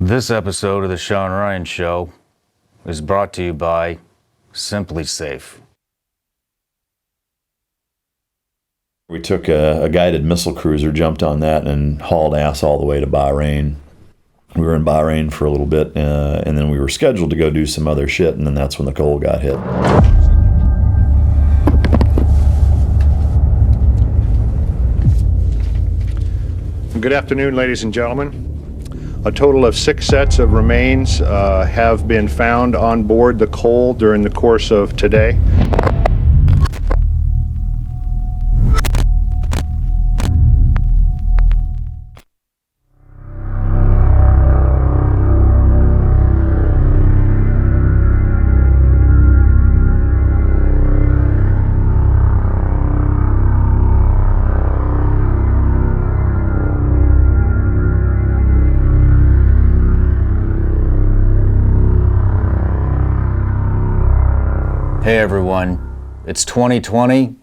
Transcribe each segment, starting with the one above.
This episode of the Shawn Ryan Show is brought to you by Simply Safe. We took a guided missile cruiser, jumped on that, and hauled ass all the way to Bahrain. We were in Bahrain for a little bit, and then we were scheduled to go do some other shit, and then that's when the Cole got hit. Good afternoon, ladies and gentlemen. A total of 6 sets of remains have been found on board the Cole during the course of today. Hey everyone, it's 2020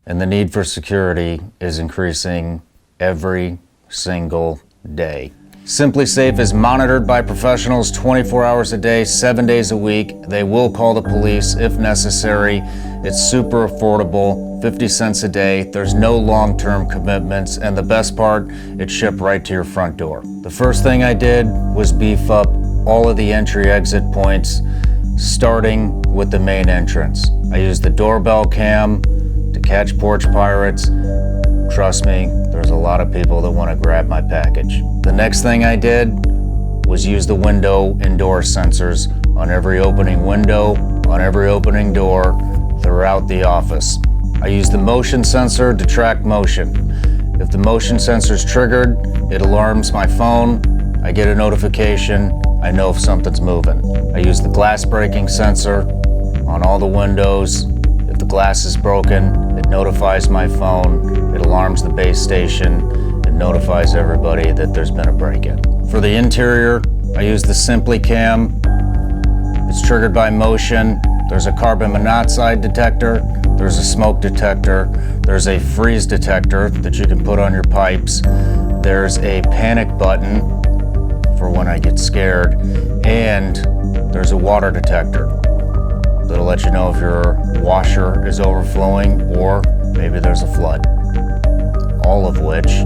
and the need for security is increasing every single day. Simply Safe is monitored by professionals 24 hours a day, 7 days a week. They will call the police if necessary. It's super affordable, 50 cents a day. There's no long-term commitments, and the best part, it's shipped right to your front door. The first thing I did was beef up all of the entry-exit points, starting with the main entrance. I used the doorbell cam to catch porch pirates. Trust me, there's a lot of people that want to grab my package. The next thing I did was use the window and door sensors on every opening window, on every opening door, throughout the office. I used the motion sensor to track motion. If the motion sensor is triggered, it alarms my phone. I get a notification. I know if something's moving. I use the glass breaking sensor on all the windows. If the glass is broken, it notifies my phone. It alarms the base station. It notifies everybody that there's been a break-in. For the interior, I use the Simply Cam. It's triggered by motion. There's a carbon monoxide detector. There's a smoke detector. There's a freeze detector that you can put on your pipes. There's a panic button for when I get scared, and there's a water detector that'll let you know if your washer is overflowing or maybe there's a flood. All of which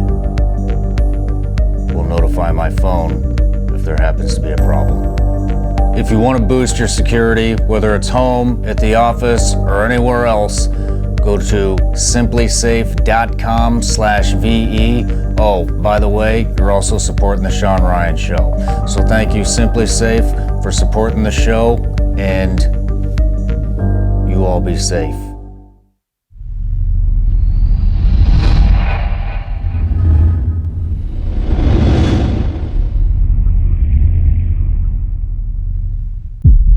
will notify my phone if there happens to be a problem. If you want to boost your security, whether it's home, at the office, or anywhere else, go to simplysafe.com/VE. Oh, by the way, you're also supporting the Shawn Ryan Show. So thank you, Simply Safe, for supporting the show, and you all be safe.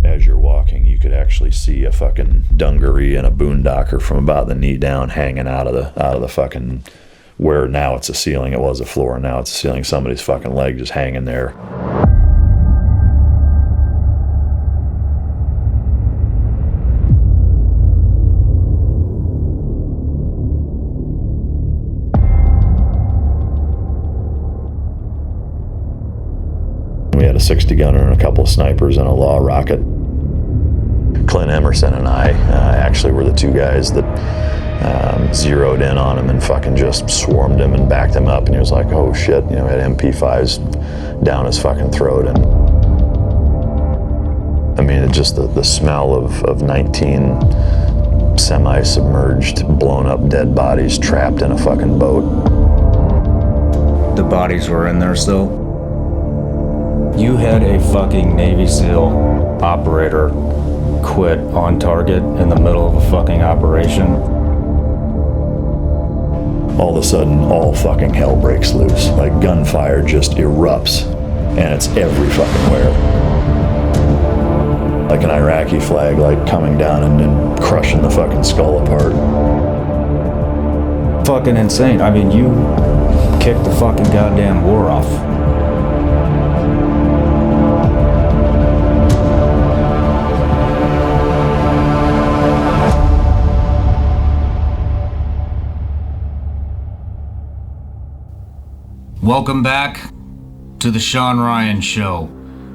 As you're walking, you could actually see a fucking dungaree and a boondocker from about the knee down hanging out of the fucking, where now it's a ceiling, it was a floor, and now it's a ceiling. Somebody's fucking leg just hanging there. We had a 60 gunner and a couple of snipers and a law rocket. Clint Emerson and I actually were the two guys that zeroed in on him and fucking just swarmed him and backed him up, and he was like, oh shit, you know, had MP5s down his fucking throat. And I mean, it just the smell of 19 semi-submerged, blown up dead bodies trapped in a fucking boat. The bodies were in there still. You had a fucking Navy SEAL operator quit on target in the middle of a fucking operation. All of a sudden, all fucking hell breaks loose. Like, gunfire just erupts, and it's every fucking where. Like an Iraqi flag, like, coming down and crushing the fucking skull apart. Fucking insane. I mean, you kicked the fucking goddamn war off. Welcome back to the Shawn Ryan Show.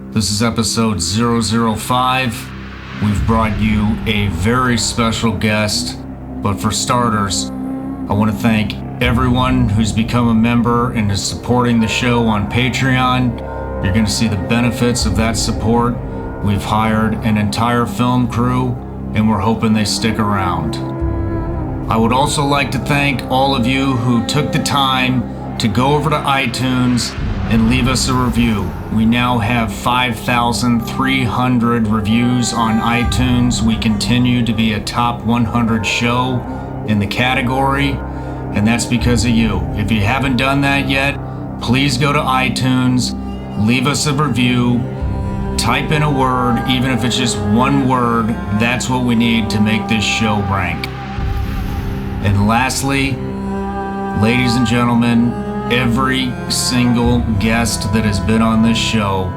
This is episode 005. We've brought you a very special guest, but for starters, I want to thank everyone who's become a member and is supporting the show on Patreon. You're going to see the benefits of that support. We've hired an entire film crew, and we're hoping they stick around. I would also like to thank all of you who took the time to go over to iTunes and leave us a review. We now have 5,300 reviews on iTunes. We continue to be a top 100 show in the category, and that's because of you. If you haven't done that yet, please go to iTunes, leave us a review, type in a word, even if it's just one word. That's what we need to make this show rank. And lastly, ladies and gentlemen, every single guest that has been on this show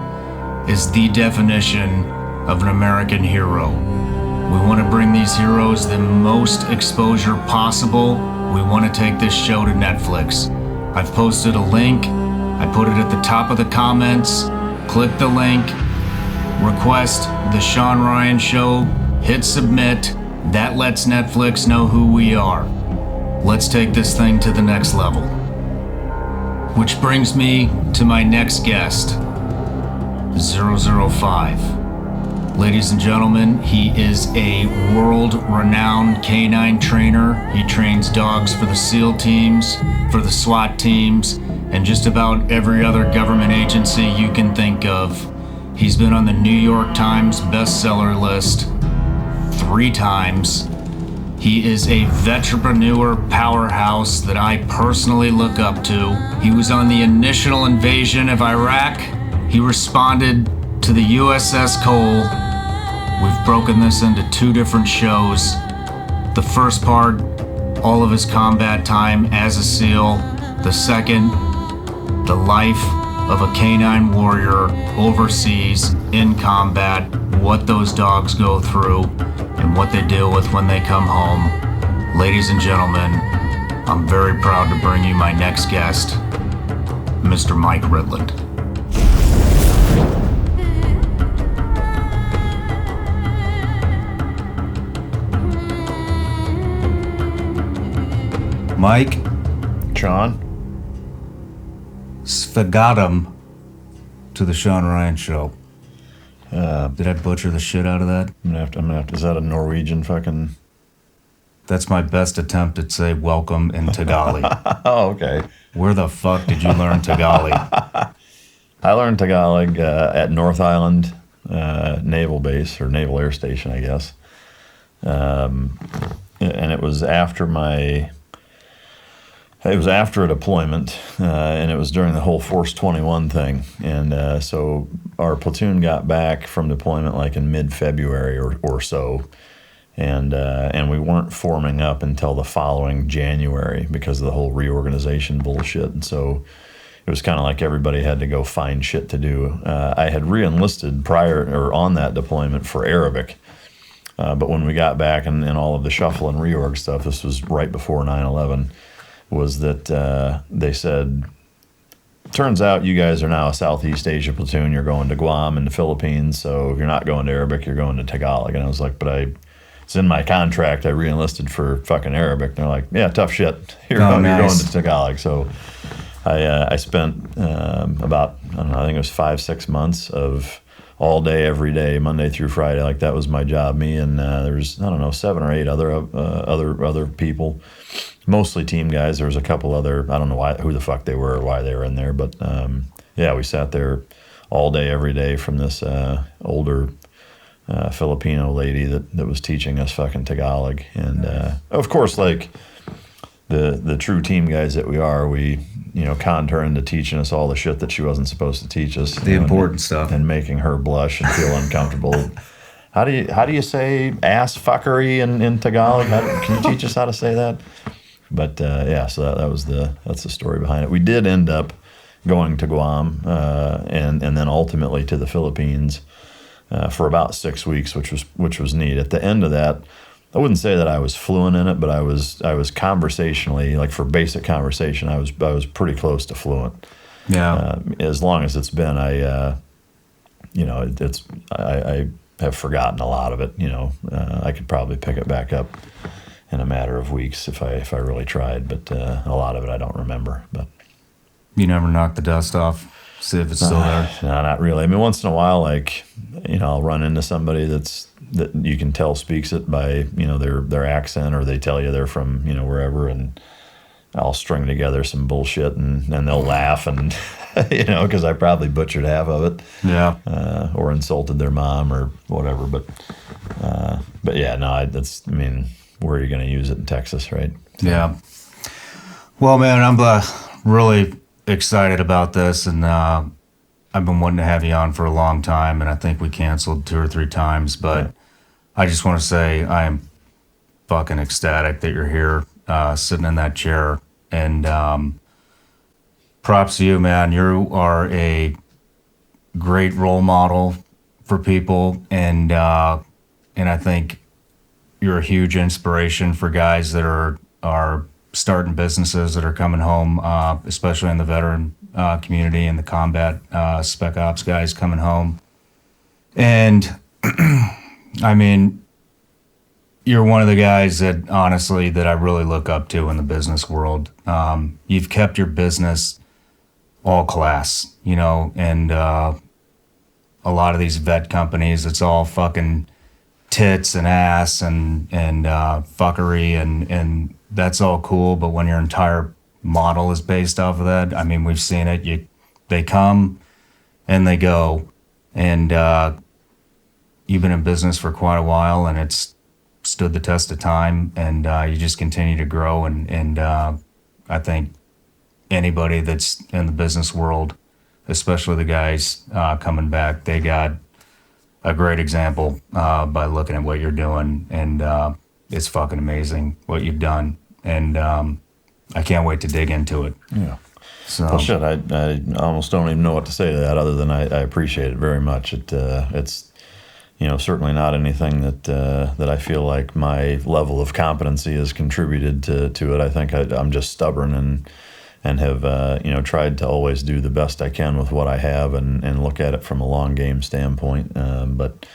is the definition of an American hero. We want to bring these heroes the most exposure possible. We want to take this show to Netflix. I've posted a link. I put it at the top of the comments. Click the link. Request the Shawn Ryan Show. Hit submit. That lets Netflix know who we are. Let's take this thing to the next level. Which brings me to my next guest, 005. Ladies and gentlemen, he is a world-renowned canine trainer. He trains dogs for the SEAL teams, for the SWAT teams, and just about every other government agency you can think of. He's been on the New York Times bestseller list 3 times. He is a veteranpreneur powerhouse that I personally look up to. He was on the initial invasion of Iraq. He responded to the USS Cole. We've broken this into 2 different shows. The first part, all of his combat time as a SEAL. The second, the life of a canine warrior overseas in combat, what those dogs go through, and what they deal with when they come home. Ladies and gentlemen, I'm very proud to bring you my next guest, Mr. Mike Ritland. Mike, Shawn? Svagatum to the Shawn Ryan Show. Did I butcher the shit out of that? I'm gonna have to, is that a Norwegian fucking... That's my best attempt at say welcome in Tagalog. Oh, okay. Where the fuck did you learn Tagalog? I learned Tagalog at North Island Naval Base, or Naval Air Station, I guess. And it was after a deployment, and it was during the whole Force 21 thing. And so our platoon got back from deployment like in mid-February or so. And we weren't forming up until the following January because of the whole reorganization bullshit. And so it was kind of like everybody had to go find shit to do. I had re-enlisted on that deployment for Arabic. But when we got back and all of the shuffle and reorg stuff, this was right before 9/11, was that they said, turns out you guys are now a Southeast Asia platoon. You're going to Guam and the Philippines. So if you're not going to Arabic, you're going to Tagalog. And I was like, but it's in my contract. I re-enlisted for fucking Arabic. And they're like, yeah, tough shit. You're going to Tagalog. So I spent about, I don't know, I think it was 5-6 months of all day, every day, Monday through Friday. Like that was my job. Me and there's, I don't know, 7 or 8 other people, mostly team guys. There was a couple other, I don't know who the fuck they were or why they were in there. But yeah, we sat there all day, every day from this older Filipino lady that was teaching us fucking Tagalog. And of course, like the true team guys that we are, we, conned her into teaching us all the shit that she wasn't supposed to teach us. The important stuff. And making her blush and feel uncomfortable. How do you say ass fuckery in Tagalog? Can you teach us how to say that? But yeah, so that's the story behind it. We did end up going to Guam and then ultimately to the Philippines for about 6 weeks, which was neat. At the end of that, I wouldn't say that I was fluent in it, but I was conversationally, like for basic conversation, I was pretty close to fluent. Yeah. As long as it's been, I have forgotten a lot of it. I could probably pick it back up in a matter of weeks if I really tried, but a lot of it I don't remember. But you never knock the dust off, see if it's still there? No, not really. I mean, once in a while, like, I'll run into somebody that you can tell speaks it by, their accent, or they tell you they're from, wherever, and I'll string together some bullshit and they'll laugh, and, because I probably butchered half of it. Yeah. Or insulted their mom or whatever. But yeah, no, where are you going to use it in Texas, right? So. Yeah. Well, man, I'm really excited about this, and I've been wanting to have you on for a long time, and I think we canceled 2 or 3 times, but I just want to say I am fucking ecstatic that you're here, sitting in that chair, and props to you, man. You are a great role model for people, and I think you're a huge inspiration for guys that are starting businesses, that are coming home, especially in the veteran community and the combat spec ops guys coming home. And I mean, you're one of the guys that honestly that I really look up to in the business world. You've kept your business all class, and a lot of these vet companies, it's all fucking tits and ass and fuckery, and that's all cool, but when your entire model is based off of that, I mean, we've seen it. They come and they go, and you've been in business for quite a while, and it's stood the test of time, and you just continue to grow, and I think anybody that's in the business world, especially the guys coming back, they got a great example by looking at what you're doing, and it's fucking amazing what you've done, and I can't wait to dig into it. Yeah. So, well, shit, I almost don't even know what to say to that, other than I appreciate it very much. It's certainly not anything that I feel like my level of competency has contributed to it. I think I'm just stubborn and have tried to always do the best I can with what I have, and look at it from a long game standpoint. But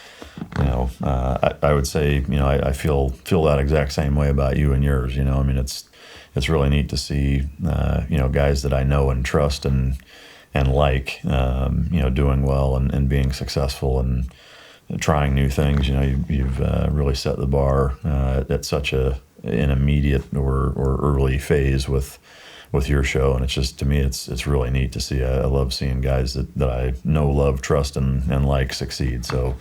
I would say I feel that exact same way about you and yours. I mean, it's really neat to see guys that I know and trust and like doing well and being successful and trying new things. You've really set the bar at such an immediate or early phase with your show, and it's just, to me, it's really neat to see. I love seeing guys that I know, love, trust, and like succeed. So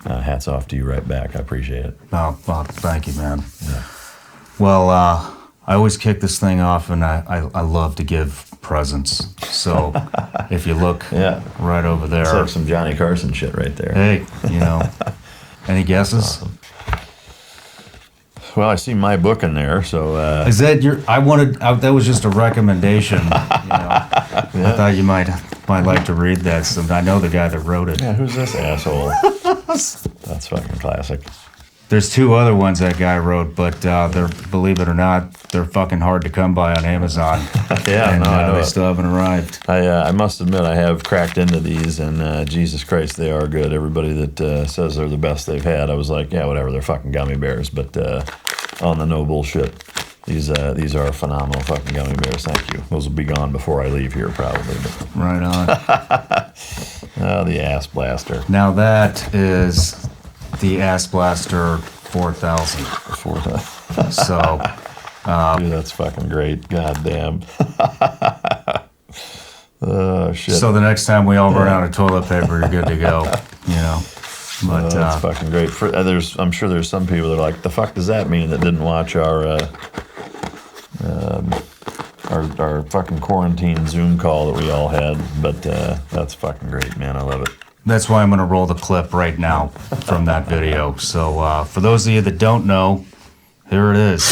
hats off to you right back. I appreciate it. Oh, thank you, man. Yeah. Well, I always kick this thing off, and I love to give presents. So if you look right over there. It's like some Johnny Carson shit right there. Hey, any guesses? Awesome. Well, I see my book in there, so... Is that that was just a recommendation. I thought you might like to read that. So I know the guy that wrote it. Yeah, who's this asshole? That's fucking classic. There's 2 other ones that guy wrote, but they're, believe it or not, they're fucking hard to come by on Amazon. Yeah, they still haven't arrived. I must admit, I have cracked into these, and Jesus Christ, they are good. Everybody that says they're the best they've had, I was like, yeah, whatever, they're fucking gummy bears. But on the no bullshit, these are phenomenal fucking gummy bears. Thank you. Those will be gone before I leave here, probably. But. Right on. Oh, the Ass Blaster. Now that is the Ass Blaster 4000. 4000. So, dude, that's fucking great. God damn. Oh shit. So the next time we all run out of toilet paper, you're good to go. But that's fucking great. I'm sure there's some people that are like, the fuck does that mean, that didn't watch our fucking quarantine Zoom call that we all had. But that's fucking great, man. I love it. That's why I'm going to roll the clip right now from that video. So for those of you that don't know, here it is.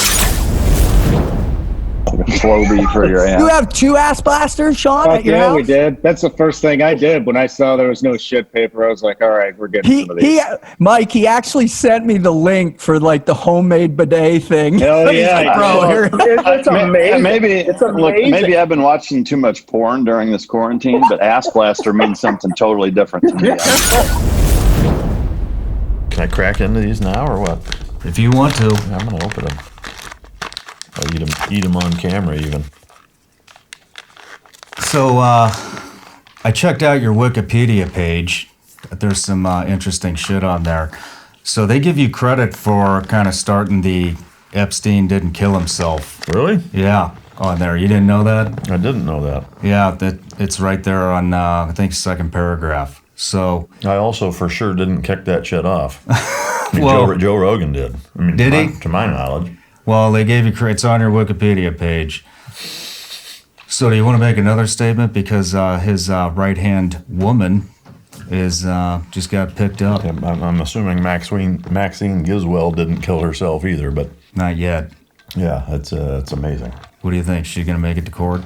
Man, a Flowbee for your amp. You have 2 ass blasters, Shawn, at your house? We did. That's the first thing I did when I saw there was no shit paper. I was like, all right, we're getting some of these. Mike, he actually sent me the link for like the homemade bidet thing. Hell yeah, He's like, bro, here. it's amazing. Maybe I've been watching too much porn during this quarantine, but ass blaster means something totally different to me. Can I crack into these now or what? If you want to. I'm gonna open them. I'll eat them on camera even. So, I checked out your Wikipedia page. There's some interesting shit on there. So they give you credit for kind of starting the Epstein didn't kill himself. Really? Yeah, on there. You didn't know that? I didn't know that. Yeah, it's right there on, I think, second paragraph. So I also for sure didn't kick that shit off. I mean, Well- Joe Rogan did. I mean, Did he? To my knowledge. Well, they gave you it's on your Wikipedia page. So do you want to make another statement because his right-hand woman is just got picked up? I'm assuming Maxine Giswell didn't kill herself either, but Not yet. yeah, it's amazing. What do you think? She's gonna make it to court?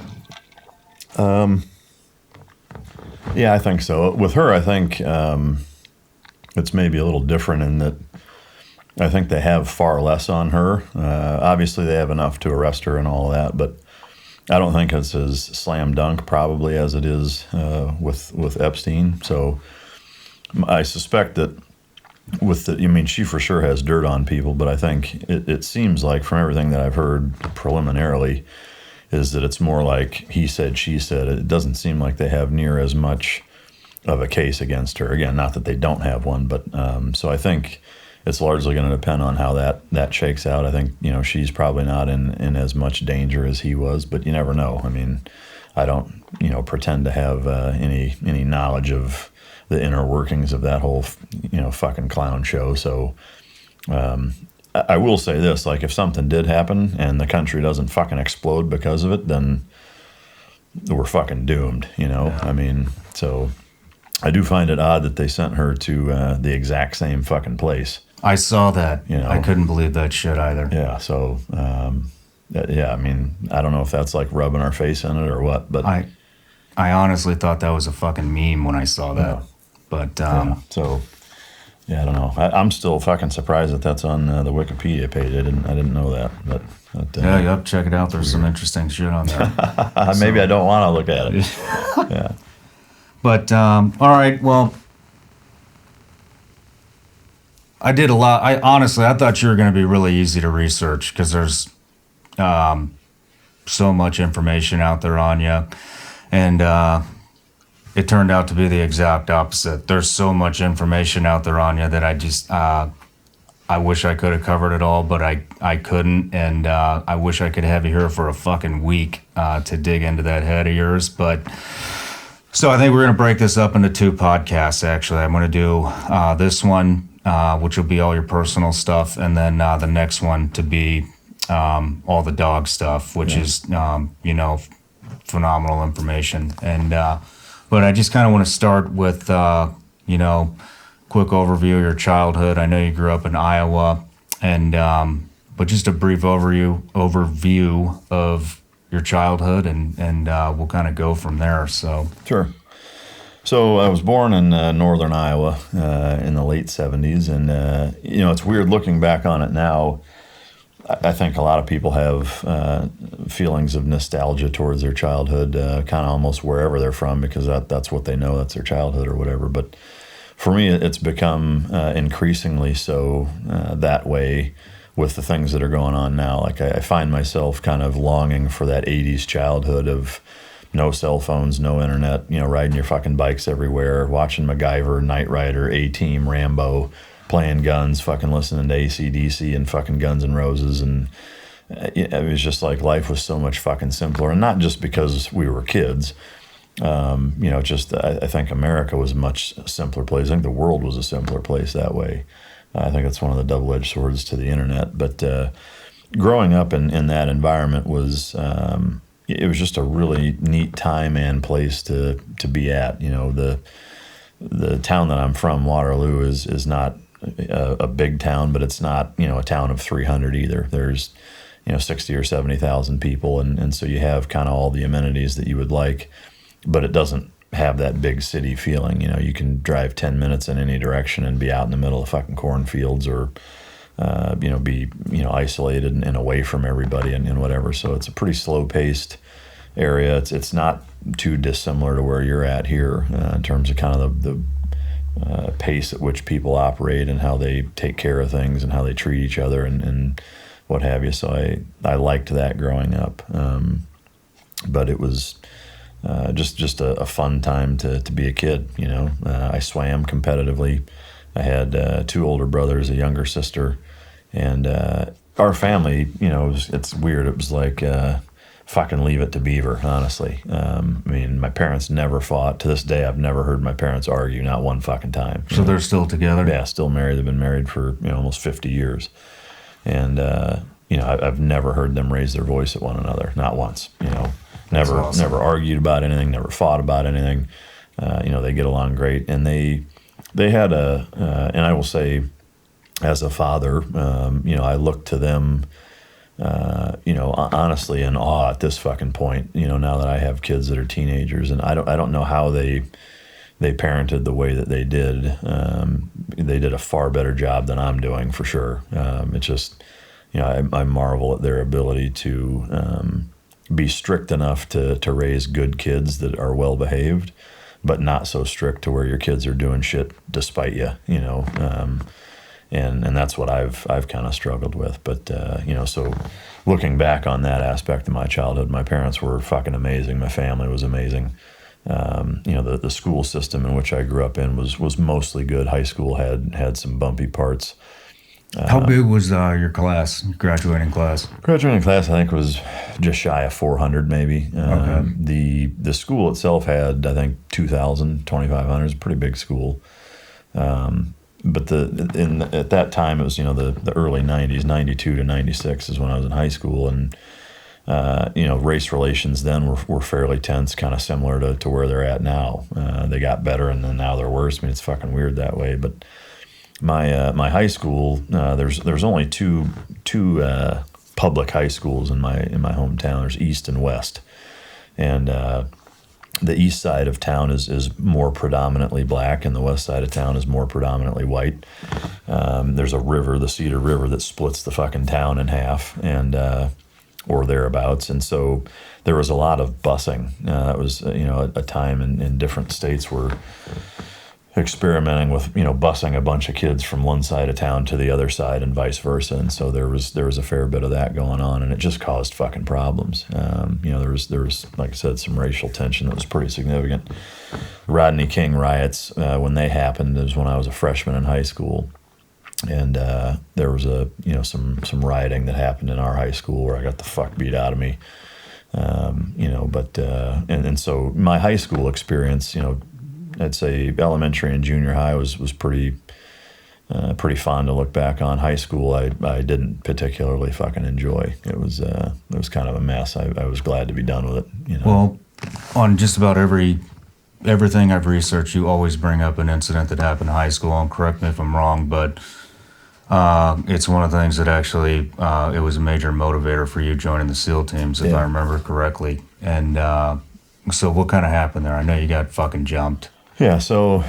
Yeah, I think so. With her, I think it's maybe a little different in that I think they have far less on her. Obviously, they have enough to arrest her and all that, but I don't think it's as slam dunk probably as it is with Epstein. So I suspect that she for sure has dirt on people, but I think it seems like from everything that I've heard preliminarily is that it's more like he said, she said. It doesn't seem like they have near as much of a case against her. Again, not that they don't have one, but so I think it's largely going to depend on how that shakes out. I think, she's probably not in as much danger as he was, but you never know. I mean, I don't, pretend to have any knowledge of the inner workings of that whole, fucking clown show. So I will say this, like if something did happen and the country doesn't fucking explode because of it, then we're fucking doomed, Yeah. I mean, so I do find it odd that they sent her to the exact same fucking place. I saw that. I couldn't believe that shit either. Yeah, so, I mean, I don't know if that's like rubbing our face in it or what, but... I honestly thought that was a fucking meme when I saw that. Yeah. But, I don't know. I'm still fucking surprised that that's on the Wikipedia page. I didn't know that. But yep, check it out. There's some interesting shit on there. Maybe I don't want to look at it. Yeah. But, all right, well... I did a lot. I thought you were going to be really easy to research because there's so much information out there on you. And it turned out to be the exact opposite. There's so much information out there on you that I just, I wish I could have covered it all, but I couldn't. And I wish I could have you here for a fucking week to dig into that head of yours. But so I think we're going to break this up into 2 podcasts, actually. I'm going to do this one, which will be all your personal stuff, and then the next one to be all the dog stuff, which is, phenomenal information. And but I just kind of want to start with, quick overview of your childhood. I know you grew up in Iowa, and but just a brief overview of your childhood, and we'll kind of go from there. So Sure. So I was born in northern Iowa in the late 70s, and it's weird looking back on it now. I think a lot of people have feelings of nostalgia towards their childhood, kind of almost wherever they're from, because that's what they know, that's their childhood or whatever. But for me, it's become increasingly so that way with the things that are going on now. Like I find myself kind of longing for that 80s childhood of no cell phones, no internet, riding your fucking bikes everywhere, watching MacGyver, Knight Rider, A-Team, Rambo, playing guns, fucking listening to AC/DC and fucking Guns N' Roses. And it was just like life was so much fucking simpler. And not just because we were kids. I think America was a much simpler place. I think the world was a simpler place that way. I think that's one of the double-edged swords to the internet. But growing up in that environment was... it was just a really neat time and place to be at. The town that I'm from, Waterloo, is not a big town, but it's not, a town of 300 either. There's, 60 or 70,000 people, and so you have kind of all the amenities that you would like, but it doesn't have that big city feeling. You can drive 10 minutes in any direction and be out in the middle of fucking cornfields, or be isolated and away from everybody and whatever. So it's a pretty slow paced area. It's not too dissimilar to where you're at here in terms of kind of the pace at which people operate and how they take care of things and how they treat each other and what have you. So I liked that growing up, but it was just a fun time to be a kid. I swam competitively. I had 2 older brothers, a younger sister, and our family, it's weird. It was like fucking Leave It to Beaver, honestly. My parents never fought. To this day, I've never heard my parents argue, not one fucking time. So they're still together? Yeah, still married. They've been married for almost 50 years. And, I've never heard them raise their voice at one another, not once. Never argued about anything, never fought about anything. They get along great. And they had and I will say, as a father, I look to them, honestly in awe at this fucking point, now that I have kids that are teenagers, and I don't know how they parented the way that they did. They did a far better job than I'm doing, for sure. It's just, I marvel at their ability to be strict enough to raise good kids that are well behaved, but not so strict to where your kids are doing shit despite you, and that's what I've kind of struggled with. But so looking back on that aspect of my childhood, my parents were fucking amazing. My family was amazing. The school system in which I grew up in was mostly good. High school had some bumpy parts. How big was your class, graduating class? Graduating class, I think, was just shy of 400, maybe. Okay. The school itself had, I think, 2,000, 2,500. It's a pretty big school. But at that time, it was the early 90s, 92 to 96 is when I was in high school, and race relations then were fairly tense, kind of similar to where they're at now. They got better, and then now they're worse. It's fucking weird that way, but. My high school, there's only two public high schools in my hometown. There's East and West, and the east side of town is more predominantly black, and the west side of town is more predominantly white. There's a river, the Cedar River, that splits the fucking town in half, and or thereabouts. And so there was a lot of busing. That was a time in different states where experimenting with busing a bunch of kids from one side of town to the other side and vice versa, and so there was a fair bit of that going on, and it just caused fucking problems. There was like I said, some racial tension that was pretty significant. Rodney King riots, when they happened, is when I was a freshman in high school, and there was some rioting that happened in our high school where I got the fuck beat out of me. And so my high school experience, I'd say elementary and junior high was pretty fun to look back on. High school, I didn't particularly fucking enjoy. It was kind of a mess. I was glad to be done with it. Well, on just about everything I've researched, you always bring up an incident that happened in high school. And correct me if I'm wrong, but it's one of the things that actually it was a major motivator for you joining the SEAL teams, if I remember correctly. And so what kind of happened there? I know you got fucking jumped. Yeah, so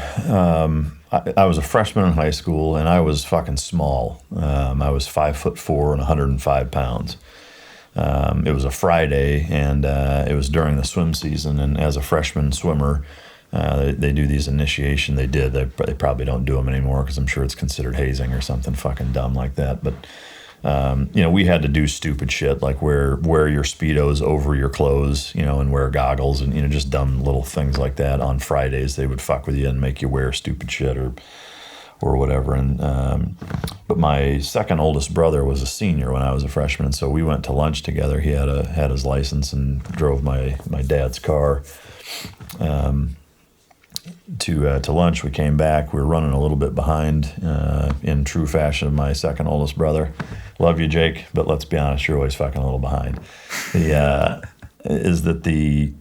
I was a freshman in high school, and I was fucking small. I was 5'4" and 105 pounds. It was a Friday, and it was during the swim season. And as a freshman swimmer, they do these initiation. They did. They probably don't do them anymore because I'm sure it's considered hazing or something fucking dumb like that. But we had to do stupid shit like wear your Speedos over your clothes, and wear goggles, and just dumb little things like that. On Fridays, they would fuck with you and make you wear stupid shit or whatever. And but my second oldest brother was a senior when I was a freshman, and so we went to lunch together. He had his license and drove my dad's car. To lunch, we came back. We were running a little bit behind, in true fashion of my second oldest brother. Love you, Jake, but let's be honest, you're always fucking a little behind. Is that the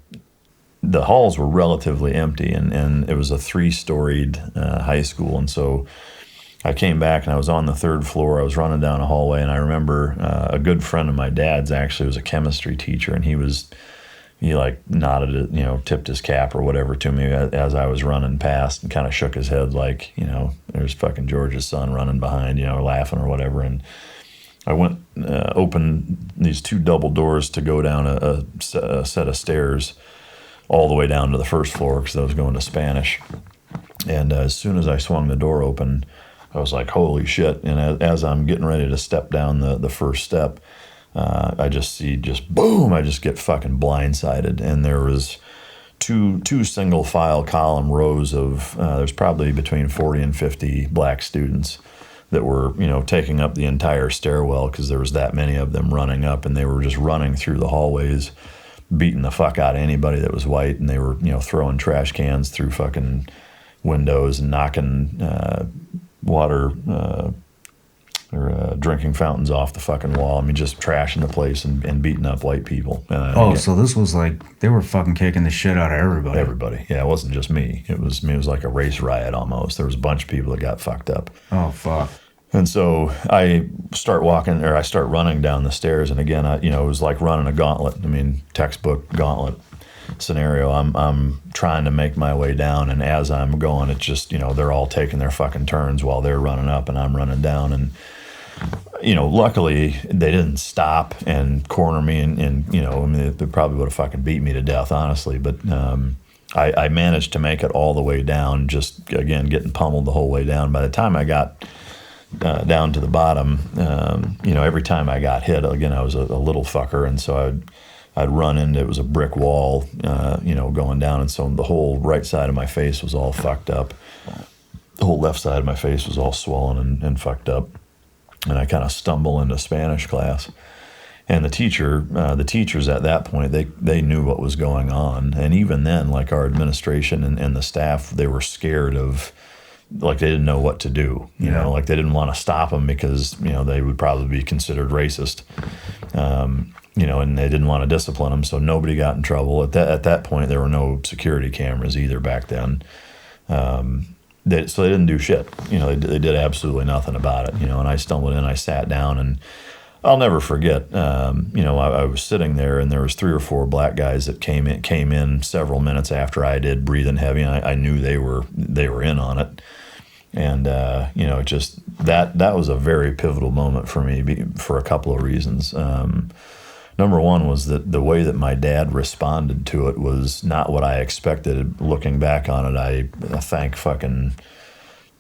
halls were relatively empty, and it was a 3-storied high school, and so I came back and I was on the 3rd floor. I was running down a hallway, and I remember a good friend of my dad's actually was a chemistry teacher, and he like nodded, tipped his cap or whatever to me as I was running past, and kind of shook his head like, there's fucking George's son running behind, laughing or whatever. And I went, opened these 2 double doors to go down a set of stairs all the way down to the 1st floor because I was going to Spanish. And as soon as I swung the door open, I was like, holy shit. And as I'm getting ready to step down the first step, I just boom, I just get fucking blindsided. And there was two single file column rows of, there's probably between 40 and 50 black students that were, taking up the entire stairwell because there was that many of them running up, and they were just running through the hallways, beating the fuck out of anybody that was white. And they were, throwing trash cans through fucking windows and knocking water or drinking fountains off the fucking wall. I mean, just trashing the place and beating up white people. So this was like, they were fucking kicking the shit out of everybody. Everybody. Yeah, it wasn't just me. It was like a race riot almost. There was a bunch of people that got fucked up. Oh, fuck. And so I start running down the stairs. And again, it was like running a gauntlet. I mean, textbook gauntlet scenario. I'm trying to make my way down, and as I'm going, it's just, they're all taking their fucking turns while they're running up and I'm running down. And luckily they didn't stop and corner me and they probably would have fucking beat me to death, honestly. But I managed to make it all the way down, just, again, getting pummeled the whole way down. By the time I got down to the bottom, every time I got hit, again, I was a little fucker. And so I'd run into, it was a brick wall, going down. And so the whole right side of my face was all fucked up. The whole left side of my face was all swollen and fucked up. And I kind of stumble into Spanish class, and the teachers at that point, they knew what was going on. And even then, like, our administration and the staff, they were scared of, like, they didn't know what to do, like they didn't want to stop them because, they would probably be considered racist, and they didn't want to discipline them. So nobody got in trouble. At that point, there were no security cameras either back then. So they didn't do shit. They did absolutely nothing about it. And I stumbled in, I sat down, and I'll never forget. I was sitting there, and there was 3 or 4 black guys that came in several minutes after I did, breathing heavy. And I knew they were in on it. And just that was a very pivotal moment for me for a couple of reasons. Number one was that the way that my dad responded to it was not what I expected. Looking back on it, I thank fucking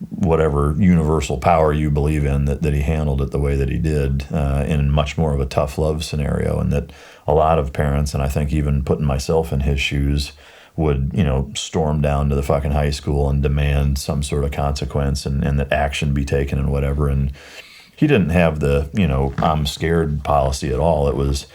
whatever universal power you believe in that he handled it the way that he did, in much more of a tough love scenario. And that a lot of parents, and I think even putting myself in his shoes, would, storm down to the fucking high school and demand some sort of consequence and that action be taken and whatever. And he didn't have the, I'm scared policy at all. It was,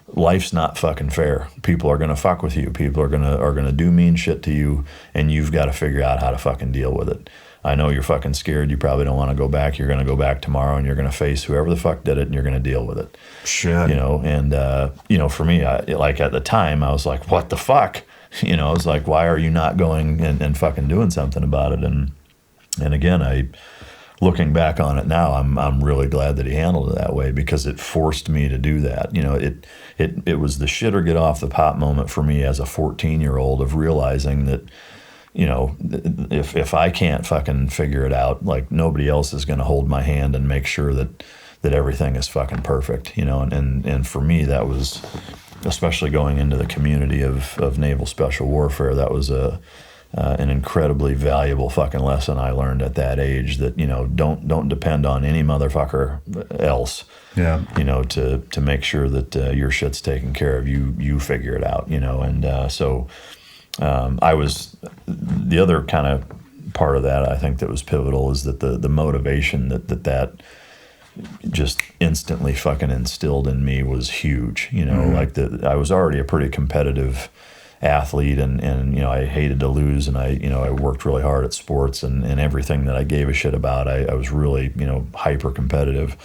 life's not fucking fair. People are going to fuck with you. People are going to do mean shit to you, and you've got to figure out how to fucking deal with it. I know you're fucking scared. You probably don't want to go back. You're going to go back tomorrow, and you're going to face whoever the fuck did it, and you're going to deal with it. Shit. And for me, like at the time, I was like, what the fuck? I was like, why are you not going and fucking doing something about it? And again, looking back on it now, I'm really glad that he handled it that way, because it forced me to do that. It was the shit or get off the pot moment for me as a 14-year-old of realizing that, if I can't fucking figure it out, like, nobody else is going to hold my hand and make sure that everything is fucking perfect, and for me, that was, especially going into the community of naval special warfare, that was an incredibly valuable fucking lesson I learned at that age, that, don't depend on any motherfucker else, to make sure that your shit's taken care of. You figure it out, and so I was, the other kind of part of that I think that was pivotal is that the motivation that just instantly fucking instilled in me was huge. Like I was already a pretty competitive athlete, and I hated to lose, and I worked really hard at sports, and everything that I gave a shit about, I was really, hyper competitive.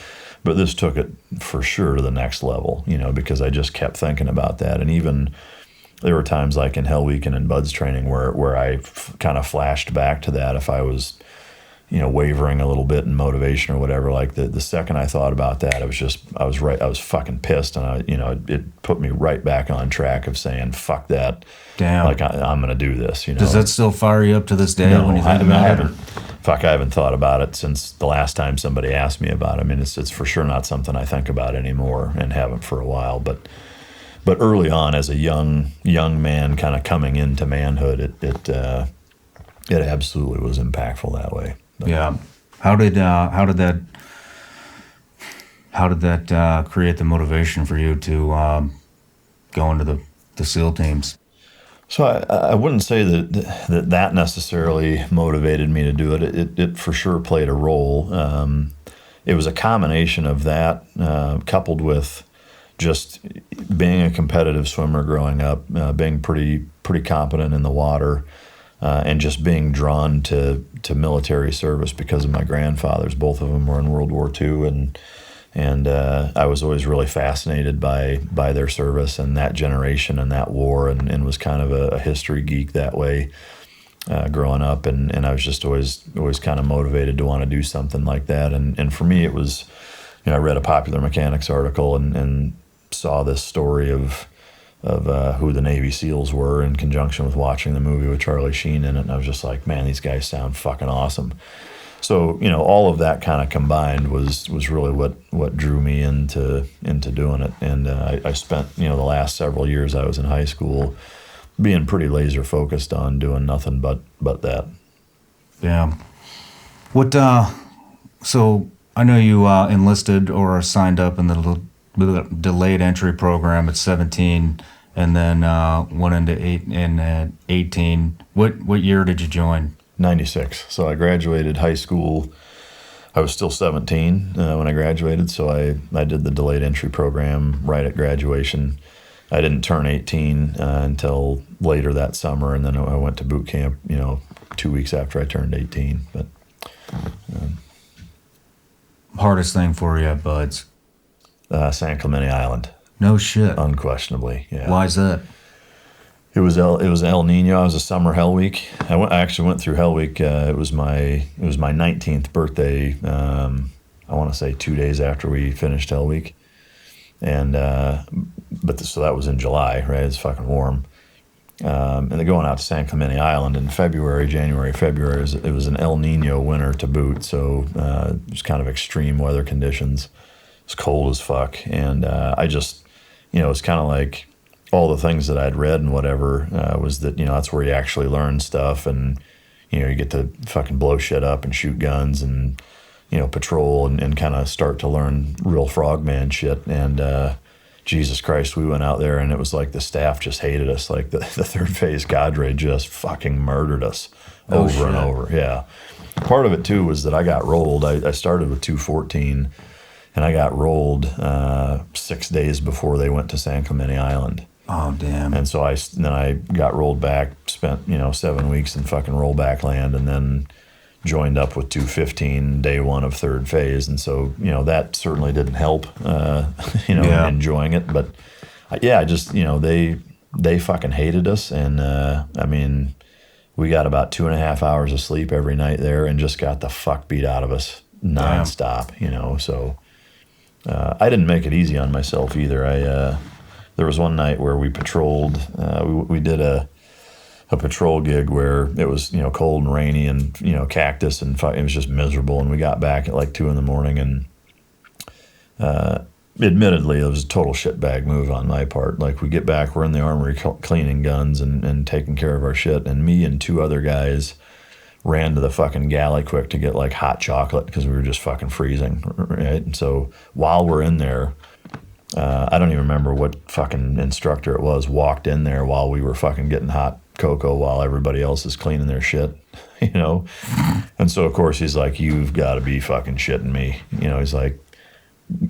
But this took it for sure to the next level, because I just kept thinking about that. And even there were times like in Hell Week and in Bud's training where I kind of flashed back to that. If I was, wavering a little bit in motivation or whatever. Like the second I thought about that, I was fucking pissed, and it put me right back on track of saying, fuck that. Damn. Like I'm going to do this, Does that still fire you up to this day No, when you think about it? I haven't thought about it since the last time somebody asked me about it. I mean, it's for sure not something I think about anymore, and haven't for a while. But early on, as a young man, kind of coming into manhood, it absolutely was impactful that way. But, yeah. How did that create the motivation for you to go into the SEAL teams? So I wouldn't say that necessarily motivated me to do it. It for sure played a role. It was a combination of that, coupled with just being a competitive swimmer growing up, being pretty competent in the water, and just being drawn to military service because of my grandfathers. Both of them were in World War II, and I was always really fascinated by their service and that generation and that war, and was kind of a history geek that way growing up, and I was just always kind of motivated to want to do something like that. And for me, it was, I read a Popular Mechanics article and saw this story of who the Navy SEALs were in conjunction with watching the movie with Charlie Sheen in it, and I was just like, man, these guys sound fucking awesome. So, all of that kind of combined was really what drew me into doing it. And I spent, the last several years I was in high school being pretty laser focused on doing nothing but that. Yeah. What, so I know you enlisted or signed up in the delayed entry program at 17 and then went into 18. What year did you join? 96. So I graduated high school. I was still 17 when I graduated, so I did the delayed entry program right at graduation. I didn't turn 18 until later that summer, and then I went to boot camp, 2 weeks after I turned 18. But hardest thing for you at Buds? San Clemente Island. No shit. Unquestionably, yeah. Why is that? It was El Nino. It was a summer Hell Week. I actually went through Hell Week. It was my 19th birthday. I want to say 2 days after we finished Hell Week, and so that was in July, right? It's fucking warm. And then going out to San Clemente Island in January, February. It was an El Nino winter to boot, so it was kind of extreme weather conditions. It was cold as fuck, and I just, it's kind of like all the things that I'd read and whatever was that, that's where you actually learn stuff, and, you get to fucking blow shit up and shoot guns and, patrol and kind of start to learn real frogman shit. And Jesus Christ, we went out there and it was like the staff just hated us. Like the third phase cadre just fucking murdered us over and over. Yeah. Part of it too was that I got rolled. I started with 214 and I got rolled 6 days before they went to San Clemente Island. Oh, damn. And so then I got rolled back, spent, 7 weeks in fucking rollback land, and then joined up with 215 day one of third phase. And so, that certainly didn't help, enjoying it. But I just, they fucking hated us. And, we got about 2.5 hours of sleep every night there and just got the fuck beat out of us nonstop, So I didn't make it easy on myself either. There was one night where we patrolled, we did a patrol gig where it was, cold and rainy and, cactus and it was just miserable. And we got back at like 2 a.m. and admittedly, it was a total shitbag move on my part. Like we get back, we're in the armory cleaning guns and taking care of our shit. And me and 2 other guys ran to the fucking galley quick to get like hot chocolate because we were just fucking freezing, right? And so while we're in there, I don't even remember what fucking instructor it was, walked in there while we were fucking getting hot cocoa while everybody else is cleaning their shit, And so, of course, he's like, you've got to be fucking shitting me. He's like,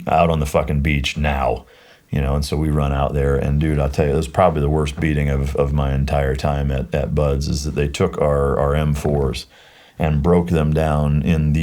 out on the fucking beach now, And so we run out there, and dude, I'll tell you, it was probably the worst beating of my entire time at Bud's, is that they took our M4s and broke them down in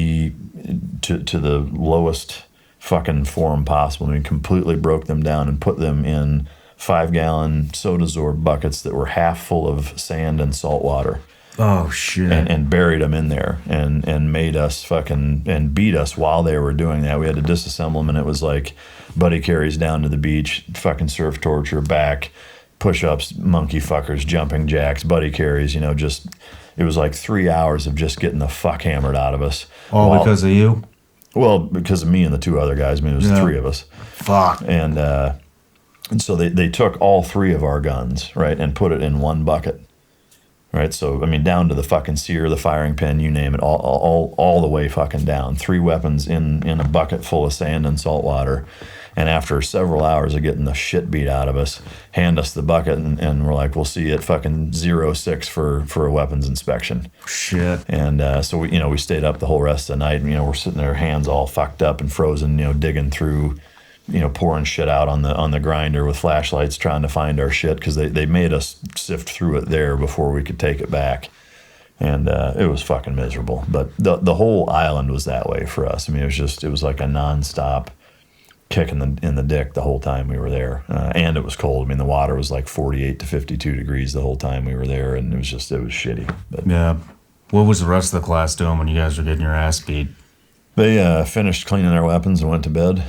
to the lowest fucking form possible. I mean, completely broke them down and put them in 5-gallon Soda-Zorb buckets that were half full of sand and salt water. Oh shit! And buried them in there and made us fucking and beat us while they were doing that. We had to disassemble them, and it was like buddy carries down to the beach, fucking surf torture, back, push-ups, monkey fuckers, jumping jacks, buddy carries. You know, just it was like 3 hours of just getting the fuck hammered out of us. All because of you? Well, because of me and the 2 other guys. I mean, it was 3 of us. Fuck. And so they took all 3 of our guns, right, and put it in one bucket. Right, so I mean, down to the fucking sear, the firing pin, you name it, all the way fucking down. 3 weapons in a bucket full of sand and salt water, and after several hours of getting the shit beat out of us, hand us the bucket, and we're like, we'll see you at fucking 06 for a weapons inspection. Shit. And so we stayed up the whole rest of the night, and we're sitting there, hands all fucked up and frozen, digging through. Pouring shit out on the grinder with flashlights, trying to find our shit because they made us sift through it there before we could take it back, and it was fucking miserable. But the whole island was that way for us. I mean, it was like a nonstop kick in the dick the whole time we were there, and it was cold. I mean, the water was like 48 to 52 degrees the whole time we were there, and it was shitty. But yeah, what was the rest of the class doing when you guys were getting your ass beat? They finished cleaning their weapons and went to bed.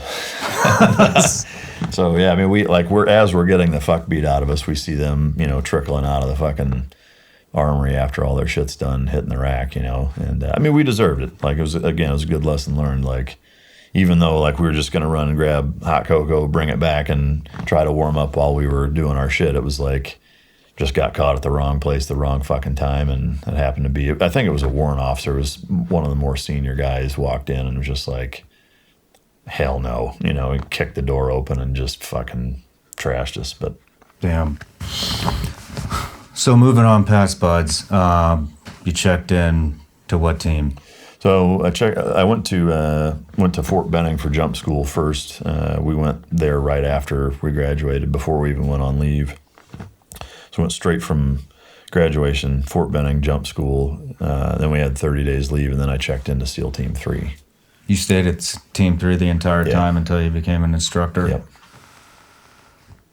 So yeah, I mean, we're getting the fuck beat out of us, we see them, trickling out of the fucking armory after all their shit's done, hitting the rack, and I mean, we deserved it. Like it was a good lesson learned. Like even though we were just gonna run and grab hot cocoa, bring it back, and try to warm up while we were doing our shit, it was like just got caught at the wrong place, the wrong fucking time, and it happened to be, I think it was a warrant officer, it was one of the more senior guys, walked in and was just like, hell no, he kicked the door open and just fucking trashed us. But damn. So moving on past buds, you checked in to what team? So I went to Fort Benning for jump school first. We went there right after we graduated, before we even went on leave. So went straight from graduation, Fort Benning, jump school. Then we had 30 days leave, and then I checked into SEAL Team 3. You stayed at Team 3 the entire time until you became an instructor? Yep.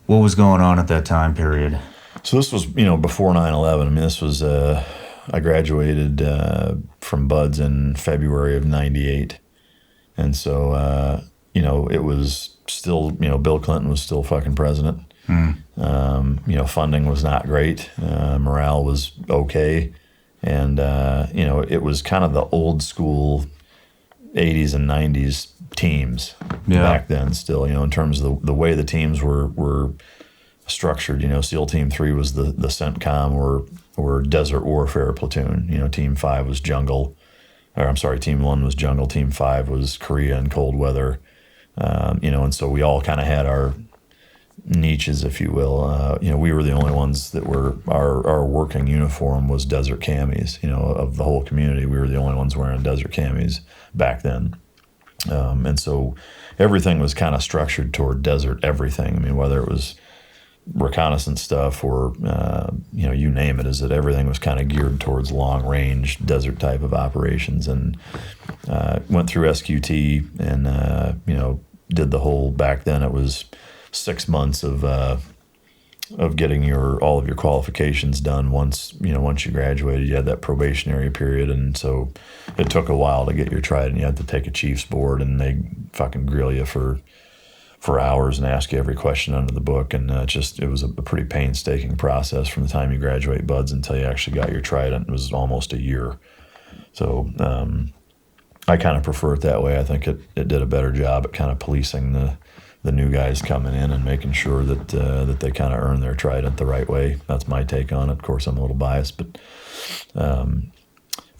What was going on at that time period? So this was, before 9/11. I mean, this was, I graduated from BUD/S in February of 98. And so, it was still, Bill Clinton was still fucking president. Funding was not great. Morale was okay. And, it was kind of the old school 80s and 90s teams back then still, in terms of the way the teams were structured. SEAL Team 3 was the CENTCOM or Desert Warfare Platoon. Team 5 was jungle. Team 1 was jungle. Team 5 was Korea and cold weather. And so we all kind of had our niches, if you will. We were the only ones that were, our working uniform was desert camis. Of the whole community, we were the only ones wearing desert camis back then. And so everything was kind of structured toward desert everything. I mean, whether it was reconnaissance stuff or, you name it, is that everything was kind of geared towards long range desert type of operations. And went through SQT and, did the whole, back then it was 6 months of getting all of your qualifications done. Once you graduated, you had that probationary period, and so it took a while to get your trident. You had to take a chief's board, and they fucking grill you for hours and ask you every question under the book, and it was a pretty painstaking process from the time you graduate BUD/S until you actually got your trident. It was almost a year. So I kind of prefer it that way. I think it did a better job at kind of policing the new guys coming in and making sure that they kind of earn their trident the right way. That's my take on it. Of course, I'm a little biased, but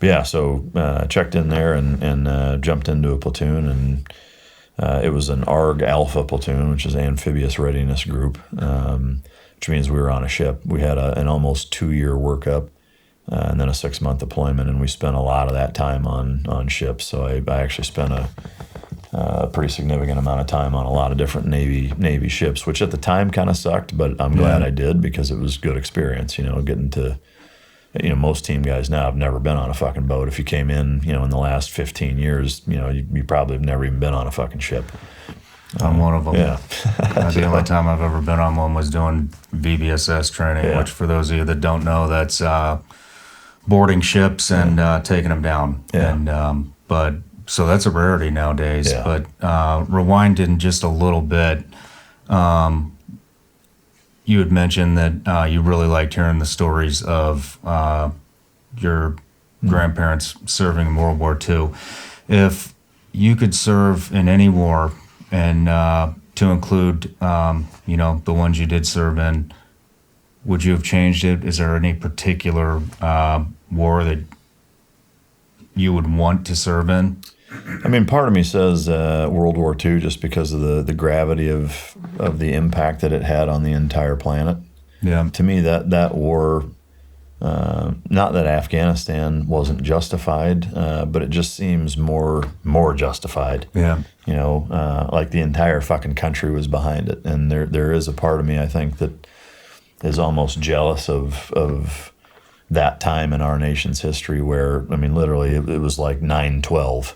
yeah. So checked in there and jumped into a platoon, and it was an ARG Alpha platoon, which is Amphibious Readiness Group, which means we were on a ship. We had an almost 2-year workup. And then a 6-month deployment, and we spent a lot of that time on ships. So I actually spent a pretty significant amount of time on a lot of different Navy ships, which at the time kind of sucked, but I'm glad I did, because it was good experience. Getting to, most team guys now have never been on a fucking boat. If you came in, in the last 15 years, you probably have never even been on a fucking ship. I'm one of them. Yeah. The only time I've ever been on one was doing VBSS training, which for those of you that don't know, that's boarding ships and taking them down. Yeah. And but so that's a rarity nowadays. Yeah. But rewinding just a little bit, you had mentioned that you really liked hearing the stories of your grandparents serving in World War II. If you could serve in any war, and to include, the ones you did serve in, would you have changed it? Is there any particular war that you would want to serve in? I mean, part of me says World War II just because of the gravity of the impact that it had on the entire planet. Yeah. To me, that war, not that Afghanistan wasn't justified, but it just seems more justified. Yeah. Like the entire fucking country was behind it. And there is a part of me, I think, that is almost jealous of that time in our nation's history where, I mean, literally it was like 9/12.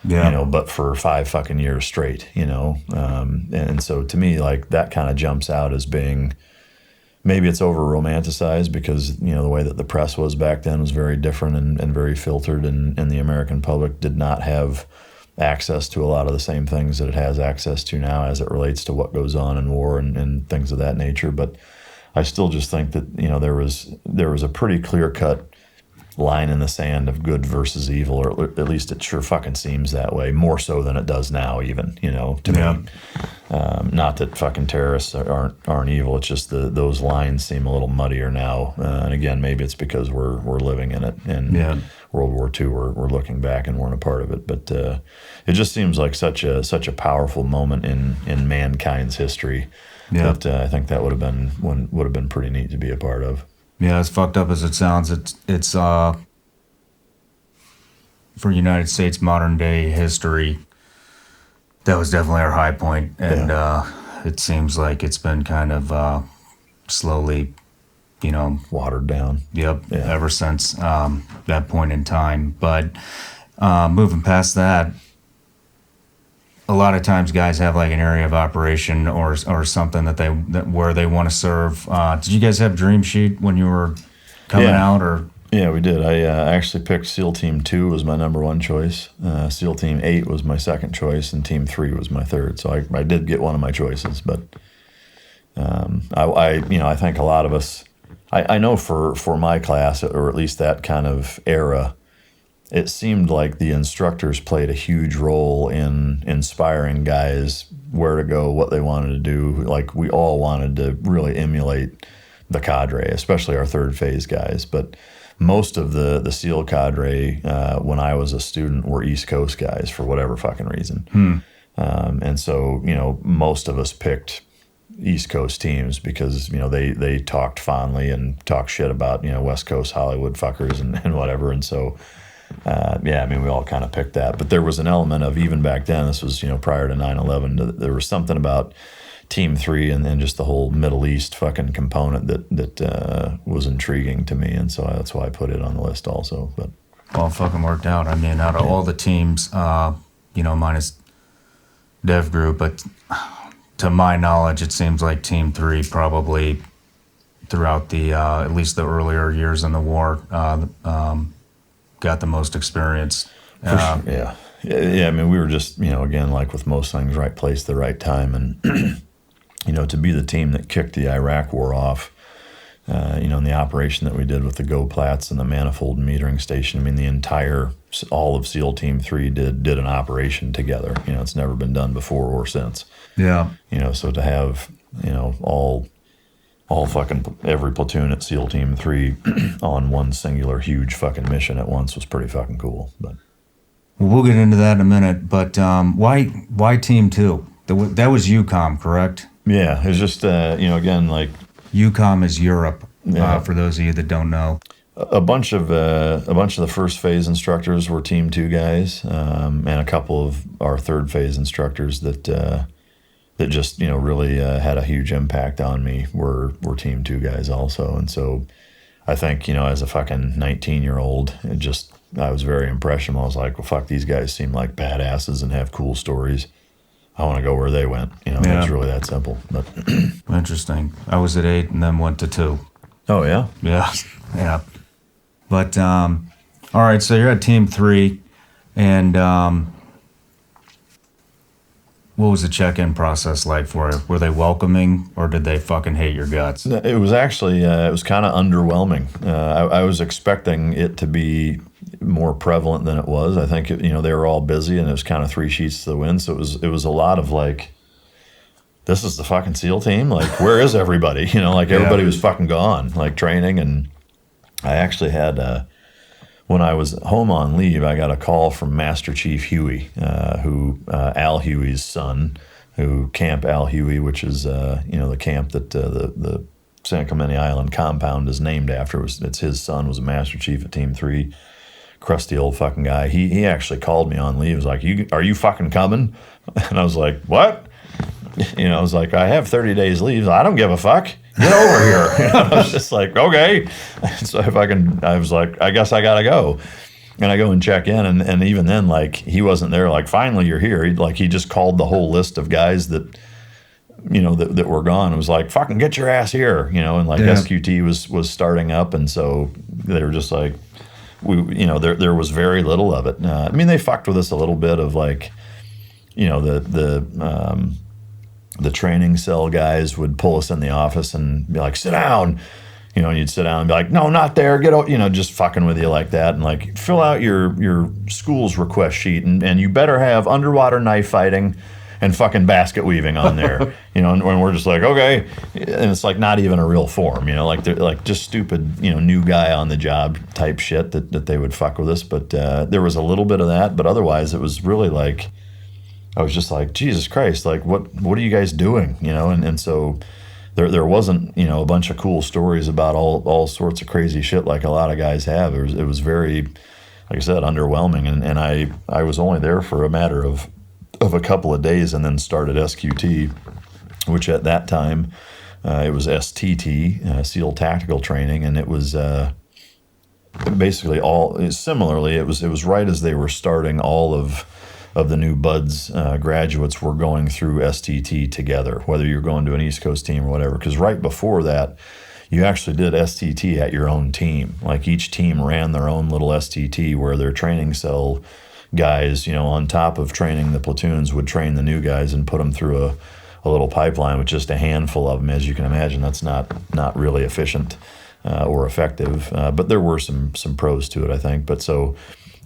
Yeah. But for 5 fucking years straight, and so to me, like, that kind of jumps out as being, maybe it's over romanticized because, the way that the press was back then was very different and very filtered, and the American public did not have access to a lot of the same things that it has access to now as it relates to what goes on in war and things of that nature. But I still just think that, there was a pretty clear-cut line in the sand of good versus evil, or at least it sure fucking seems that way, more so than it does now, even, to me. Not that fucking terrorists aren't evil, it's just those lines seem a little muddier now. And again, maybe it's because we're living in it, and World War II, we're looking back and weren't a part of it. But it just seems like such a powerful moment in mankind's history that I think that would have been pretty neat to be a part of. Yeah, as fucked up as it sounds, it's for United States modern day history, that was definitely our high point, and it seems like it's been kind of slowly, watered down. Yep, ever since that point in time. But moving past that, a lot of times guys have like an area of operation or something where they want to serve. Did you guys have Dream Sheet when you were coming out, or? Yeah, we did. I actually picked SEAL Team 2 was my number one choice. SEAL Team 8 was my second choice, and Team 3 was my third. So I did get one of my choices, but I think a lot of us, I know for my class, or at least that kind of era, it seemed like the instructors played a huge role in inspiring guys where to go, what they wanted to do. Like, we all wanted to really emulate the cadre, especially our third phase guys. But most of the SEAL cadre, when I was a student, were East Coast guys for whatever fucking reason. And so, most of us picked East Coast teams because, they talked fondly and talked shit about, West Coast Hollywood fuckers and whatever. And so, we all kind of picked that. But there was an element of, even back then, this was, prior to 9/11, there was something about Team 3 and then just the whole Middle East fucking component that was intriguing to me. And so that's why I put it on the list also. But Well, it fucking worked out. I mean, out of all the teams, minus Dev Group, but to my knowledge, it seems like Team 3 probably throughout the, at least the earlier years in the war, got the most experience. Yeah. I mean, we were just, again, like with most things, right place, the right time. And, to be the team that kicked the Iraq war off, in the operation that we did with the Go Plats and the manifold metering station, I mean, all of SEAL Team 3 did an operation together. It's never been done before or since. Yeah. So to have, all fucking every platoon at SEAL Team 3 on one singular huge fucking mission at once was pretty fucking cool. But we'll get into that in a minute. But why Team 2? That was UCOM, correct? Yeah, it's just again, like, UCOM is Europe. For those of you that don't know, a bunch of the first phase instructors were Team 2 guys, and a couple of our third phase instructors that just really had a huge impact on me were Team 2 guys also. And so I think as a fucking 19-year-old, I was very impressionable. I was like, well, fuck, these guys seem like badasses and have cool stories. I want to go where they went. It's really that simple. But interesting. I was at 8 and then went to 2. Oh yeah, yeah. But all right, so you're at Team 3, and what was the check-in process like for you? Were they welcoming, or did they fucking hate your guts? It was actually, it was kind of underwhelming. I was expecting it to be more prevalent than it was. I think, they were all busy, and it was kind of 3 sheets to the wind. So it was a lot of like, this is the fucking SEAL team? Like, where is everybody? Everybody was fucking gone, like training. And I actually had, when I was home on leave, I got a call from Master Chief Huey, Al Huey's son, Camp Al Huey, which is, the camp that the San Clemente Island compound is named after. It's his son was a Master Chief at Team 3. Crusty old fucking guy. He actually called me on leave. He was like, are you fucking coming? And I was like, what? I was like, I have 30 days leave. I don't give a fuck. Get over here. I was just like, okay. So I was like, I guess I got to go. And I go and check in. And even then, like, he wasn't there. Like, finally, you're here. He just called the whole list of guys that, that were gone. It was like, fucking get your ass here, and like SQT was starting up. And so they were just like, there was very little of it. They fucked with us a little bit of like, the training cell guys would pull us in the office and be like, sit down, and you'd sit down and be like, no, not there, get out, just fucking with you like that. And like, fill out your school's request sheet and you better have underwater knife fighting and fucking basket weaving on there, and we're just like, okay. And it's like not even a real form, like they're like just stupid, new guy on the job type shit that they would fuck with us. But there was a little bit of that, but otherwise it was really like, I was just like, Jesus Christ, like what are you guys doing? And so there wasn't, a bunch of cool stories about all sorts of crazy shit like a lot of guys have. It was very, like I said, underwhelming. And I was only there for a matter of a couple of days and then started SQT, which at that time, it was STT, SEAL Tactical Training. And it was basically similarly, it was right as they were starting all of the new buds graduates were going through STT together, whether you're going to an East Coast team or whatever. Because right before that, you actually did STT at your own team. Like each team ran their own little STT where their training cell guys, on top of training the platoons, would train the new guys and put them through a little pipeline with just a handful of them. As you can imagine, that's not really efficient or effective. But there were some pros to it, I think. But so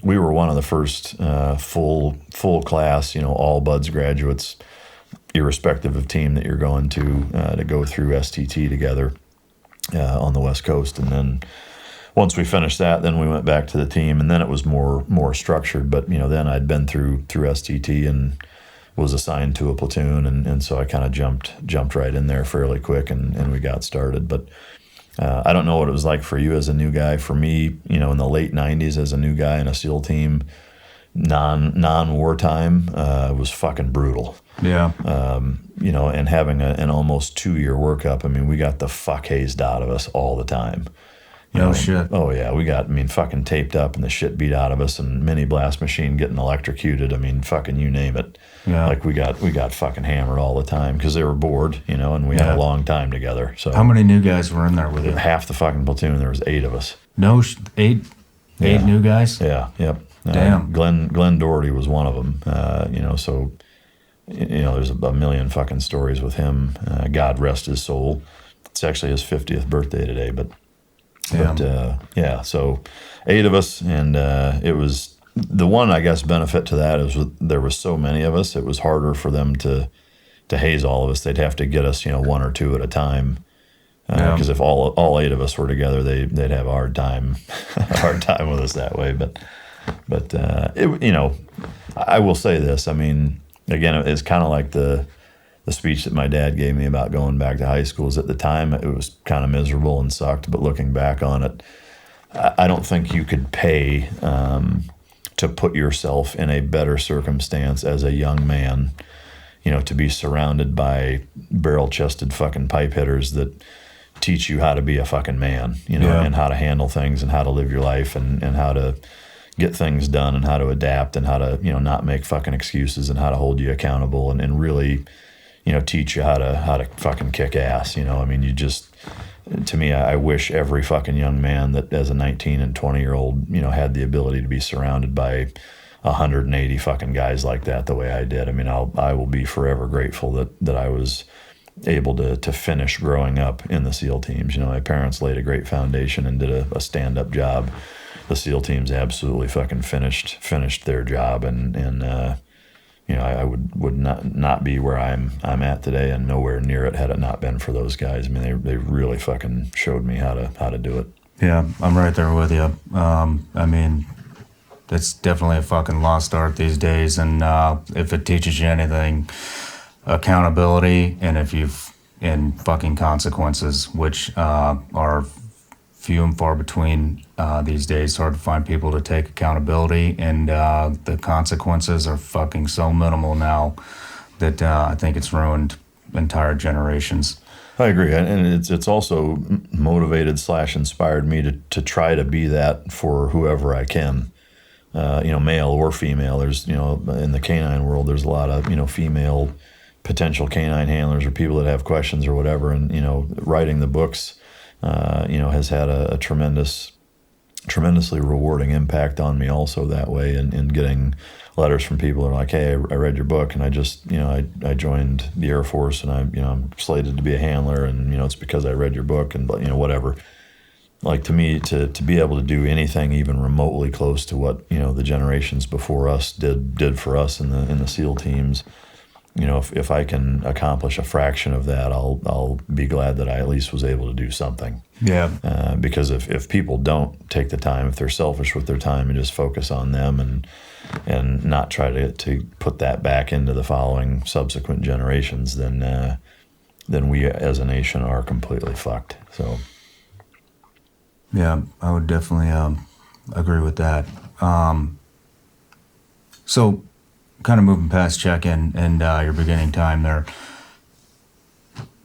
we were one of the first full class, all buds graduates, irrespective of team that you're going to go through STT together on the West Coast. And then once we finished that, then we went back to the team, and then it was more structured. But then I'd been through STT and was assigned to a platoon, and so I kind of jumped right in there fairly quick, and we got started. But I don't know what it was like for you as a new guy. For me, in the late 90s as a new guy in a SEAL team, non-wartime, was fucking brutal. Yeah. And having an almost 2-year workup, we got the fuck hazed out of us all the time. Shit. Oh yeah, we got, fucking taped up and the shit beat out of us, and mini blast machine getting electrocuted. Fucking you name it. Yeah. Like we got fucking hammered all the time because they were bored, and we had a long time together. So how many new guys were in there with you? Half the fucking platoon. There was 8 of us. Eight new guys. Yeah. Yep. Damn. Glenn Doherty was one of them. So there's a million fucking stories with him. God rest his soul. It's actually his 50th birthday today, but so 8 of us, and it was the one, I guess, benefit to that is there was so many of us, it was harder for them to haze all of us. They'd have to get us, 1 or 2 at a time, because if all 8 of us were together, they'd have a hard time with us that way. But I will say this. Again, it's kind of like the speech that my dad gave me about going back to high school. Is at the time it was kind of miserable and sucked, but looking back on it, I don't think you could pay to put yourself in a better circumstance as a young man, to be surrounded by barrel-chested fucking pipe hitters that teach you how to be a fucking man, and how to handle things and how to live your life and how to get things done and how to adapt and how to, not make fucking excuses and how to hold you accountable and really, teach you how to fucking kick ass. to me, I wish every fucking young man that as a 19 and 20-year-old, had the ability to be surrounded by 180 fucking guys like that the way I did. I mean, I will be forever grateful that I was able to finish growing up in the SEAL teams. My parents laid a great foundation and did a stand-up job. The SEAL teams absolutely fucking finished their job, and I would not be where I'm at today, and nowhere near it had it not been for those guys. I mean, they really fucking showed me how to do it. Yeah, I'm right there with you. I mean, it's definitely a fucking lost art these days, and if it teaches you anything, accountability, and fucking consequences, which are few and far between these days. It's hard to find people to take accountability, and the consequences are fucking so minimal now that I think it's ruined entire generations. I agree, and it's also motivated / inspired me to try to be that for whoever I can, male or female. There's in the canine world, there's a lot of female potential canine handlers or people that have questions or whatever, and writing the books has had a tremendously rewarding impact on me also that way, and getting letters from people that are like, hey, I read your book, and I just, I joined the Air Force, and I'm slated to be a handler, and, it's because I read your book, and, whatever. Like, to me, to be able to do anything even remotely close to what, the generations before us did for us in the SEAL teams, if I can accomplish a fraction of that, I'll be glad that I at least was able to do something. Yeah. Because if people don't take the time, if they're selfish with their time and just focus on them and not try to put that back into the following subsequent generations, then we as a nation are completely fucked. So. Yeah, I would definitely agree with that. So, kind of moving past check-in and your beginning time there,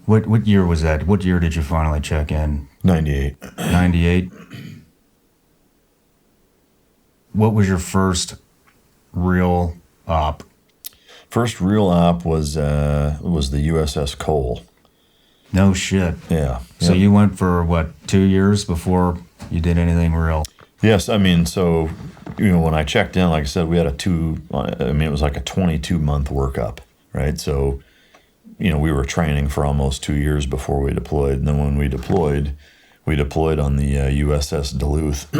what year was that? What year did you finally check in? 98. 98? What was your first real op? First real op was the USS Cole. No shit. Yeah. So you went for, 2 years before you did anything real? Yes, I mean, so, when I checked in, like I said, we had it was like a 22-month workup, right? So, we were training for almost 2 years before we deployed. And then when we deployed on the USS Duluth,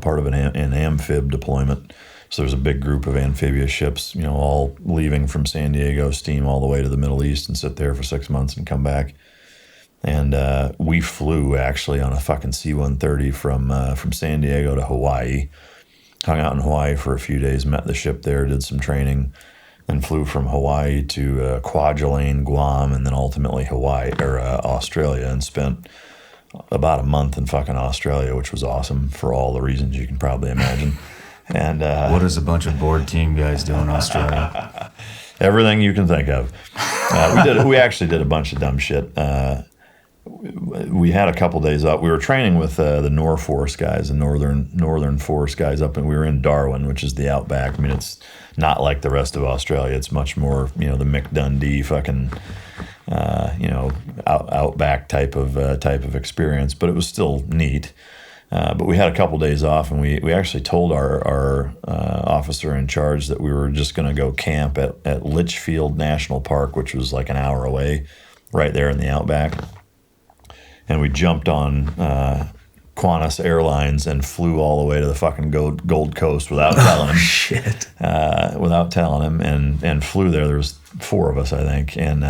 part of an amphib deployment. So there's a big group of amphibious ships, all leaving from San Diego, steam all the way to the Middle East and sit there for 6 months and come back. And we flew actually on a fucking C-130 from San Diego to Hawaii. Hung out in Hawaii for a few days, met the ship there, did some training, then flew from Hawaii to Kwajalein, Guam, and then ultimately Australia, and spent about a month in fucking Australia, which was awesome for all the reasons you can probably imagine. And what does a bunch of board team guys do in Australia? Everything you can think of. We actually did a bunch of dumb shit. We had a couple days up. We were training with the Norforce guys, the Northern Force guys up, and we were in Darwin, which is the outback. I mean, it's not like the rest of Australia. It's much more, the Mick Dundee fucking, outback type of experience. But it was still neat. But we had a couple days off, and we actually told our officer in charge that we were just going to go camp at Litchfield National Park, which was like an hour away, right there in the outback. And we jumped on Qantas Airlines and flew all the way to the fucking Gold Coast without telling him. Shit. Without telling him, and flew there. There was 4 of us, I think, and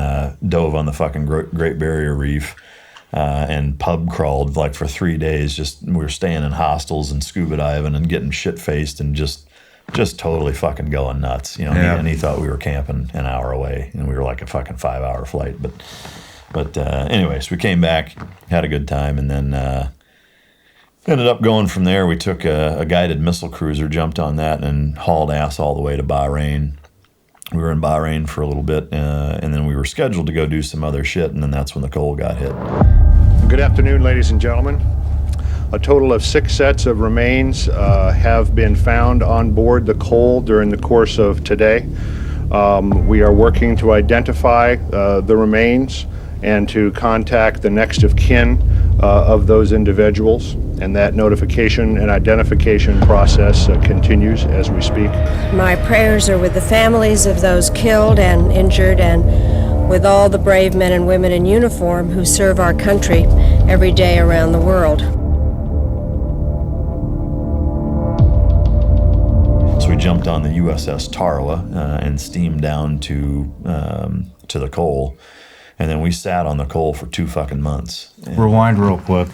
dove on the fucking Great Barrier Reef. And pub crawled like for 3 days. We were staying in hostels and scuba diving and getting shit faced and just totally fucking going nuts, Yeah. And he thought we were camping an hour away, and we were like a fucking 5-hour flight. But anyways, we came back, had a good time, and then ended up going from there. We took a guided missile cruiser, jumped on that, and hauled ass all the way to Bahrain. We were in Bahrain for a little bit, and then we were scheduled to go do some other shit, and then that's when the Cole got hit. Good afternoon, ladies and gentlemen. A total of 6 sets of remains have been found on board the Cole during the course of today. We are working to identify the remains and to contact the next of kin of those individuals. And that notification and identification process continues as we speak. My prayers are with the families of those killed and injured, and with all the brave men and women in uniform who serve our country every day around the world. So we jumped on the USS Tarawa and steamed down to the Cole, and then we sat on the Cole for 2 fucking months. Rewind real quick.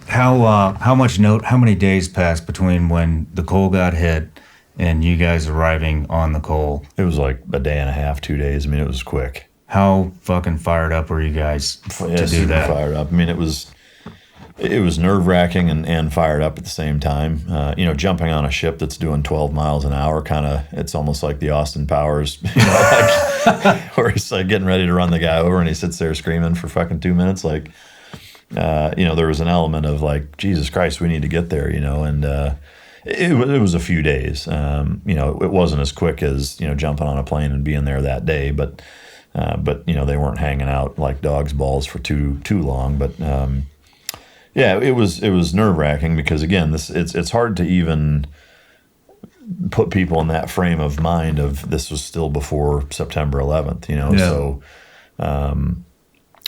How many days passed between when the Cole got hit and you guys arriving on the Cole? It was like a day and a half, 2 days. I mean, it was quick. How fucking fired up were you guys to do Super that? Fired up. I mean, it was nerve-wracking and fired up at the same time. Jumping on a ship that's doing 12 miles an hour, it's almost like the Austin Powers, where he's like getting ready to run the guy over and he sits there screaming for fucking 2 minutes. Like, there was an element of like, Jesus Christ, we need to get there, and it was a few days. It wasn't as quick as, jumping on a plane and being there that day, but they weren't hanging out like dog's balls for too long. But yeah, it was nerve-wracking because, again, it's hard to even put people in that frame of mind of this was still before September 11th, Yeah. So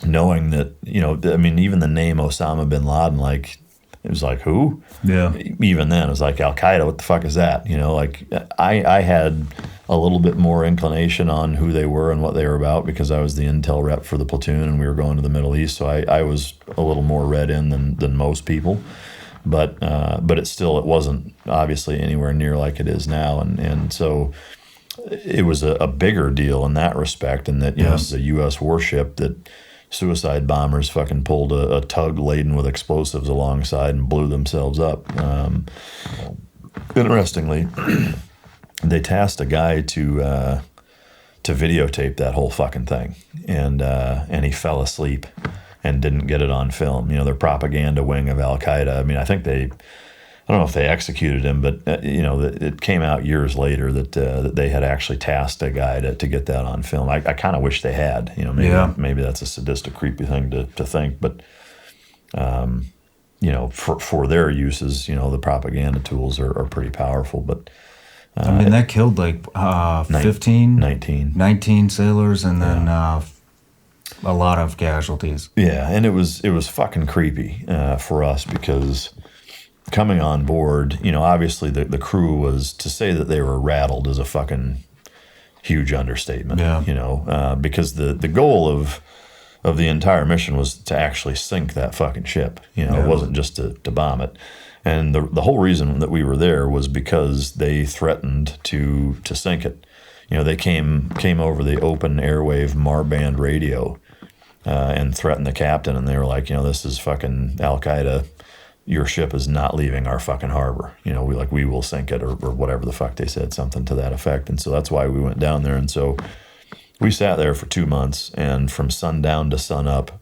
knowing that, even the name Osama bin Laden, like, it was like, who? Yeah. Even then, it was like, Al-Qaeda, what the fuck is that? I had a little bit more inclination on who they were and what they were about because I was the intel rep for the platoon and we were going to the Middle East, so I was a little more read in than most people. But it wasn't obviously anywhere near like it is now. And so it was a bigger deal in that respect, and that, this is a U.S. warship that suicide bombers fucking pulled a tug laden with explosives alongside and blew themselves up. Interestingly, they tasked a guy to videotape that whole fucking thing, and he fell asleep and didn't get it on film. Their propaganda wing of Al-Qaeda. I mean, I don't know if they executed him, but it came out years later that they had actually tasked a guy to get that on film. I kind of wish they had. Maybe that's a sadistic, creepy thing to think, but for their uses, the propaganda tools are pretty powerful. But that killed like 19 sailors, and then a lot of casualties. Yeah, and it was fucking creepy for us because coming on board, obviously the crew was, to say that they were rattled is a fucking huge understatement. Yeah. Because the goal of the entire mission was to actually sink that fucking ship. It wasn't just to bomb it. And the whole reason that we were there was because they threatened to sink it. They came over the open airwave Marband radio and threatened the captain, and they were like, this is fucking Al-Qaeda. Your ship is not leaving our fucking harbor. We will sink it, or whatever the fuck they said, something to that effect. And so that's why we went down there. And so we sat there for 2 months, and from sundown to sunup,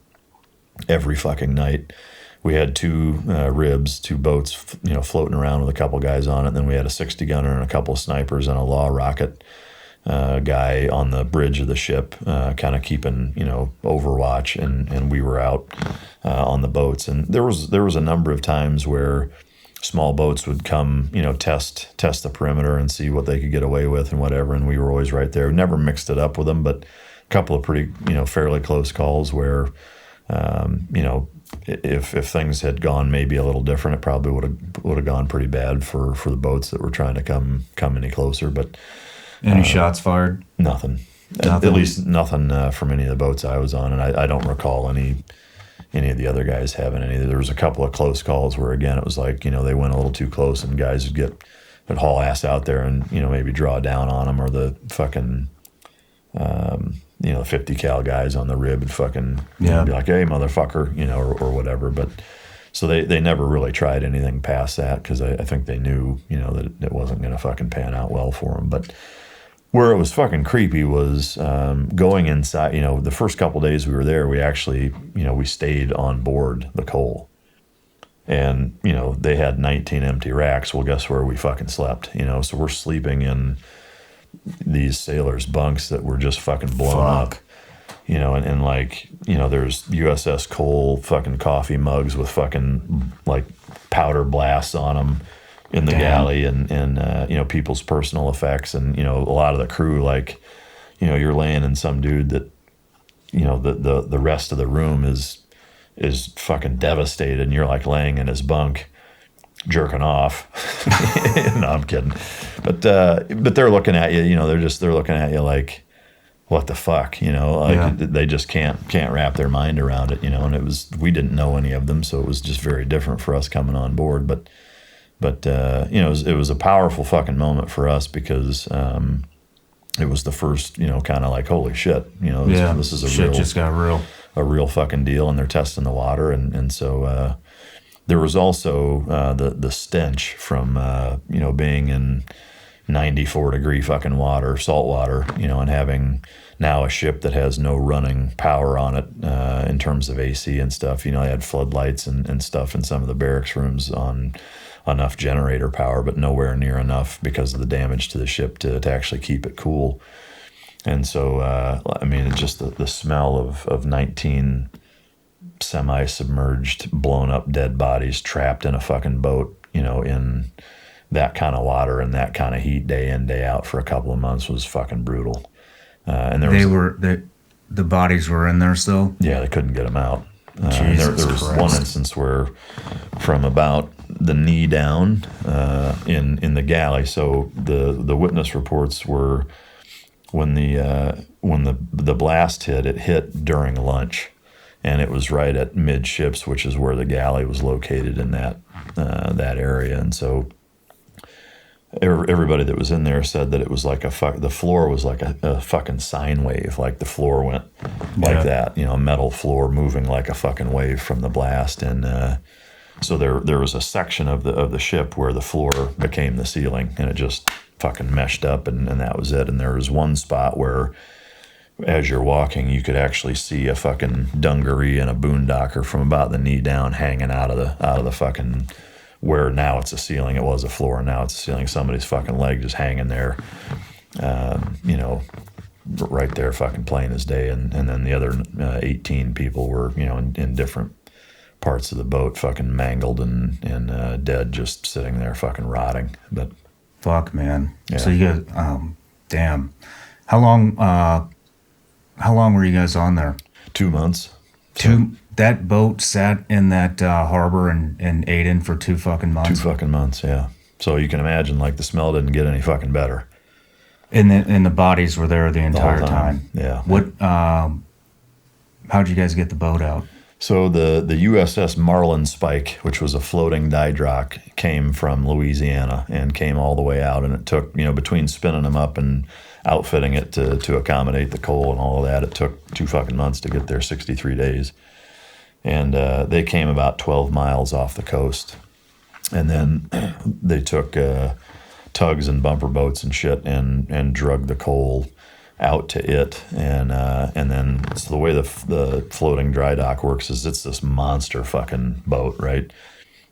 every fucking night, we had two ribs, two boats, floating around with a couple guys on it. And then we had a 60 gunner and a couple of snipers and a law rocket guy on the bridge of the ship, kind of keeping, overwatch, and we were out on the boats. And there was a number of times where small boats would come, test the perimeter and see what they could get away with and whatever, and we were always right there. Never mixed it up with them, but a couple of pretty, fairly close calls where, if things had gone maybe a little different, it probably would have gone pretty bad for the boats that were trying to come any closer. But any shots fired? Nothing. At least nothing from any of the boats I was on, and I don't recall any of the other guys having any. There was a couple of close calls where, again, it was like, they went a little too close, and guys would haul ass out there and, maybe draw down on them, or the fucking, 50 cal guys on the rib would fucking be like, hey, motherfucker, or whatever. But so they never really tried anything past that, because I think they knew, that it wasn't going to fucking pan out well for them. But where it was fucking creepy was going inside. The first couple of days we were there, we actually, we stayed on board the Cole. And, they had 19 empty racks. Well, guess where we fucking slept? So we're sleeping in these sailors' bunks that were just fucking blown up. you know, and like, you know, there's USS Cole fucking coffee mugs with fucking like powder blasts on them in the galley, and you know, people's personal effects, and, you know, a lot of the crew, like, you know, you're laying in some dude that, you know, the rest of the room is fucking devastated, and you're like laying in his bunk jerking off. No, I'm kidding. But they're looking at you, you know, they're looking at you like, what the fuck, you know, like they just can't wrap their mind around it, you know. And we didn't know any of them, so it was just very different for us coming on board. But you know, it was a powerful fucking moment for us, because it was the first, you know, kind of like, holy shit, you know, this is shit just got real. A real fucking deal, and they're testing the water, and so there was also the stench from you know, being in 94 degree fucking water, salt water, you know, and having now a ship that has no running power on it in terms of AC and stuff. You know, they had floodlights and stuff in some of the barracks rooms on enough generator power, but nowhere near enough because of the damage to the ship to actually keep it cool. And so, I mean, it's just the smell of 19 semi-submerged, blown up dead bodies trapped in a fucking boat, you know, in that kind of water and that kind of heat day in, day out for a couple of months was fucking brutal. And the bodies were in there still? Yeah, they couldn't get them out. There was one instance where from about the knee down in the galley, so the witness reports were when the blast hit, it hit during lunch, and it was right at midships, which is where the galley was located in that area. And so everybody that was in there said that it was like the floor was like a fucking sine wave, like the floor went like that, you know, metal floor moving like a fucking wave from the blast. And so there was a section of the ship where the floor became the ceiling, and it just fucking meshed up, and that was it. And there was one spot where, as you're walking, you could actually see a fucking dungaree and a boondocker from about the knee down hanging out of the fucking, where now it's a ceiling, it was a floor, and now it's a ceiling. Somebody's fucking leg just hanging there, you know, right there, fucking plain as day. And then the other 18 people were, you know, in different parts of the boat, fucking mangled and dead, just sitting there fucking rotting. But fuck, man. Yeah. So you guys, damn. How long were you guys on there? 2 months. That boat sat in that harbor in Aden for 2 fucking months? 2 fucking months, yeah. So you can imagine, like, the smell didn't get any fucking better. And the bodies were there the entire time. Yeah. What? How'd you guys get the boat out? So the USS Marlin Spike, which was a floating diedrock, came from Louisiana and came all the way out, and it took, you know, between spinning them up and outfitting it to accommodate the coal and all of that, it took 2 fucking months to get there, 63 days. And they came about 12 miles off the coast. And then they took tugs and bumper boats and shit and drug the coal out to it. And then, so the way the floating dry dock works is it's this monster fucking boat, right?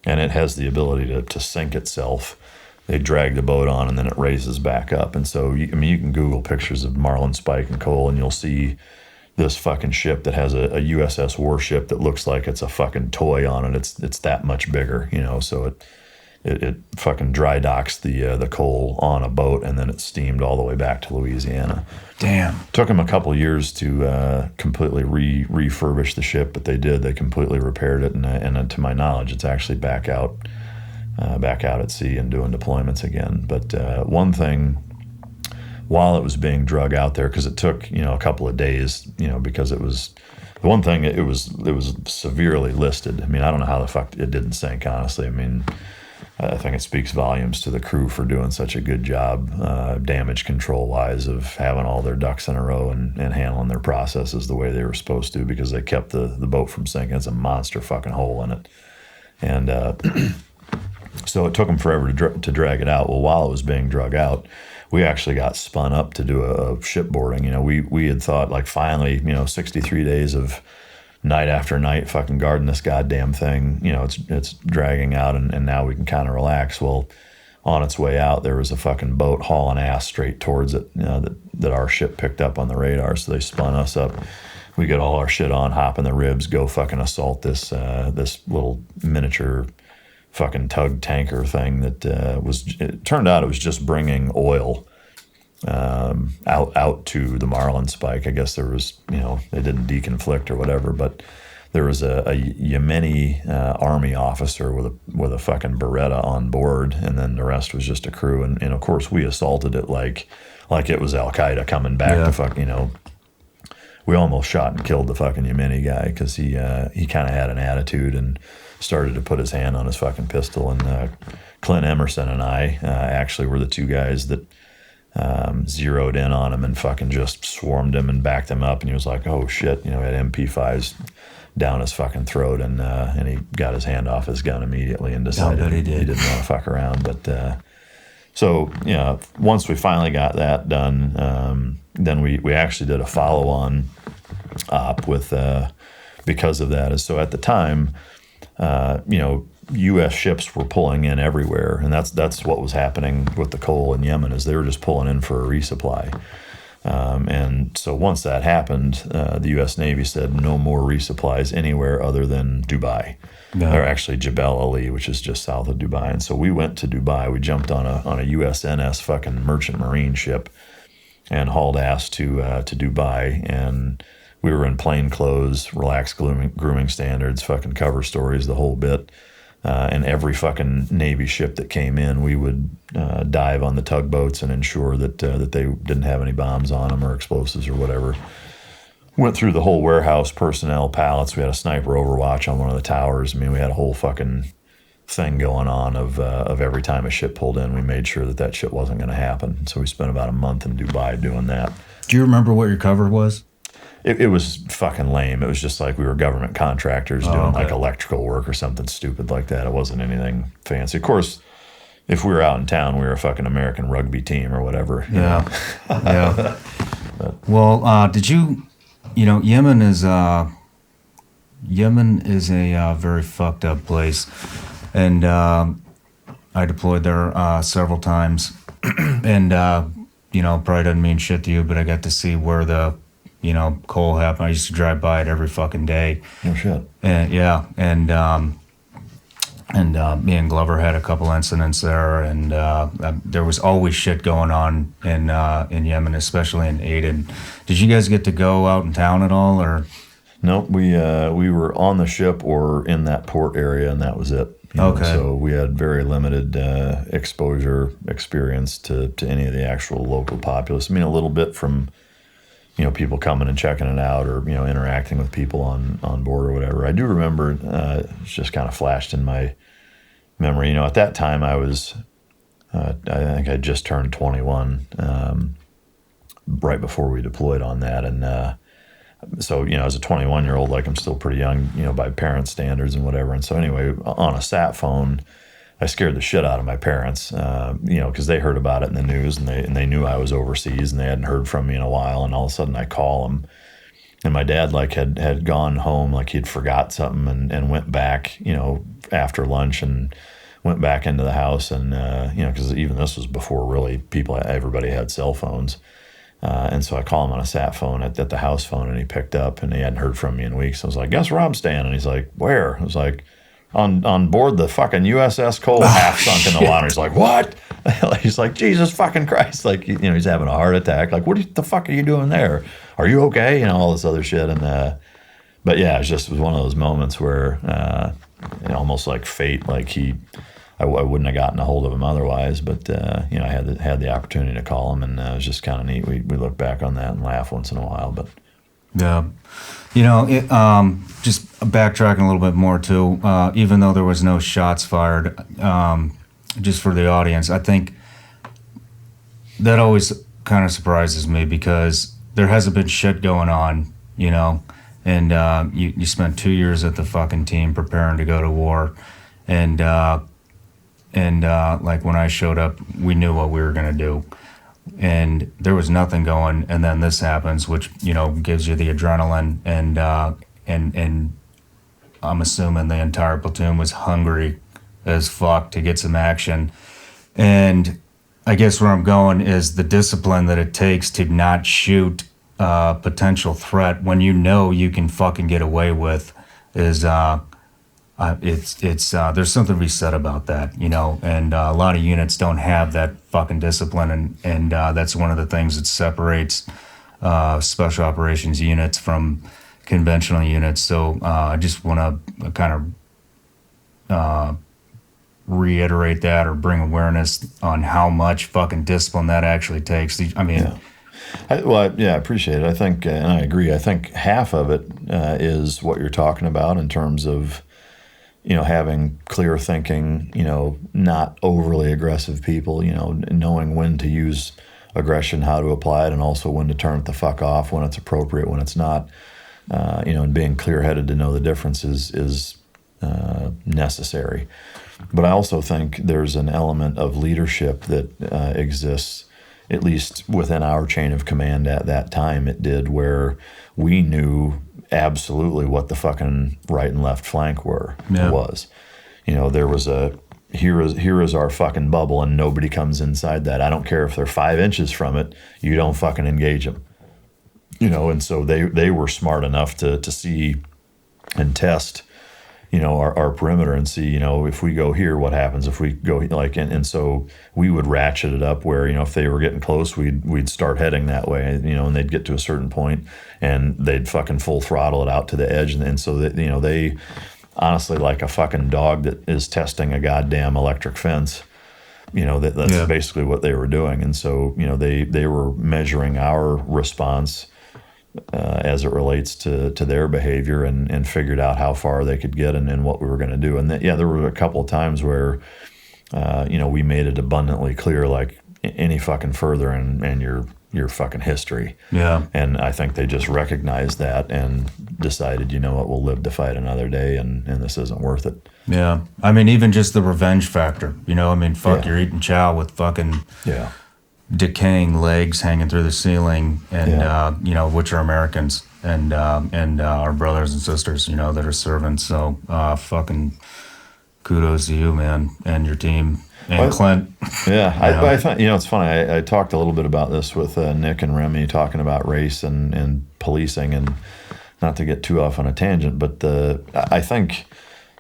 And it has the ability to sink itself. They drag the boat on, and then it raises back up. And so, you can Google pictures of Marlin Spike and Cole, and you'll see this fucking ship that has a USS warship that looks like it's a fucking toy on it. It's that much bigger, you know. So it fucking dry docks the coal on a boat, and then it's steamed all the way back to Louisiana. Damn. Took them a couple of years to completely refurbish the ship, but they did. They completely repaired it, and to my knowledge, it's actually back out at sea and doing deployments again. But one thing, while it was being drug out there, because it took, you know, a couple of days, you know, because it was the one thing, it was severely listed. I mean, I don't know how the fuck it didn't sink, honestly. I mean, I think it speaks volumes to the crew for doing such a good job, damage control wise, of having all their ducks in a row and handling their processes the way they were supposed to, because they kept the boat from sinking. It's a monster fucking hole in it. And so it took them forever to drag it out. Well, while it was being drug out, we actually got spun up to do a shipboarding. You know, we had thought, like, finally, you know, 63 days of night after night fucking guarding this goddamn thing, you know, it's dragging out, and now we can kind of relax. Well, on its way out, there was a fucking boat hauling ass straight towards it, you know, that our ship picked up on the radar. So they spun us up we get all our shit on, hop in the ribs, go fucking assault this this little miniature fucking tug tanker thing that it turned out it was just bringing oil out to the Marlin Spike. I guess there was, they didn't deconflict or whatever, but there was a Yemeni army officer with a fucking Beretta on board, and then the rest was just a crew. And of course we assaulted it like it was Al Qaeda coming back to fuck. We almost shot and killed the fucking Yemeni guy because he kind of had an attitude and started to put his hand on his fucking pistol. And Clint Emerson and I actually were the two guys that zeroed in on him and fucking just swarmed him and backed him up. And he was like, oh shit, he had MP5s down his fucking throat, and he got his hand off his gun immediately and decided he didn't want to fuck around. But so once we finally got that done, then we actually did a follow-on op with because of that. So at the time, U.S. ships were pulling in everywhere, and that's what was happening with the coal in Yemen, is they were just pulling in for a resupply. And so once that happened, the U.S. Navy said no more resupplies anywhere other than Dubai. Or actually Jebel Ali, which is just south of Dubai. And so we went to Dubai. We jumped on a USNS fucking merchant marine ship and hauled ass to Dubai. And we were in plain clothes, relaxed grooming standards, fucking cover stories, the whole bit. And every fucking Navy ship that came in, we would dive on the tugboats and ensure that they didn't have any bombs on them or explosives or whatever. Went through the whole warehouse, personnel, pallets. We had a sniper overwatch on one of the towers. I mean, we had a whole fucking thing going on of every time a ship pulled in, we made sure that shit wasn't going to happen. So we spent about a month in Dubai doing that. Do you remember what your cover was? It was fucking lame. It was just like we were government contractors doing like electrical work or something stupid like that. It wasn't anything fancy. Of course, if we were out in town, we were a fucking American rugby team or whatever. Yeah. Well, did you, Yemen is a very fucked up place. And I deployed there several times. And, probably doesn't mean shit to you, but I got to see where the coal happened. I used to drive by it every fucking day. No shit. And me and Glover had a couple incidents there, and there was always shit going on in Yemen, especially in Aden. Did you guys get to go out in town at all, or? Nope, we were on the ship or in that port area, and that was it. So we had very limited exposure experience to any of the actual local populace. I mean, a little bit from people coming and checking it out, or interacting with people on board or whatever. I do remember it's just kind of flashed in my memory. At that time I was I think I just turned 21 right before we deployed on that, and so as a 21-year-old, like, I'm still pretty young by parents' standards and whatever. And so anyway, on a sat phone, I scared the shit out of my parents, because they heard about it in the news, and they knew I was overseas, and they hadn't heard from me in a while. And all of a sudden I call them, and my dad had gone home, like he'd forgot something, and went back, after lunch, and went back into the house, and because even this was before really everybody had cell phones, and so I call him on a sat phone at the house phone, and he picked up, and he hadn't heard from me in weeks. I was like, guess where I'm staying? And he's like, where? I was like, on board the fucking USS Cole, half sunk in the water. He's like, what? He's like, Jesus fucking Christ. Like, he's having a heart attack. Like, what the fuck are you doing there? Are you okay? All this other shit. And, but yeah, it was one of those moments where, almost like fate, like I wouldn't have gotten a hold of him otherwise, but, I had the opportunity to call him, and it was just kind of neat. We look back on that and laugh once in a while, but. Yeah. Just backtracking a little bit more too, even though there was no shots fired, just for the audience, I think that always kind of surprises me, because there hasn't been shit going on, and you spent 2 years at the fucking team preparing to go to war, and like when I showed up, we knew what we were going to do. And there was nothing going, and then this happens, which gives you the adrenaline, and I'm assuming the entire platoon was hungry as fuck to get some action. And I guess where I'm going is the discipline that it takes to not shoot potential threat when you know you can fucking get away with is there's something to be said about that, you know, and a lot of units don't have that fucking discipline, and that's one of the things that separates special operations units from conventional units. So I just want to kind of reiterate that, or bring awareness on how much fucking discipline that actually takes. I mean, I appreciate it. I think, and I agree, I think half of it is what you're talking about in terms of, you know, having clear thinking, you know, not overly aggressive people, you know, knowing when to use aggression, how to apply it, and also when to turn it the fuck off, when it's appropriate, when it's not, you know, and being clear-headed to know the difference is necessary. But I also think there's an element of leadership that exists, at least within our chain of command at that time. It did, where we knew absolutely what the fucking right and left flank was. You know, there was here is our fucking bubble, and nobody comes inside that. I don't care if they're 5 inches from it, you don't fucking engage them. You know, and so they were smart enough to see and test, you know, our perimeter and see, you know, if we go here, what happens if we go, like, and so we would ratchet it up where, you know, if they were getting close, we'd start heading that way, you know, and they'd get to a certain point and they'd fucking full throttle it out to the edge. And so that, you know, they honestly, like a fucking dog that is testing a goddamn electric fence, you know, that's basically what they were doing. And so, you know, they were measuring our response as it relates to their behavior, and figured out how far they could get and what we were going to do. And there were a couple of times where, you know, we made it abundantly clear, like, any fucking further and your fucking history. Yeah. And I think they just recognized that and decided, you know what, we'll live to fight another day, and this isn't worth it. Yeah. I mean, even just the revenge factor, you know, I mean, fuck, you're eating chow with fucking decaying legs hanging through the ceiling, and you know, which are Americans, and our brothers and sisters, you know, that are serving. So fucking kudos to you, man, and your team, and Clint. Yeah, I thought, you know, it's funny. I talked a little bit about this with Nick and Remy, talking about race and policing, and not to get too off on a tangent, but I think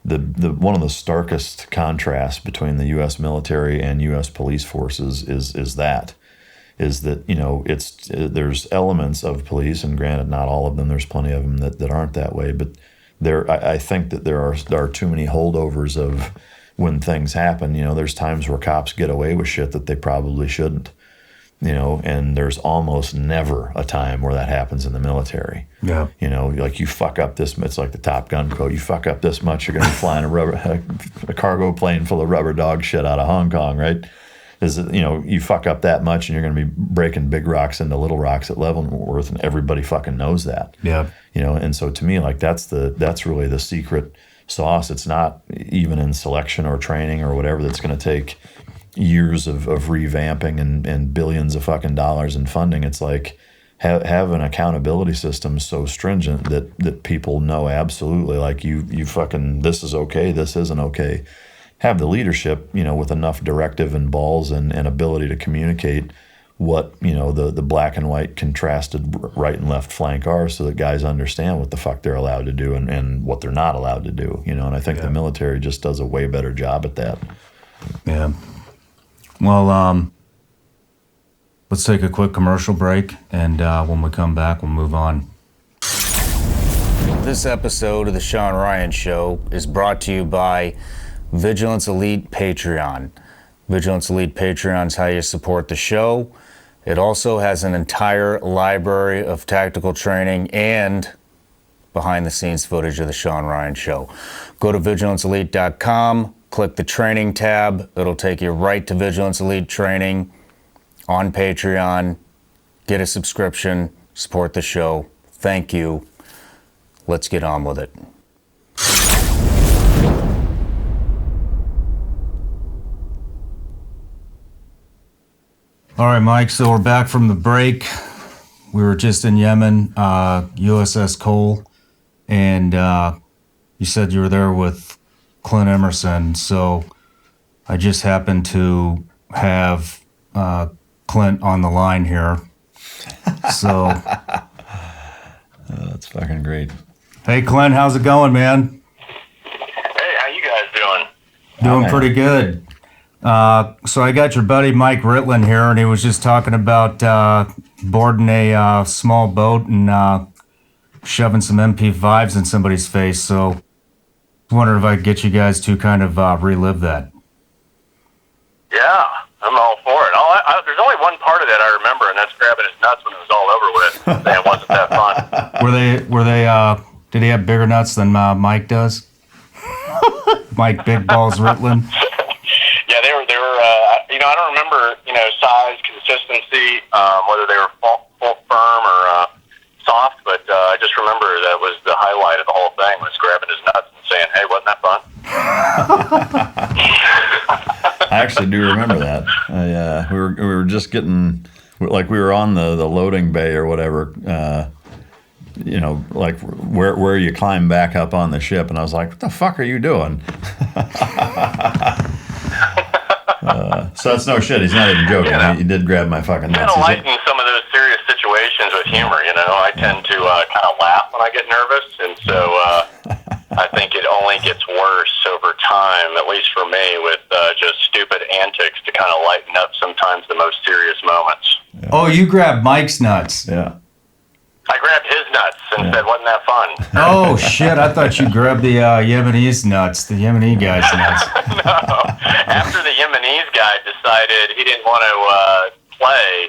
the one of the starkest contrasts between the U.S. military and U.S. police forces is that, you know, there's elements of police, and granted, not all of them. There's plenty of them that aren't that way, but I think that there are too many holdovers of when things happen. You know, there's times where cops get away with shit that they probably shouldn't. You know, and there's almost never a time where that happens in the military. Yeah. You know, like, you fuck up this, it's like the Top Gun quote, you fuck up this much, you're going to be flying a cargo plane full of rubber dog shit out of Hong Kong, right? You know, you fuck up that much and you're going to be breaking big rocks into little rocks at Leavenworth, and everybody fucking knows that. Yeah. You know, and so to me, like, that's really the secret sauce. It's not even in selection or training or whatever that's going to take years of revamping and billions of fucking dollars in funding. It's like, have an accountability system so stringent that people know absolutely, like, you fucking, this is okay, this isn't okay. Have the leadership, you know, with enough directive and balls and ability to communicate what, you know, the black and white contrasted right and left flank are, so that guys understand what the fuck they're allowed to do and what they're not allowed to do, you know. And I think the military just does a way better job at that. Yeah. Well, let's take a quick commercial break, and when we come back, we'll move on. This episode of the Shawn Ryan Show is brought to you by Vigilance Elite Patreon. Vigilance Elite Patreon is how you support the show. It also has an entire library of tactical training and behind-the-scenes footage of the Shawn Ryan Show. Go to vigilanceelite.com. Click the training tab. It'll take you right to Vigilance Elite training on Patreon. Get a subscription. Support the show. Thank you. Let's get on with it. All right, Mike, so we're back from the break. We were just in Yemen, USS Cole, and you said you were there with Clint Emerson, so I just happened to have Clint on the line here. So fucking great. Hey, Clint, how's it going, man? Hey, how you guys doing? Doing pretty good. So I got your buddy Mike Ritland here, and he was just talking about boarding a small boat and shoving some MP5s in somebody's face. So I wondered if I could get you guys to kind of relive that. Yeah, I'm all for it. There's only one part of that I remember, and that's grabbing his nuts when it was all over with. Man, wasn't that fun? Were they? Did he have bigger nuts than Mike does? Mike Big Balls Ritland. Yeah, they were. I don't remember. Size, consistency, whether they were full firm or soft. But I just remember that was the highlight of the whole thing, was grabbing his nuts and saying, "Hey, wasn't that fun?" I actually do remember that. We were just getting, like, we were on the loading bay or whatever. Like where you climb back up on the ship, and I was like, "What the fuck are you doing?" So that's no shit. He's not even joking. He did grab my fucking nuts. Kind of lighten some of those serious situations with humor. I tend to kind of laugh when I get nervous, and so I think it only gets worse over time, at least for me, with just stupid antics to kind of lighten up sometimes the most serious moments. Yeah. Oh, you grabbed Mike's nuts. Yeah. I grabbed his nuts and said, "Wasn't that fun?" Oh shit! I thought you grabbed the Yemenis nuts, the Yemeni guy's nuts. No. After the Yemenis guy decided he didn't want to play,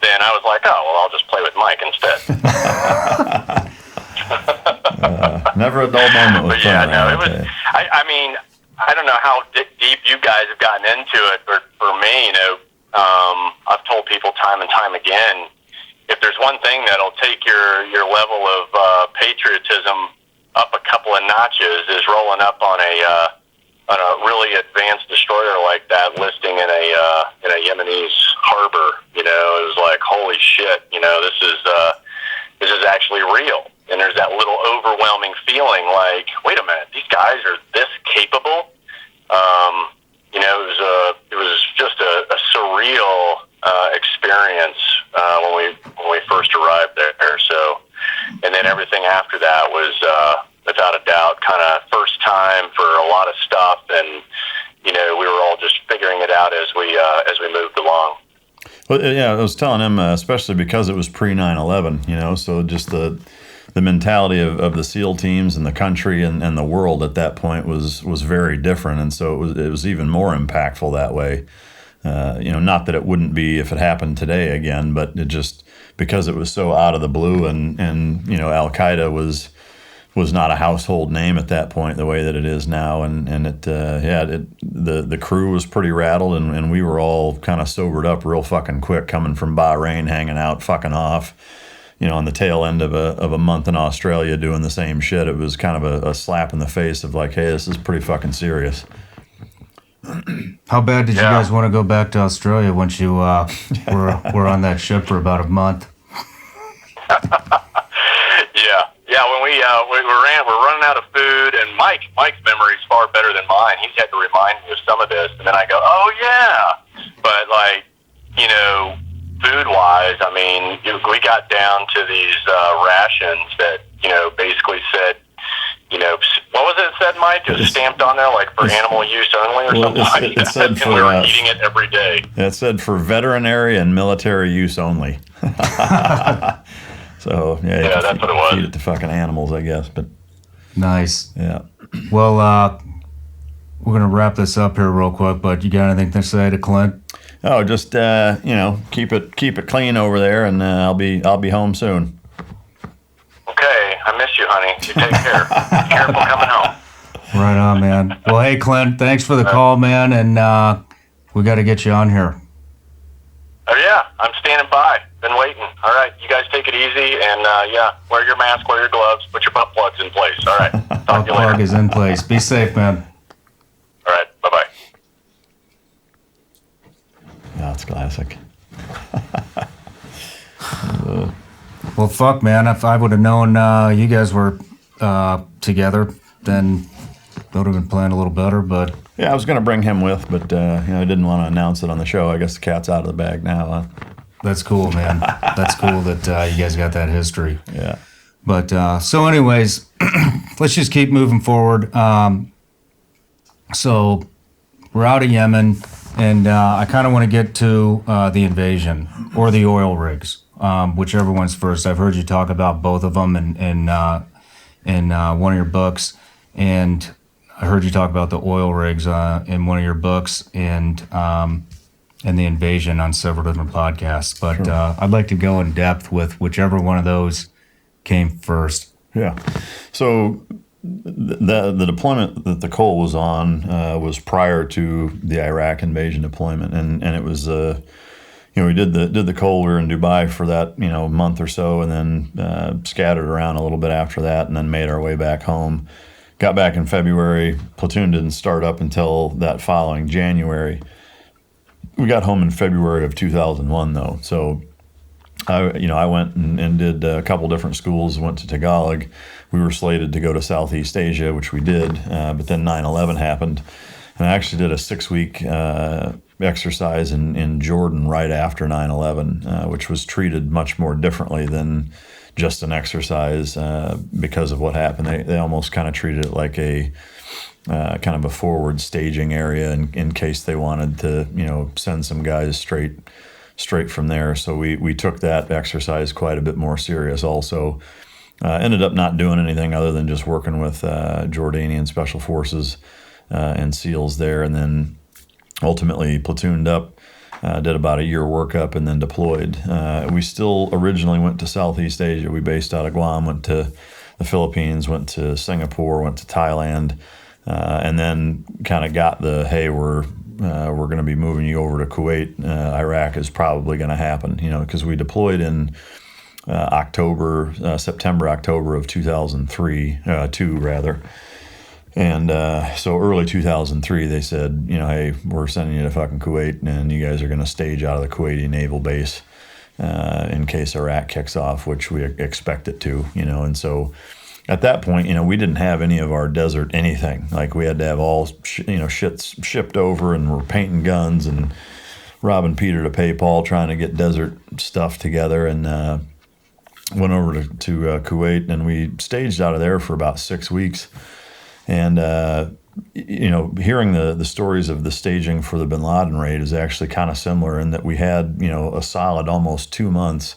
then I was like, "Oh well, I'll just play with Mike instead." Never a dull moment with But yeah, fun. no, it was. I mean, I don't know how deep you guys have gotten into it, but for me, I've told people time and time again, if there's one thing that'll take your level of patriotism up a couple of notches, is rolling up on a really advanced destroyer like that, listing in a Yemenis harbor. It was like, holy shit, this is actually real. And there's that little overwhelming feeling like, wait a minute, these guys are this capable. It was just a surreal experience when we first arrived there. So, and then everything after that was without a doubt kind of first time for a lot of stuff, and we were all just figuring it out as we moved along. Well, yeah, I was telling him, especially because it was pre 9/11, so just the mentality of the SEAL teams and the country and the world at that point was very different, and so it was even more impactful that way. Not that it wouldn't be if it happened today again, but it just, because it was so out of the blue, and Al Qaeda was not a household name at that point the way that it is now, and the crew was pretty rattled, and we were all kind of sobered up real fucking quick, coming from Bahrain, hanging out, fucking off, on the tail end of a month in Australia doing the same shit. It was kind of a slap in the face of like, hey, this is pretty fucking serious. How bad did you guys want to go back to Australia once you were on that ship for about a month? Yeah. When we're running out of food, and Mike's memory is far better than mine. He's had to remind me of some of this, and then I go, oh yeah. But food wise, I mean, we got down to these rations that basically said, what was it said, Mike? It was stamped on there, like for animal use only or something like that. It said and we were eating it every day. It said for veterinary and military use only. So, yeah, that's what it was. Feed it to fucking animals, I guess. But nice. Yeah. Well, we're going to wrap this up here real quick, but you got anything to say to Clint? Oh, just, keep it clean over there, and I'll be home soon. Okay, I miss you, honey. You take care. Be careful coming home. Right on, man. Well, hey, Clint, thanks for the call, man, and we got to get you on here. Oh, yeah, I'm standing by. Been waiting. All right, you guys take it easy, and wear your mask, wear your gloves, put your butt plugs in place. All right, talk to you later. Plug is in place. Be safe, man. All right, bye-bye. That's classic. Well, fuck, man. If I would have known you guys were together, then that would have been planned a little better, but... Yeah, I was going to bring him with, but I didn't want to announce it on the show. I guess the cat's out of the bag now, huh? That's cool, man. That's cool that you guys got that history. Yeah. But so anyways, let's just keep moving forward. So we're out of Yemen, and I kind of want to get to the invasion or the oil rigs, whichever one's first. I've heard you talk about both of them in one of your books, and I heard you talk about the oil rigs in one of your books, and the invasion on several different podcasts. But sure. I'd like to go in depth with whichever one of those came first. Yeah. So the deployment that the Cole was on was prior to the Iraq invasion deployment, and it was we did the Cole. We were in Dubai for that month or so, and then scattered around a little bit after that, and then made our way back home. Got back in February. Platoon didn't start up until that following January. We got home in February of 2001, though. So I went and did a couple different schools, went to Tagalog. We were slated to go to Southeast Asia, which we did, but then 9/11 happened. And I actually did a 6-week exercise in Jordan right after 9/11, which was treated much more differently than just an exercise because of what happened. They almost kind of treated it like a kind of a forward staging area in case they wanted to, send some guys straight from there. So we took that exercise quite a bit more serious also. Ended up not doing anything other than just working with Jordanian Special Forces and SEALs there, and then ultimately platooned up, did about a year workup, and then deployed. We still originally went to Southeast Asia. We based out of Guam, went to the Philippines, went to Singapore, went to Thailand, and then kind of got the, hey, we're going to be moving you over to Kuwait. Iraq is probably going to happen, because we deployed in September, October of 2003, And so early 2003, they said, hey, we're sending you to fucking Kuwait, and you guys are going to stage out of the Kuwaiti naval base in case Iraq kicks off, which we expect it to, And so at that point, we didn't have any of our desert anything. Like, we had to have all, shit shipped over, and we're painting guns and robbing Peter to pay Paul, trying to get desert stuff together, and went over to Kuwait, and we staged out of there for about 6 weeks. And, hearing the stories of the staging for the Bin Laden raid is actually kind of similar in that we had, a solid almost 2 months,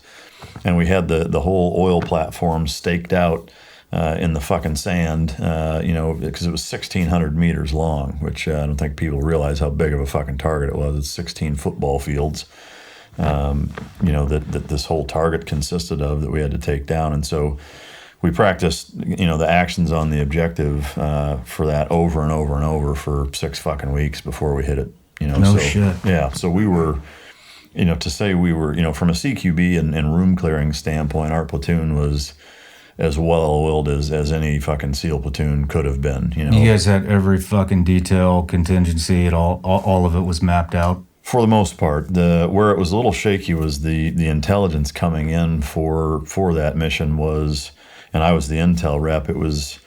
and we had the whole oil platform staked out in the fucking sand, because it was 1,600 meters long, which I don't think people realize how big of a fucking target it was. It's 16 football fields, that this whole target consisted of that we had to take down. And so we practiced, the actions on the objective for that over and over and over for 6 fucking weeks before we hit it. Shit. Yeah, so we were, to say we were, from a CQB and room clearing standpoint, our platoon was as well-oiled as any fucking SEAL platoon could have been. You guys had every fucking detail, contingency, all of it was mapped out? For the most part. Where it was a little shaky was the intelligence coming in for that mission was, and I was the intel rep, it was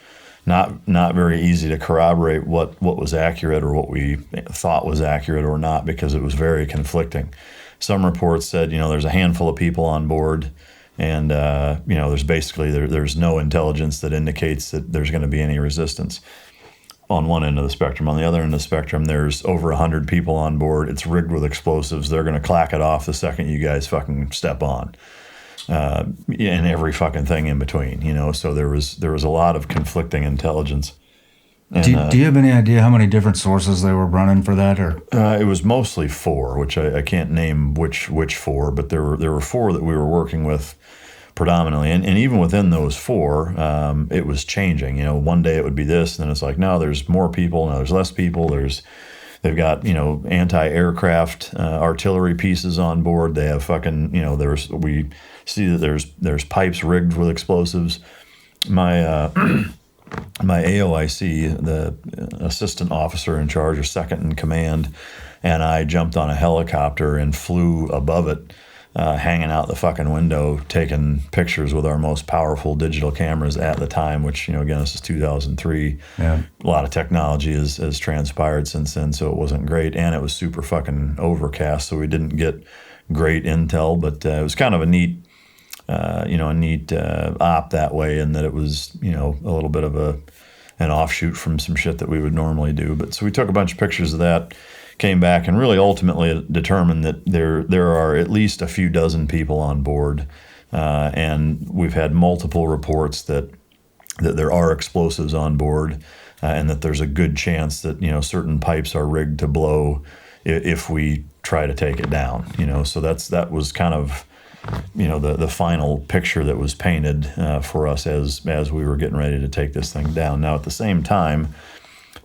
not very easy to corroborate what was accurate or what we thought was accurate or not, because it was very conflicting. Some reports said, there's a handful of people on board, and there's basically there's no intelligence that indicates that there's going to be any resistance on one end of the spectrum. On the other end of the spectrum, there's over 100 people on board. It's rigged with explosives. They're going to clack it off the second you guys fucking step on. And every fucking thing in between, So there was a lot of conflicting intelligence. And, do you have any idea how many different sources they were running for that, or? It was mostly 4, which I can't name which 4, but there were 4 that we were working with predominantly, and even within those 4, it was changing. One day it would be this, and then it's like, no, there's more people, no, there's less people. They've got anti-aircraft artillery pieces on board. They have fucking we see that there's pipes rigged with explosives. My AOIC, the assistant officer in charge or second in command, and I jumped on a helicopter and flew above it, hanging out the fucking window, taking pictures with our most powerful digital cameras at the time, which, again, this is 2003. Yeah. A lot of technology has transpired since then, so it wasn't great, and it was super fucking overcast, so we didn't get great intel, but it was kind of a neat a neat op that way, and that it was, a little bit of an offshoot from some shit that we would normally do. But so we took a bunch of pictures of that, came back, and really ultimately determined that there are at least a few dozen people on board, and we've had multiple reports that there are explosives on board, and that there's a good chance that certain pipes are rigged to blow if we try to take it down. So that was kind of the final picture that was painted for us as we were getting ready to take this thing down. Now, at the same time,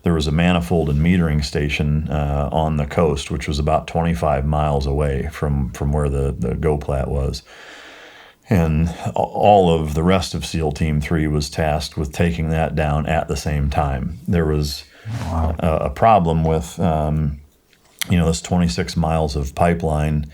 there was a manifold and metering station on the coast, which was about 25 miles away from where the GoPlat was. And all of the rest of SEAL Team 3 was tasked with taking that down at the same time. There was a problem with, this 26 miles of pipeline.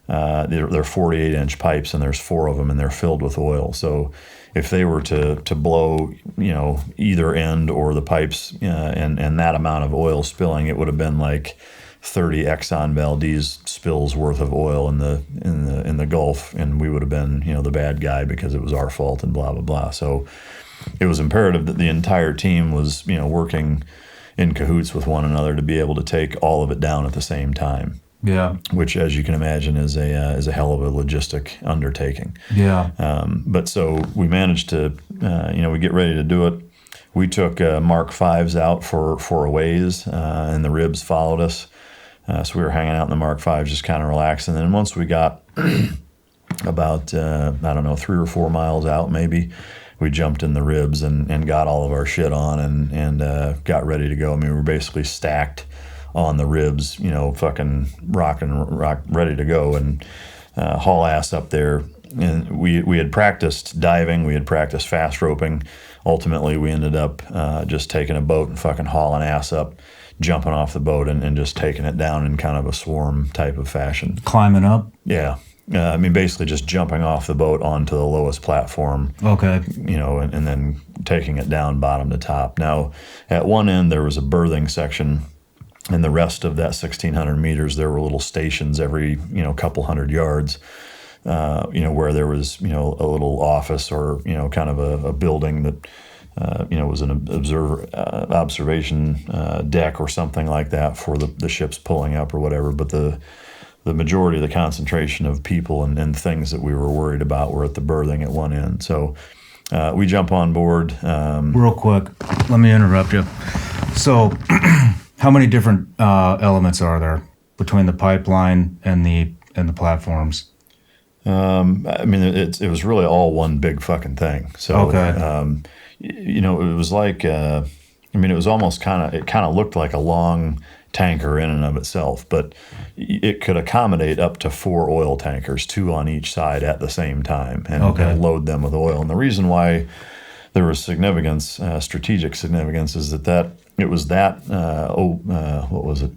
They're 48-inch pipes, and there's 4 of them, and they're filled with oil. So if they were to blow, either end or the pipes, and that amount of oil spilling, it would have been like 30 Exxon Valdez spills worth of oil in the Gulf, and we would have been, the bad guy because it was our fault and blah, blah, blah. So it was imperative that the entire team was, working in cahoots with one another to be able to take all of it down at the same time. Yeah. Which, as you can imagine, is a hell of a logistic undertaking. Yeah. But so we managed to, we get ready to do it. We took Mark 5s out for a ways, and the ribs followed us. So we were hanging out in the Mark 5s, just kind of relaxing. And then once we got about, 3 or 4 miles out maybe, we jumped in the ribs and got all of our shit on and got ready to go. I mean, we were basically stacked on the ribs, fucking rock, ready to go and haul ass up there. And we had practiced diving, we had practiced fast roping. Ultimately, we ended up just taking a boat and fucking hauling ass up, jumping off the boat and just taking it down in kind of a swarm type of fashion. Climbing up? Yeah. Basically just jumping off the boat onto the lowest platform. Okay. And then taking it down bottom to top. Now, at one end, there was a berthing section. And the rest of that 1,600 meters, there were little stations every, couple hundred yards, where there was, a little office or, kind of a building that, was an observation deck or something like that for the ships pulling up or whatever. But the majority of the concentration of people and things that we were worried about were at the berthing at one end. So we jump on board. Real quick, let me interrupt you. So how many different elements are there between the pipeline and the platforms? It was really all one big fucking thing. So, okay. It was like, it was almost it kind of looked like a long tanker in and of itself, but it could accommodate up to 4 oil tankers, 2 on each side at the same time, and load them with oil. And the reason why there was significance, strategic significance, is that it was that, what was it?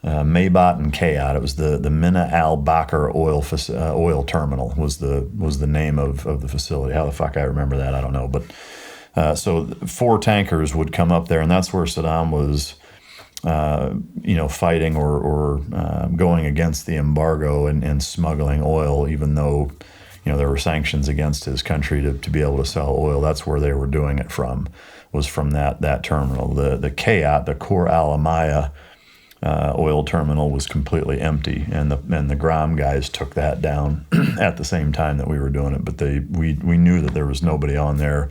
Maybot and Kayat. It was the Mina Al Bakr oil terminal was the name of the facility. How the fuck I remember that, I don't know. But so 4 tankers would come up there, and that's where Saddam was, fighting or going against the embargo and smuggling oil, even though there were sanctions against his country to be able to sell oil. That's where they were doing it from, was from that terminal. The Kayat, the Khor Al Amaya oil terminal, was completely empty, and the Gram guys took that down at the same time that we were doing it. But we knew that there was nobody on there,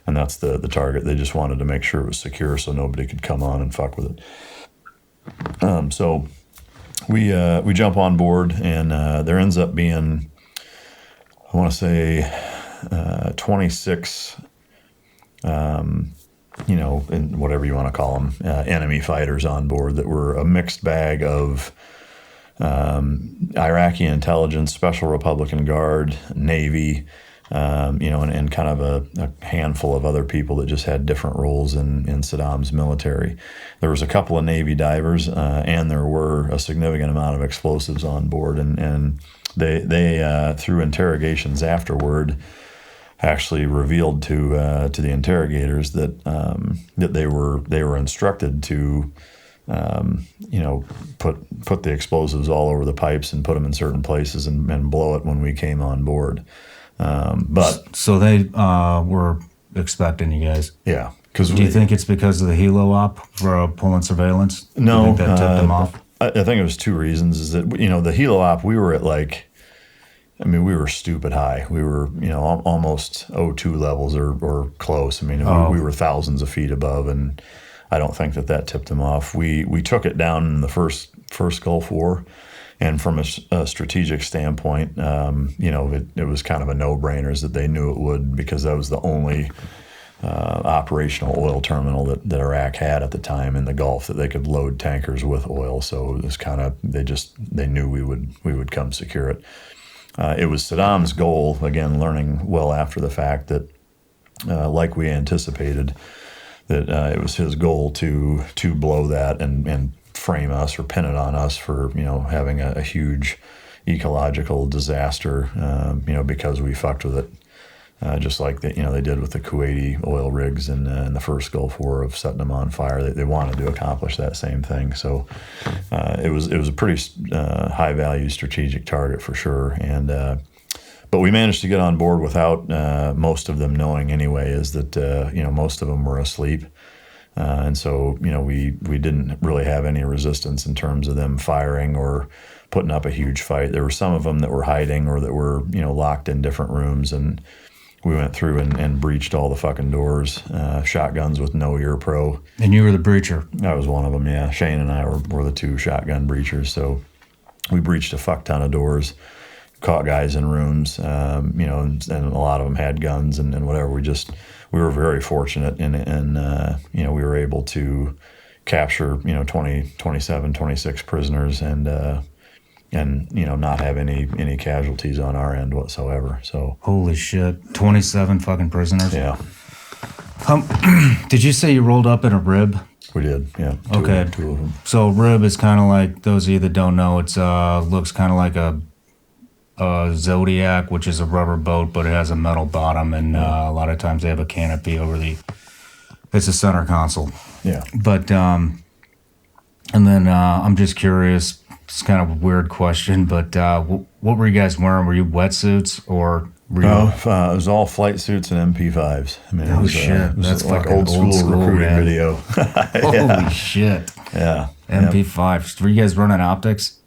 and that's the target. They just wanted to make sure it was secure so nobody could come on and fuck with it. So we jump on board, and there ends up being, I want to say, 26. And whatever you want to call them, enemy fighters on board that were a mixed bag of Iraqi intelligence, Special Republican Guard, Navy, and kind of a handful of other people that just had different roles in Saddam's military. There was a couple of Navy divers, and there were a significant amount of explosives on board, and they through interrogations afterward, actually revealed to the interrogators that they were instructed to put the explosives all over the pipes and put them in certain places and blow it when we came on board. But so they were expecting you guys. yeah, because Do you think it's because of the helo op for pulling surveillance? Do you no, think that tipped them off? I think it was two reasons. Is that the helo op, we were at we were stupid high. We were almost O2 levels or close. We were thousands of feet above, and I don't think that tipped them off. We took it down in the first Gulf War. And from a strategic standpoint, it was kind of a no-brainer that they knew it would, because that was the only operational oil terminal that Iraq had at the time in the Gulf that they could load tankers with oil. So it was kind of they knew we would come secure it. It was Saddam's goal, again, learning well after the fact that, like we anticipated, that it was his goal to blow that and frame us or pin it on us for having a huge ecological disaster because we fucked with it, just like they did with the Kuwaiti oil rigs in the first Gulf War of setting them on fire. They wanted to accomplish that same thing. So it was a pretty high value strategic target for sure. And but we managed to get on board without most of them knowing anyway. Is that most of them were asleep. And so, we didn't really have any resistance in terms of them firing or putting up a huge fight. There were some of them that were hiding or that were, locked in different rooms. And we went through and breached all the fucking doors, shotguns with no ear pro. And you were the breacher. I was one of them, yeah. Shane and I were the two shotgun breachers. So we breached a fuck ton of doors, caught guys in rooms, and a lot of them had guns and whatever. We were very fortunate and we were able to capture, 27, 26 prisoners and not have any casualties on our end whatsoever. So holy shit, 27 fucking prisoners. Yeah. Did you say you rolled up in a rib? We did, yeah. Two of them. So rib is kind of like, those of you that don't know, it's looks kind of like a Zodiac, which is a rubber boat, but it has a metal bottom, and a lot of times they have a canopy over it's a center console. Yeah. But and then I'm just curious, it's kind of a weird question, but what were you guys wearing? Were you wetsuits or were you? No, it was all flight suits and MP5s. It was, shit, it was that's like fucking old school recruiting man. video. Holy shit. Yeah. MP5. Were you guys running optics?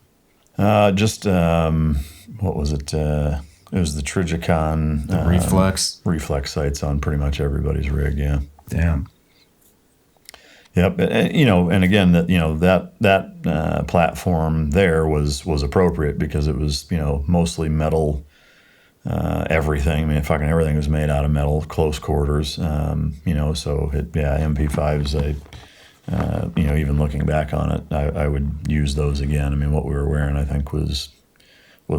What was it? It was the Trigicon. The reflex sights on pretty much everybody's rig, yeah. Damn. Yep, and again, that platform there was appropriate because it was mostly metal, everything. Fucking everything was made out of metal, close quarters. So MP5s. Even looking back on it, I would use those again. What we were wearing, I think, was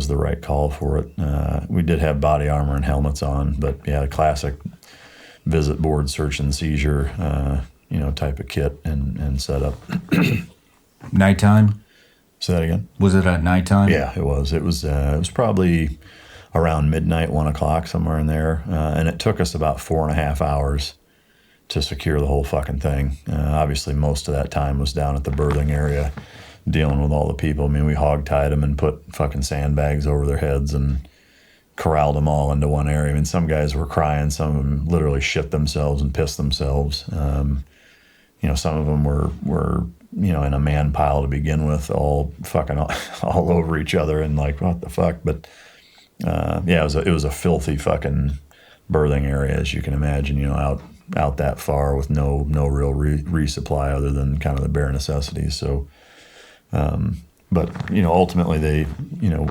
the right call for it. We did have body armor and helmets on, but yeah, classic visit board search and seizure, type of kit and setup. Nighttime? Say that again? Was it at nighttime? Yeah, it was. It was probably around midnight, 1 o'clock, somewhere in there. And it took us about 4.5 hours to secure the whole fucking thing. Obviously, most of that time was down at the berthing area, dealing with all the people. We hog-tied them and put fucking sandbags over their heads and corralled them all into one area. Some guys were crying. Some of them literally shit themselves and pissed themselves. Some of them were in a man pile to begin with, all fucking all over each other and like, what the fuck? But it was a filthy fucking berthing area, as you can imagine, out that far with no real resupply other than kind of the bare necessities. So, but ultimately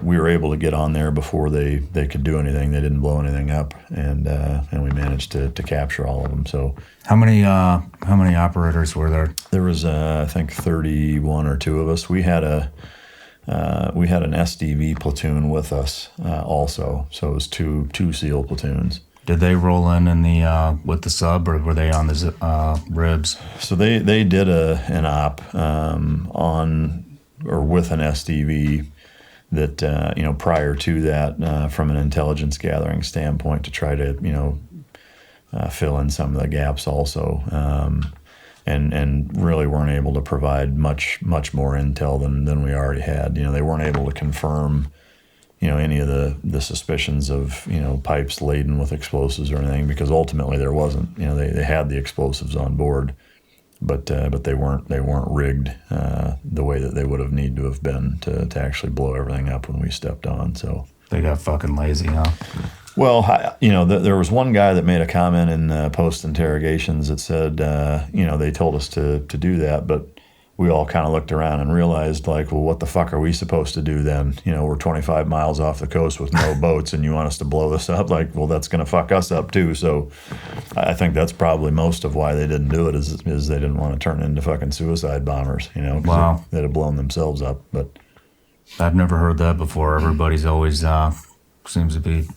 we were able to get on there before they could do anything. They didn't blow anything up, and we managed to capture all of them. So how many operators were there? There was I think 31 or 2 of us. We had an SDV platoon with us also, so it was two SEAL platoons. Did they roll in the with the sub, or were they on the ribs? So they did an op on or with an SDV that prior to that, from an intelligence gathering standpoint, to try to fill in some of the gaps also, and really weren't able to provide much more intel than we already had. They weren't able to confirm any of the suspicions of, pipes laden with explosives or anything, because ultimately there wasn't. They had the explosives on board, but they weren't rigged the way that they would have needed to have been to actually blow everything up when we stepped on. So They got fucking lazy, huh? Well, there was one guy that made a comment in post interrogations that said, they told us to do that, but we all kind of looked around and realized, like, well, what the fuck are we supposed to do then? We're 25 miles off the coast with no boats, and you want us to blow this up? Like, well, that's going to fuck us up too. So I think that's probably most of why they didn't do it is they didn't want to turn into fucking suicide bombers, 'cause Wow. they'd have blown themselves up. But I've never heard that before. Everybody's always seems to be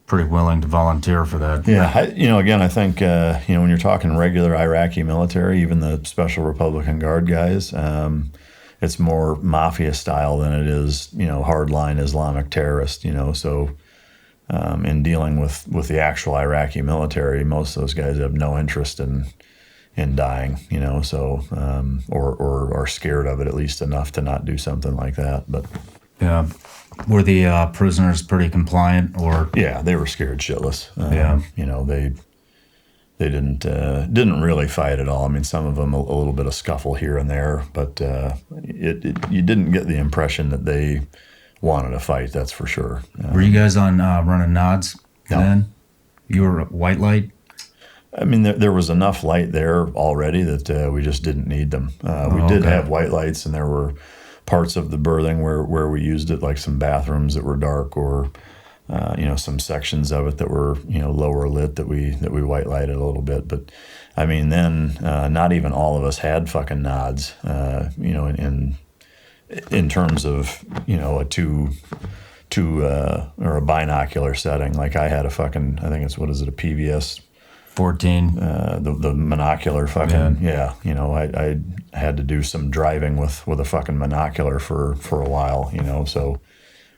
pretty willing to volunteer for that. yeah, again, I think, when you're talking regular Iraqi military, even the Special Republican Guard guys, it's more mafia style than it is, hardline Islamic terrorist, So in dealing with the actual Iraqi military, most of those guys have no interest in dying, so or are scared of it at least enough to not do something like that. But Yeah. Were the prisoners pretty compliant, or? yeah, they were scared shitless. Yeah. They didn't really fight at all. I mean, some of them a little bit of scuffle here and there, but you didn't get the impression that they wanted to fight. That's for sure. Were you guys on running nods then? You were white light? I mean, there was enough light there already that we just didn't need them. We did have white lights, and there were parts of the berthing where we used it, like some bathrooms that were dark, or some sections of it that were lower lit that we white lighted a little bit. But I mean, then not even all of us had fucking nods. In terms of a two or a binocular setting. Like I had a fucking, I think it's, what is it, a PVS 14. The monocular fucking, I had to do some driving with a fucking monocular for a while, so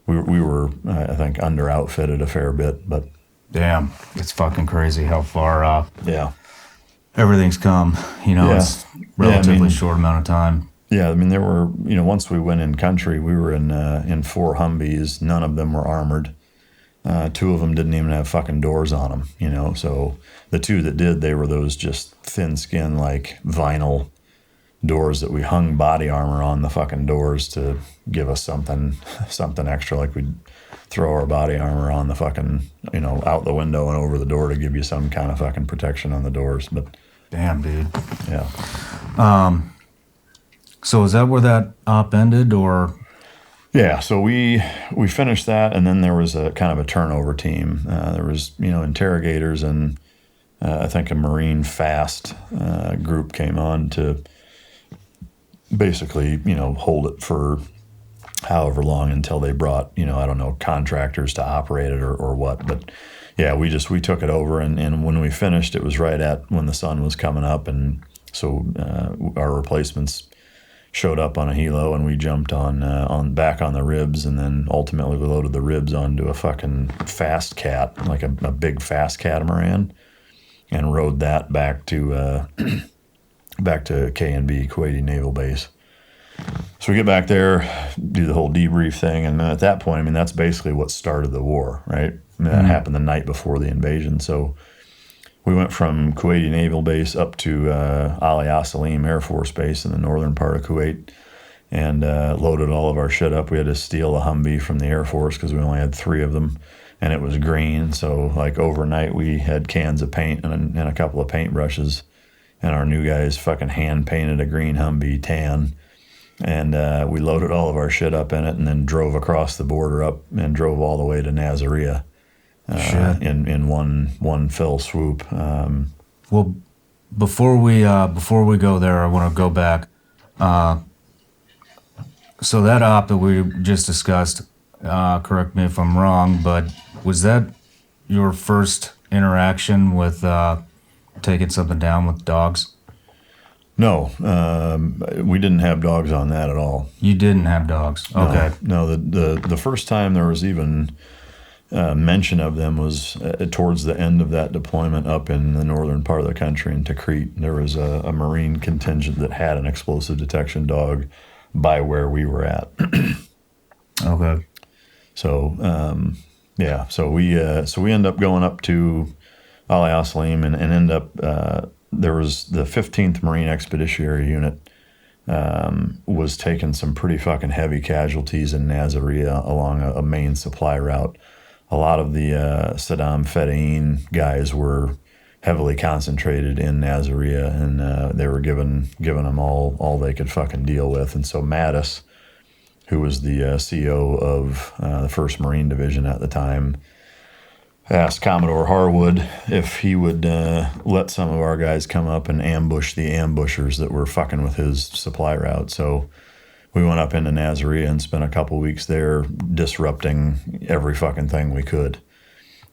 we were, I think, under outfitted a fair bit, but. Damn, it's fucking crazy how far everything's come, Yeah. It's relatively short amount of time. Yeah, I mean, there were, once we went in country, we were in 4 Humvees. None of them were armored. 2 of them didn't even have fucking doors on them, so the 2 that did, they were those just thin skin, like vinyl doors that we hung body armor on the fucking doors to give us something extra, like we'd throw our body armor on the fucking, out the window and over the door to give you some kind of fucking protection on the doors. But damn, dude. Yeah. So is that where that op ended, or? Yeah, so we finished that, and then there was a kind of a turnover team. There was, interrogators, and I think a Marine fast group came on to basically, hold it for however long until they brought, I don't know, contractors to operate it or what. But yeah, we took it over, and when we finished, it was right at when the sun was coming up, and so our replacements showed up on a helo, and we jumped on back on the ribs, and then ultimately we loaded the ribs onto a fucking fast cat, like a big fast catamaran, and rode that back to K&B, Kuwaiti Naval Base. So we get back there, do the whole debrief thing, and then at that point, I mean, that's basically what started the war, right? I mean, that happened the night before the invasion. So we went from Kuwaiti Naval Base up to Ali Salim Air Force Base in the northern part of Kuwait, and loaded all of our shit up. We had to steal a Humvee from the Air Force because we only had 3 of them, and it was green. So like overnight, we had cans of paint and a couple of paintbrushes, and our new guys fucking hand painted a green Humvee tan, and we loaded all of our shit up in it, and then drove across the border up and drove all the way to Nasiriyah. In one fell swoop. Well, before we go there, I want to go back. So that op that we just discussed, correct me if I'm wrong, but was that your first interaction with taking something down with dogs? No, we didn't have dogs on that at all. You didn't have dogs? Okay. No, the first time there was even mention of them was towards the end of that deployment up in the northern part of the country in Tikrit. There was a Marine contingent that had an explosive detection dog by where we were at. Okay. So so we end up going up to Ali Al Salim and end up there was the 15th Marine Expeditionary Unit was taking some pretty fucking heavy casualties in Nasiriyah along a main supply route. A lot of the Saddam Fedayeen guys were heavily concentrated in Nasiriyah, and they were giving them all they could fucking deal with. And so Mattis, who was the CEO of the 1st Marine Division at the time, asked Commodore Harwood if he would let some of our guys come up and ambush the ambushers that were fucking with his supply route. So we went up into Nasiriyah and spent a couple weeks there disrupting every fucking thing we could.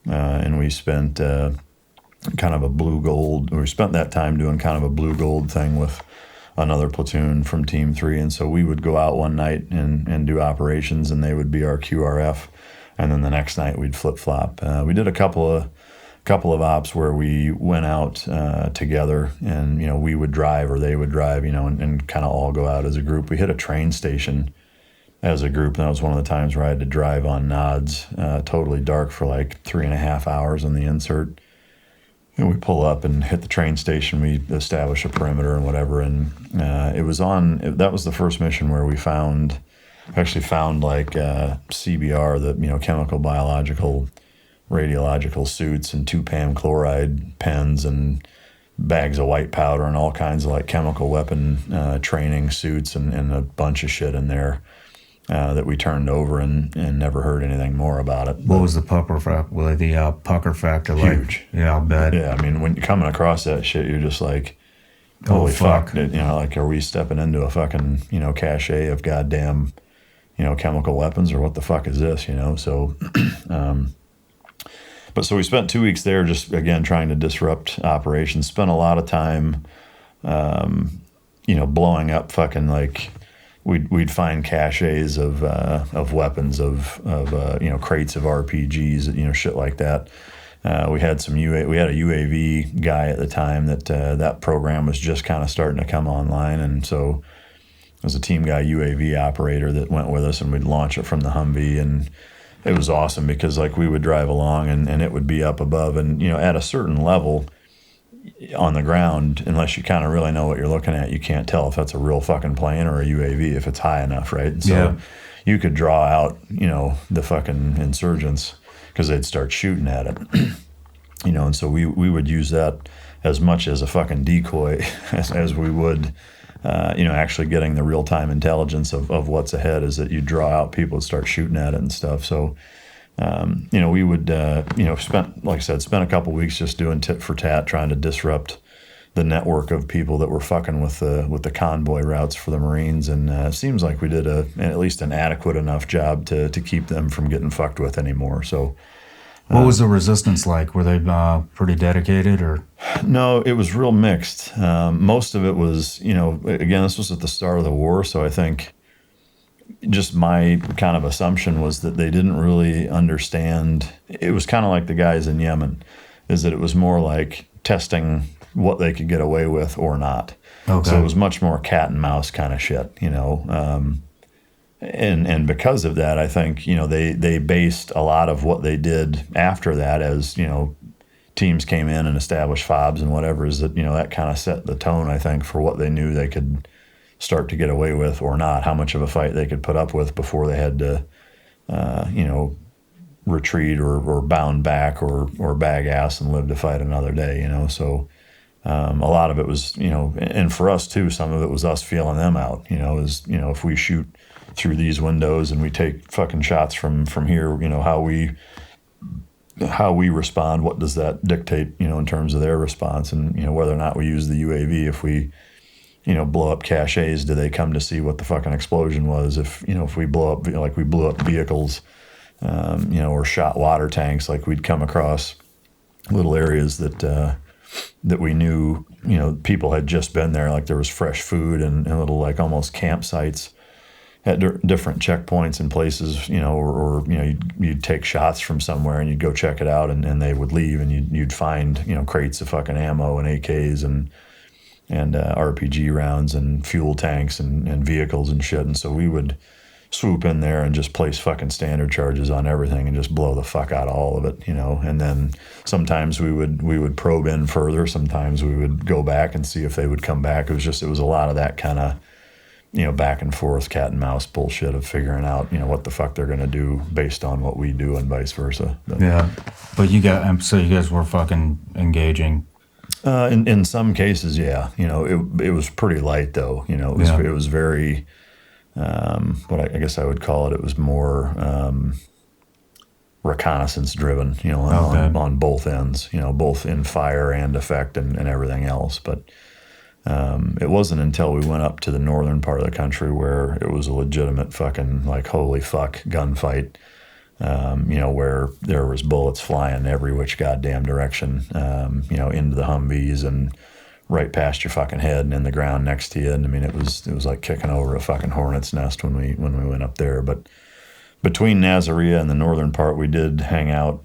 And we spent kind of a blue gold, we spent that time doing kind of a blue gold thing with another platoon from Team 3. And so we would go out one night and do operations, and they would be our QRF. And then the next night we'd flip-flop. We did a couple of ops where we went out together, and we would drive or they would drive, and kind of all go out as a group. We hit a train station as a group, and that was one of the times where I had to drive on nods, totally dark for like 3.5 hours on the insert. And we pull up and hit the train station. We establish a perimeter and whatever. And that was the first mission where we actually found like CBR, the chemical, biological, radiological suits, and 2-PAM chloride pens and bags of white powder and all kinds of like chemical weapon training suits and a bunch of shit in there that we turned over and never heard anything more about it. What was the pucker factor? The pucker factor huge. Like? Yeah, I'll bet. Yeah, I mean, when you're coming across that shit, you're just like, holy fuck. Like, are we stepping into a fucking, cache of goddamn, chemical weapons, or what the fuck is this, So, so we spent 2 weeks there just, again, trying to disrupt operations. Spent a lot of time, blowing up fucking, like, we'd find caches of weapons, of crates of RPGs, shit like that. We had we had a UAV guy at the time that program was just kind of starting to come online, and so there was a team guy UAV operator that went with us, and we'd launch it from the Humvee, and it was awesome because like we would drive along and it would be up above, and at a certain level on the ground, unless you kind of really know what you're looking at, you can't tell if that's a real fucking plane or a UAV if it's high enough, right? And so you could draw out, the fucking insurgents because they'd start shooting at it, and so we would use that as much as a fucking decoy as we would, actually getting the real-time intelligence of what's ahead, is that you draw out people that start shooting at it and stuff. So, we would, spent a couple weeks just doing tit for tat, trying to disrupt the network of people that were fucking with the convoy routes for the Marines. And it seems like we did at least an adequate enough job to keep them from getting fucked with anymore. So, what was the resistance like? Were they pretty dedicated, or? No, it was real mixed. Most of it was, again, this was at the start of the war, so I think just my kind of assumption was that they didn't really understand. It was kind of like the guys in Yemen, is that it was more like testing what they could get away with or not. Okay. So it was much more cat and mouse kind of shit, And because of that, I think, they based a lot of what they did after that as, teams came in and established FOBs and whatever, is that, that kind of set the tone, I think, for what they knew they could start to get away with or not, how much of a fight they could put up with before they had to, retreat or bound back or bag ass and live to fight another day, So a lot of it was, and for us too, some of it was us feeling them out, if we shoot through these windows and we take fucking shots from here, how we respond, what does that dictate, in terms of their response, and, whether or not we use the UAV, if we, blow up caches, do they come to see what the fucking explosion was? If we blow up, like we blew up vehicles, or shot water tanks, like we'd come across little areas that we knew, people had just been there, like there was fresh food and little like almost campsites at different checkpoints and places, or you'd take shots from somewhere and you'd go check it out, and they would leave, and you'd find, crates of fucking ammo and AKs and RPG rounds and fuel tanks and vehicles and shit. And so we would, swoop in there and just place fucking standard charges on everything and just blow the fuck out of all of it, and then sometimes we would probe in further, sometimes we would go back and see if they would come back. It was a lot of that kind of back and forth cat and mouse bullshit of figuring out what the fuck they're going to do based on what we do and vice versa. But you guys were fucking engaging. In some cases, yeah. It was pretty light though. It was very, what I guess I would call it. It was more reconnaissance driven. On both ends. Both in fire and effect and everything else. But it wasn't until we went up to the northern part of the country where it was a legitimate fucking like holy fuck gunfight. Where there was bullets flying every which goddamn direction, into the Humvees and right past your fucking head and in the ground next to you. And I mean, it was like kicking over a fucking hornet's nest when we went up there. But between Nasiriyah and the northern part, we did hang out.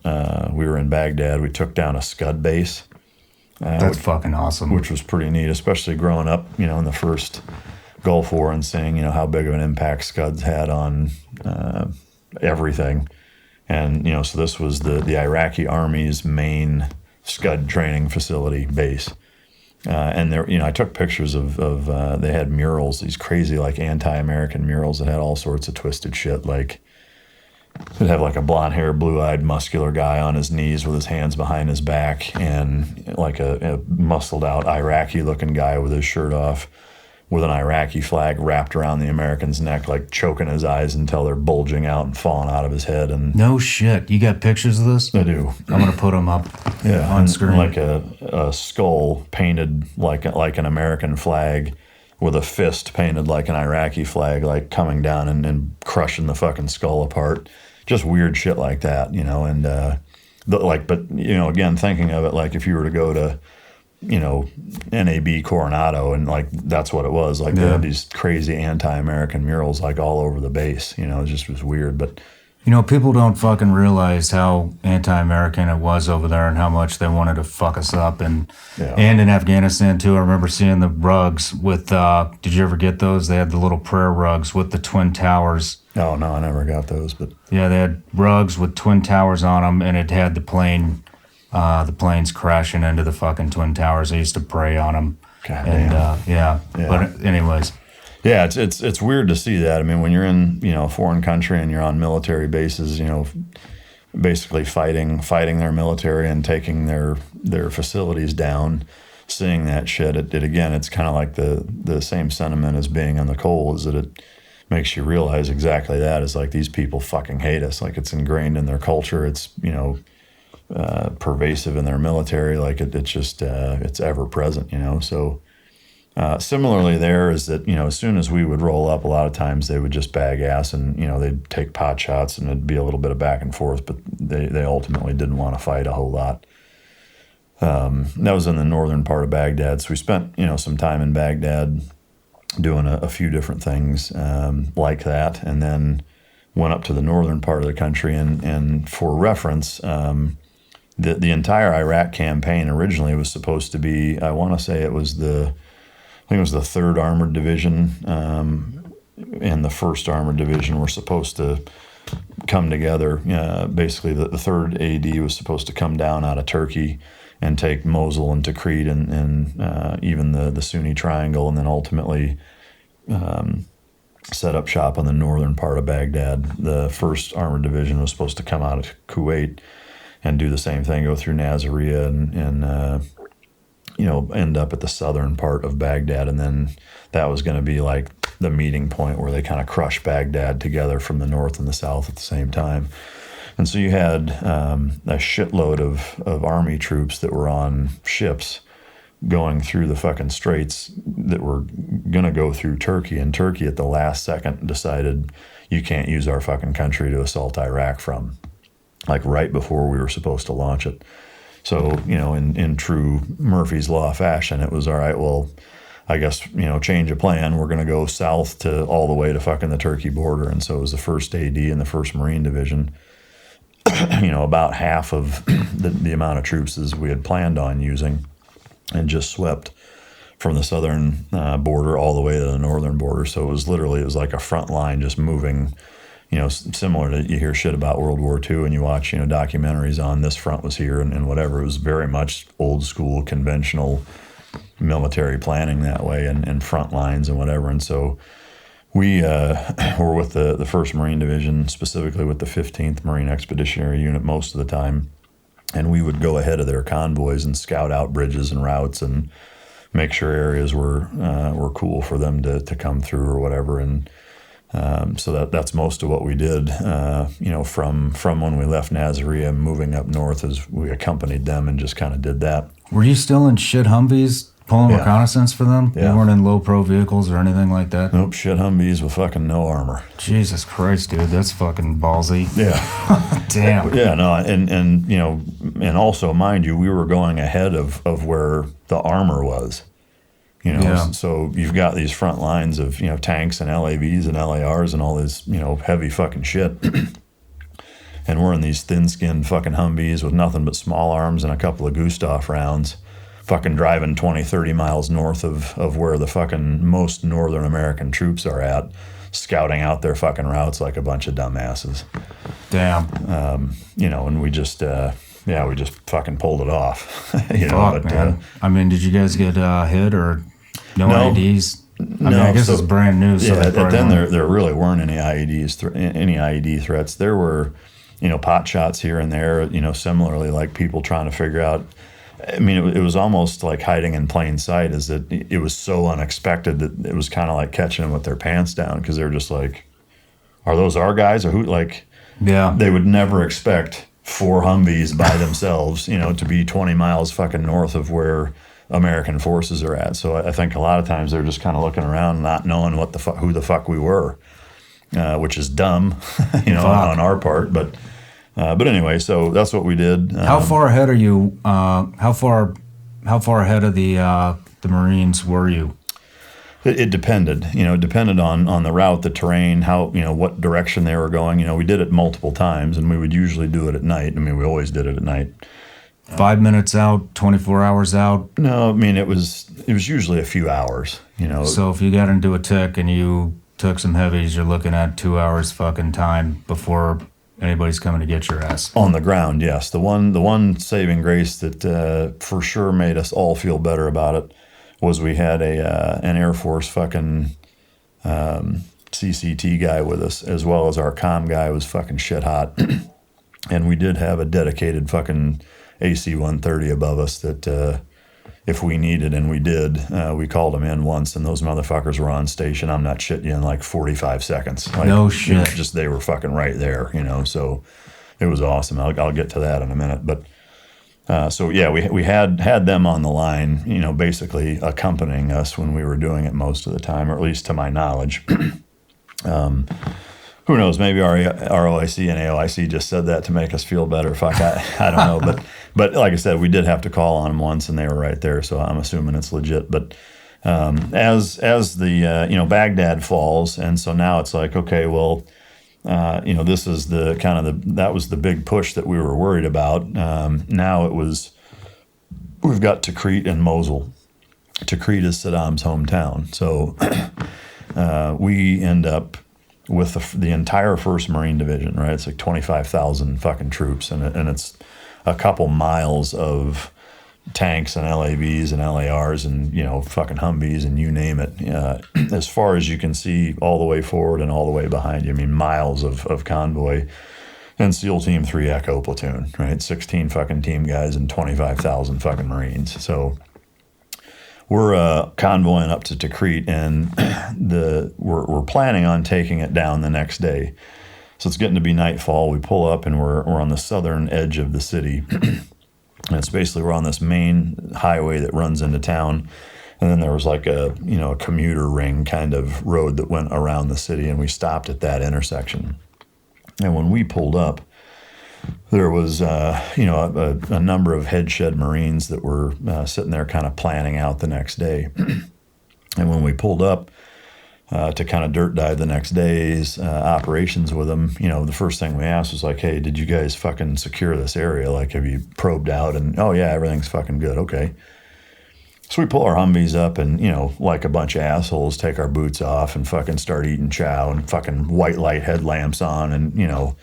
We were in Baghdad. We took down a Scud base. That's fucking awesome. Which was pretty neat, especially growing up, in the first Gulf War and seeing, how big of an impact Scuds had on everything. And, so this was the Iraqi Army's main Scud training facility base. And there, I took pictures of they had murals, these crazy, like, anti-American murals that had all sorts of twisted shit. Like, it'd have, like, a blonde-haired, blue-eyed, muscular guy on his knees with his hands behind his back, and, like, a muscled-out Iraqi-looking guy with his shirt off, with an Iraqi flag wrapped around the American's neck, like choking his eyes until they're bulging out and falling out of his head. And no shit, you got pictures of this? I do. I'm gonna put them up on screen. Like a skull painted like an American flag, with a fist painted like an Iraqi flag, like coming down and crushing the fucking skull apart. Just weird shit like that, And but again, thinking of it, like if you were to go to NAB Coronado, and like that's what it was. Like they had these crazy anti-American murals like all over the base. It just was weird. But people don't fucking realize how anti-American it was over there and how much they wanted to fuck us up. And in Afghanistan too. I remember seeing the rugs with. Did you ever get those? They had the little prayer rugs with the twin towers. Oh no, I never got those. But yeah, they had rugs with twin towers on them, and it had the plane. The planes crashing into the fucking twin towers. I used to pray on them. God and damn. But anyways, yeah, it's weird to see that. I mean, when you're in a foreign country and you're on military bases, basically fighting their military and taking their facilities down, seeing that shit. It's kind of like the same sentiment as being on the Cole, is that it makes you realize exactly that. It's like these people fucking hate us. Like it's ingrained in their culture. It's pervasive in their military, like it's just it's ever present, So similarly, there is that as soon as we would roll up, a lot of times they would just bag ass, and they'd take pot shots, and it'd be a little bit of back and forth, but they ultimately didn't want to fight a whole lot. That was in the northern part of Baghdad, so we spent some time in Baghdad doing a few different things like that, and then went up to the northern part of the country, and for reference. The entire Iraq campaign originally was supposed to be, I want to say it was the 3rd Armored Division and the 1st Armored Division were supposed to come together. Basically, the 3rd AD was supposed to come down out of Turkey and take Mosul and Tikrit and even the Sunni Triangle, and then ultimately set up shop on the northern part of Baghdad. The 1st Armored Division was supposed to come out of Kuwait and do the same thing, go through Nasiriyah and end up at the southern part of Baghdad. And then that was going to be like the meeting point where they kind of crush Baghdad together from the north and the south at the same time. And so you had a shitload of army troops that were on ships going through the fucking straits that were going to go through Turkey. And Turkey at the last second decided you can't use our fucking country to assault Iraq from. Like right before we were supposed to launch it. So, in true Murphy's Law fashion, it was all right, well, I guess, change of plan. We're going to go south to all the way to fucking the Turkey border. And so it was the 1st AD and the 1st Marine Division, about half of the amount of troops as we had planned on using, and just swept from the southern border all the way to the northern border. So it was like a front line just moving, similar to, you hear shit about World War II and you watch, documentaries on this front was here and whatever. It was very much old school, conventional military planning that way and front lines and whatever. And so we were with the 1st Marine Division, specifically with the 15th Marine Expeditionary Unit most of the time. And we would go ahead of their convoys and scout out bridges and routes and make sure areas were cool for them to come through or whatever. And so that's most of what we did, from when we left Nasiriyah, moving up north, as we accompanied them and just kind of did that. Were you still in shit Humvees pulling Yeah. reconnaissance for them? Yeah. You weren't in low pro vehicles or anything like that? Nope, shit Humvees with fucking no armor. Jesus Christ, dude, that's fucking ballsy. Yeah. Damn. Yeah, no, and also, mind you, we were going ahead of where the armor was. Yeah. So you've got these front lines of, tanks and LAVs and LARs and all this, heavy fucking shit. And we're in these thin-skinned fucking Humvees with nothing but small arms and a couple of Gustav rounds, fucking driving 20, 30 miles north of where the fucking most Northern American troops are at, scouting out their fucking routes like a bunch of dumbasses. Damn. And we just fucking pulled it off. Fuck, man. Did you guys get hit or no IEDs? No, I guess it's brand new. So yeah, then there really weren't any IED threats. There were, pot shots here and there, similarly, like people trying to figure out. It was almost like hiding in plain sight, is that it was so unexpected that it was kind of like catching them with their pants down, because they're just like, are those our guys or who? Like, yeah, they would never expect 4 Humvees by themselves, to be 20 miles fucking north of where American forces are at. So I think a lot of times they're just kind of looking around, not knowing who the fuck we were, which is dumb, on our part. But anyway, so that's what we did. How far ahead are you? How far ahead of the Marines were you? It depended. It depended on the route, the terrain, how, what direction they were going. We did it multiple times, and we would usually do it at night. We always did it at night. 5 minutes out, 24 hours out? No, it was usually a few hours, So if you got into a tick and you took some heavies, you're looking at 2 hours fucking time before anybody's coming to get your ass. On the ground, yes. The one saving grace that for sure made us all feel better about it was we had an Air Force fucking CCT guy with us, as well as our comm guy was fucking shit hot. And we did have a dedicated fucking AC-130 above us that if we needed, and we did, we called them in once, and those motherfuckers were on station, I'm not shitting you, in like 45 seconds. Like, no shit. Just they were fucking right there, so it was awesome. I'll get to that in a minute. But so yeah, we had them on the line, basically accompanying us when we were doing it most of the time, or at least to my knowledge. Who knows? Maybe our ROIC and AOIC just said that to make us feel better. Fuck, I don't know. But like I said, we did have to call on them once, and they were right there. So I'm assuming it's legit. But as the Baghdad falls, and so now it's like, okay, well, this is the kind of that was the big push that we were worried about. Now we've got Tikrit and Mosul. Tikrit is Saddam's hometown, so we end up with the entire 1st Marine Division, right? It's like 25,000 fucking troops, and it's a couple miles of tanks and LAVs and LARs and, fucking Humvees and you name it. As far as you can see, all the way forward and all the way behind you. Miles of convoy. And SEAL Team 3 Echo Platoon, right? 16 fucking team guys and 25,000 fucking Marines. So we're convoying up to Tikrit, and we're planning on taking it down the next day. So it's getting to be nightfall. We pull up, and we're on the southern edge of the city. And it's basically, we're on this main highway that runs into town. And then there was like a commuter ring kind of road that went around the city, and we stopped at that intersection. And when we pulled up, there was, a number of headshed Marines that were sitting there kind of planning out the next day. And when we pulled up to kind of dirt dive the next day's operations with them, the first thing we asked was like, hey, did you guys fucking secure this area? Like, have you probed out? And, oh, yeah, everything's fucking good. Okay. So we pull our Humvees up and, you know, like a bunch of assholes, take our boots off and fucking start eating chow and fucking white light headlamps on and, you know,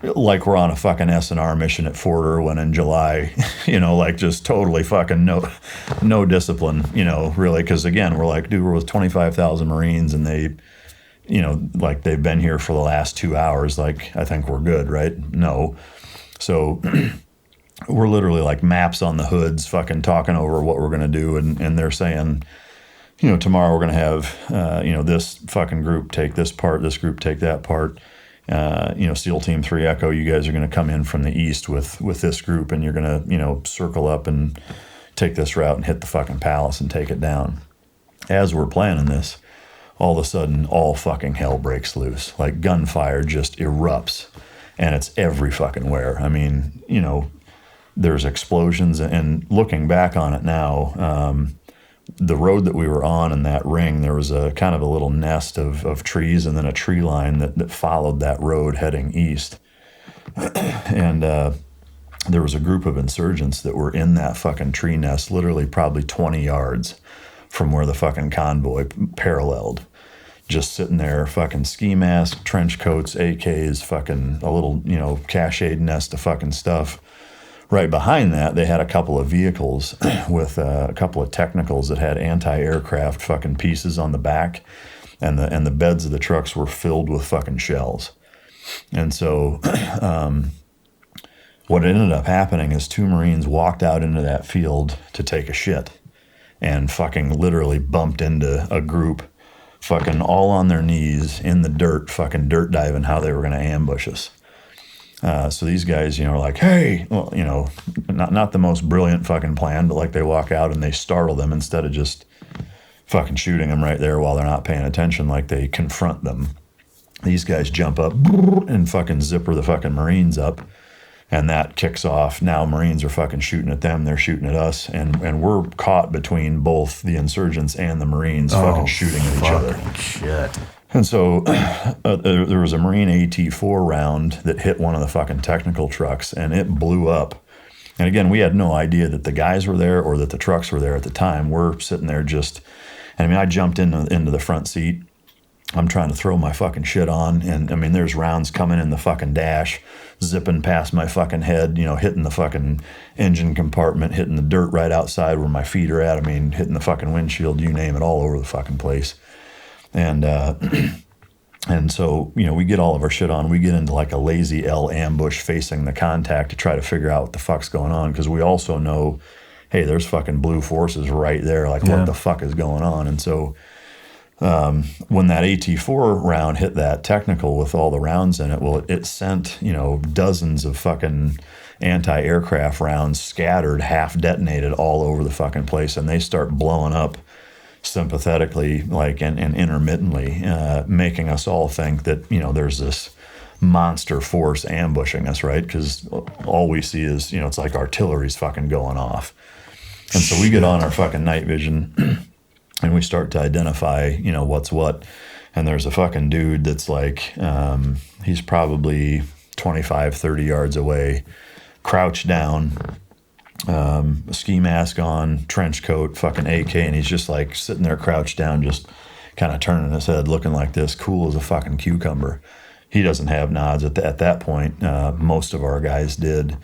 like we're on a fucking S&R mission at Fort Irwin in July, you know, like just totally fucking no discipline, you know, really. Because again, we're like, dude, we're with 25,000 Marines and they, you know, like they've been here for the last 2 hours. Like, I think we're good, right? No. So we're literally like maps on the hoods, fucking talking over what we're going to do. And they're saying, you know, tomorrow we're going to have, you know, this fucking group take this part, this group take that part. You know, SEAL Team 3 Echo, you guys are going to come in from the east with this group and you're going to, you know, circle up and take this route and hit the fucking palace and take it down. As we're planning this, all of a sudden, all fucking hell breaks loose. Like gunfire just erupts and it's every fucking where. I mean, you know, there's explosions and looking back on it now, the road that we were on in that ring, there was a kind of a little nest of trees and then a tree line that followed that road heading east. And there was a group of insurgents that were in that fucking tree nest, literally probably 20 yards from where the fucking convoy paralleled. Just sitting there, fucking ski mask, trench coats, AKs, fucking a little, you know, cached nest of fucking stuff. Right behind that, they had a couple of vehicles with a couple of technicals that had anti-aircraft fucking pieces on the back, and the beds of the trucks were filled with fucking shells. And so what ended up happening is 2 Marines walked out into that field to take a shit and fucking literally bumped into a group fucking all on their knees in the dirt, fucking dirt diving how they were going to ambush us. So these guys, you know, are like, hey, well, you know, not the most brilliant fucking plan, but like they walk out and they startle them instead of just fucking shooting them right there while they're not paying attention. Like they confront them. These guys jump up and fucking zipper the fucking Marines up. And that kicks off. Now Marines are fucking shooting at them. They're shooting at us. And we're caught between both the insurgents and the Marines fucking shooting at each other. Shit. And so there was a Marine AT-4 round that hit one of the fucking technical trucks, and it blew up. And again, we had no idea that the guys were there or that the trucks were there at the time. We're sitting there just, and I mean, I jumped into the front seat. I'm trying to throw my fucking shit on, and I mean, there's rounds coming in the fucking dash, zipping past my fucking head, you know, hitting the fucking engine compartment, hitting the dirt right outside where my feet are at. I mean, hitting the fucking windshield, you name it, all over the fucking place. And so, you know, we get all of our shit on. We get into like a lazy L ambush facing the contact to try to figure out what the fuck's going on. Because we also know, hey, there's fucking blue forces right there. Like, what the fuck is going on? And so when that AT-4 round hit that technical with all the rounds in it, well, it sent, you know, dozens of fucking anti-aircraft rounds scattered, half detonated all over the fucking place. And they start blowing up sympathetically, like, and intermittently, making us all think that, you know, there's this monster force ambushing us, right? Because all we see is, you know, it's like artillery's fucking going off. And so we get on our fucking night vision and we start to identify, you know, what's what. And there's a fucking dude that's like, he's probably 25, 30 yards away, crouched down, a ski mask on, trench coat, fucking AK, and he's just like sitting there crouched down, just kind of turning his head, looking like this, cool as a fucking cucumber. He doesn't have nods at that point. Most of our guys did,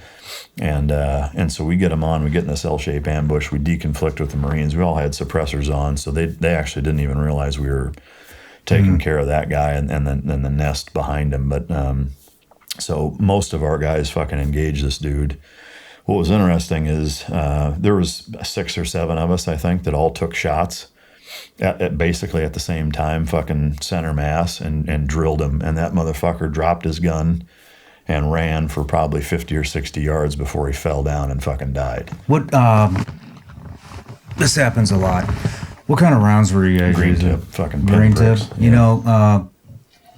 and so we get him on. We get in this L-shaped ambush. We deconflict with the Marines. We all had suppressors on, so they actually didn't even realize we were taking care of that guy and then the nest behind him. But so most of our guys fucking engaged this dude. What was interesting is there was 6 or 7 of us, I think, that all took shots at basically at the same time, fucking center mass, and drilled him. And that motherfucker dropped his gun and ran for probably 50 or 60 yards before he fell down and fucking died. What, this happens a lot. What kind of rounds were you guys Green using? tip, fucking Green tip? pinpricks. You know,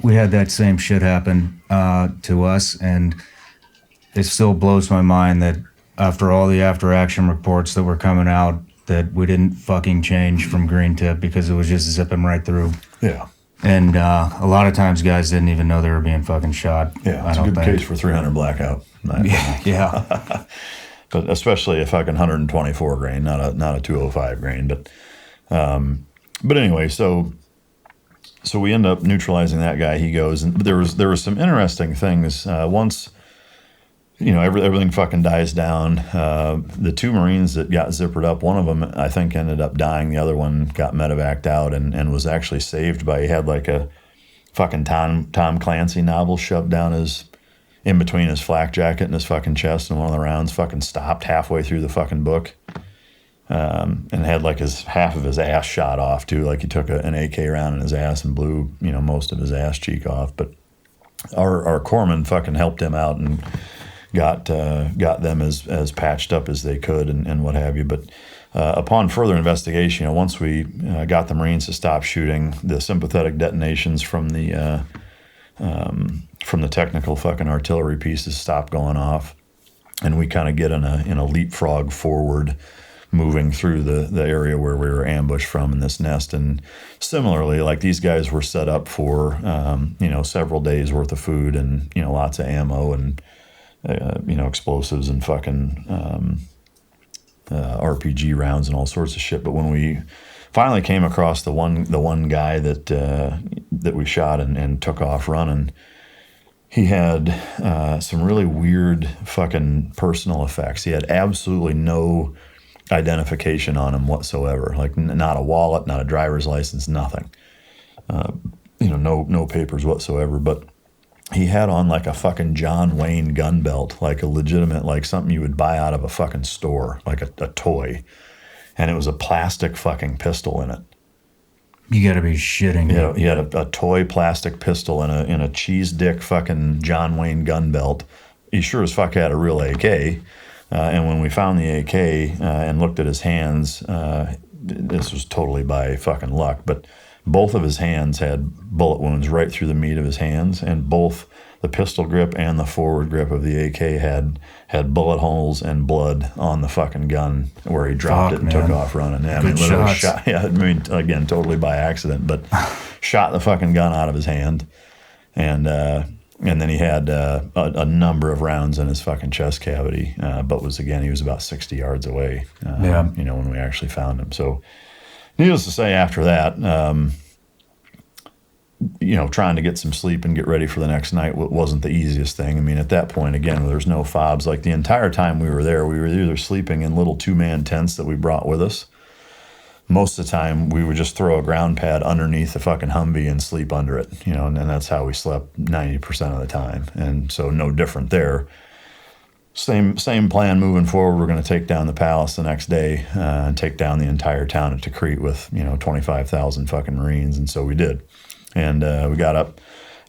we had that same shit happen to us, and it still blows my mind that after all the after-action reports that were coming out, that we didn't fucking change from green tip because it was just zipping right through. Yeah. And a lot of times guys didn't even know they were being fucking shot. Yeah, it's a good case for 300 blackout. Yeah. but especially a fucking 124 grain, not a 205 grain. But anyway, so we end up neutralizing that guy. He goes, and there was some interesting things. Once, everything fucking dies down. The 2 Marines that got zippered up, one of them I think ended up dying. The other one got medevaced out and was actually saved by, he had like a fucking Tom Clancy novel shoved down in between his flak jacket and his fucking chest, and one of the rounds fucking stopped halfway through the fucking book. And had like half of his ass shot off too. Like he took an AK round in his ass and blew, most of his ass cheek off. But our corpsman fucking helped him out and got them as patched up as they could and what have you. But upon further investigation, once we got the Marines to stop shooting, the sympathetic detonations from the technical fucking artillery pieces stopped going off, and we kind of get in a leapfrog forward, moving through the area where we were ambushed from in this nest. And similarly, like, these guys were set up for several days worth of food and lots of ammo and explosives and fucking RPG rounds and all sorts of shit. But when we finally came across the one guy that we shot and took off running, he had some really weird fucking personal effects. He had absolutely no identification on him whatsoever. Like, not a wallet, not a driver's license, nothing. No papers whatsoever. But he had on like a fucking John Wayne gun belt, like a legitimate, like something you would buy out of a fucking store, like a toy. And it was a plastic fucking pistol in it. You gotta be shitting me. Yeah, he had a toy plastic pistol in a cheese dick fucking John Wayne gun belt. He sure as fuck had a real AK. And when we found the AK and looked at his hands, this was totally by fucking luck, but both of his hands had bullet wounds right through the meat of his hands, and both the pistol grip and the forward grip of the AK had bullet holes and blood on the fucking gun where he dropped it and took off running. I mean, literally shot. Yeah, I mean, again, totally by accident, but shot the fucking gun out of his hand, and then he had a number of rounds in his fucking chest cavity, but he was about 60 yards away. When we actually found him. So, needless to say, after that, trying to get some sleep and get ready for the next night wasn't the easiest thing. I mean, at that point, again, there's no fobs. Like, the entire time we were there, we were either sleeping in little 2-man tents that we brought with us. Most of the time, we would just throw a ground pad underneath the fucking Humvee and sleep under it, and that's how we slept 90% of the time. And so, no different there. Same plan moving forward. We're going to take down the palace the next day and take down the entire town of Tikrit with 25,000 fucking Marines, and so we did. And we got up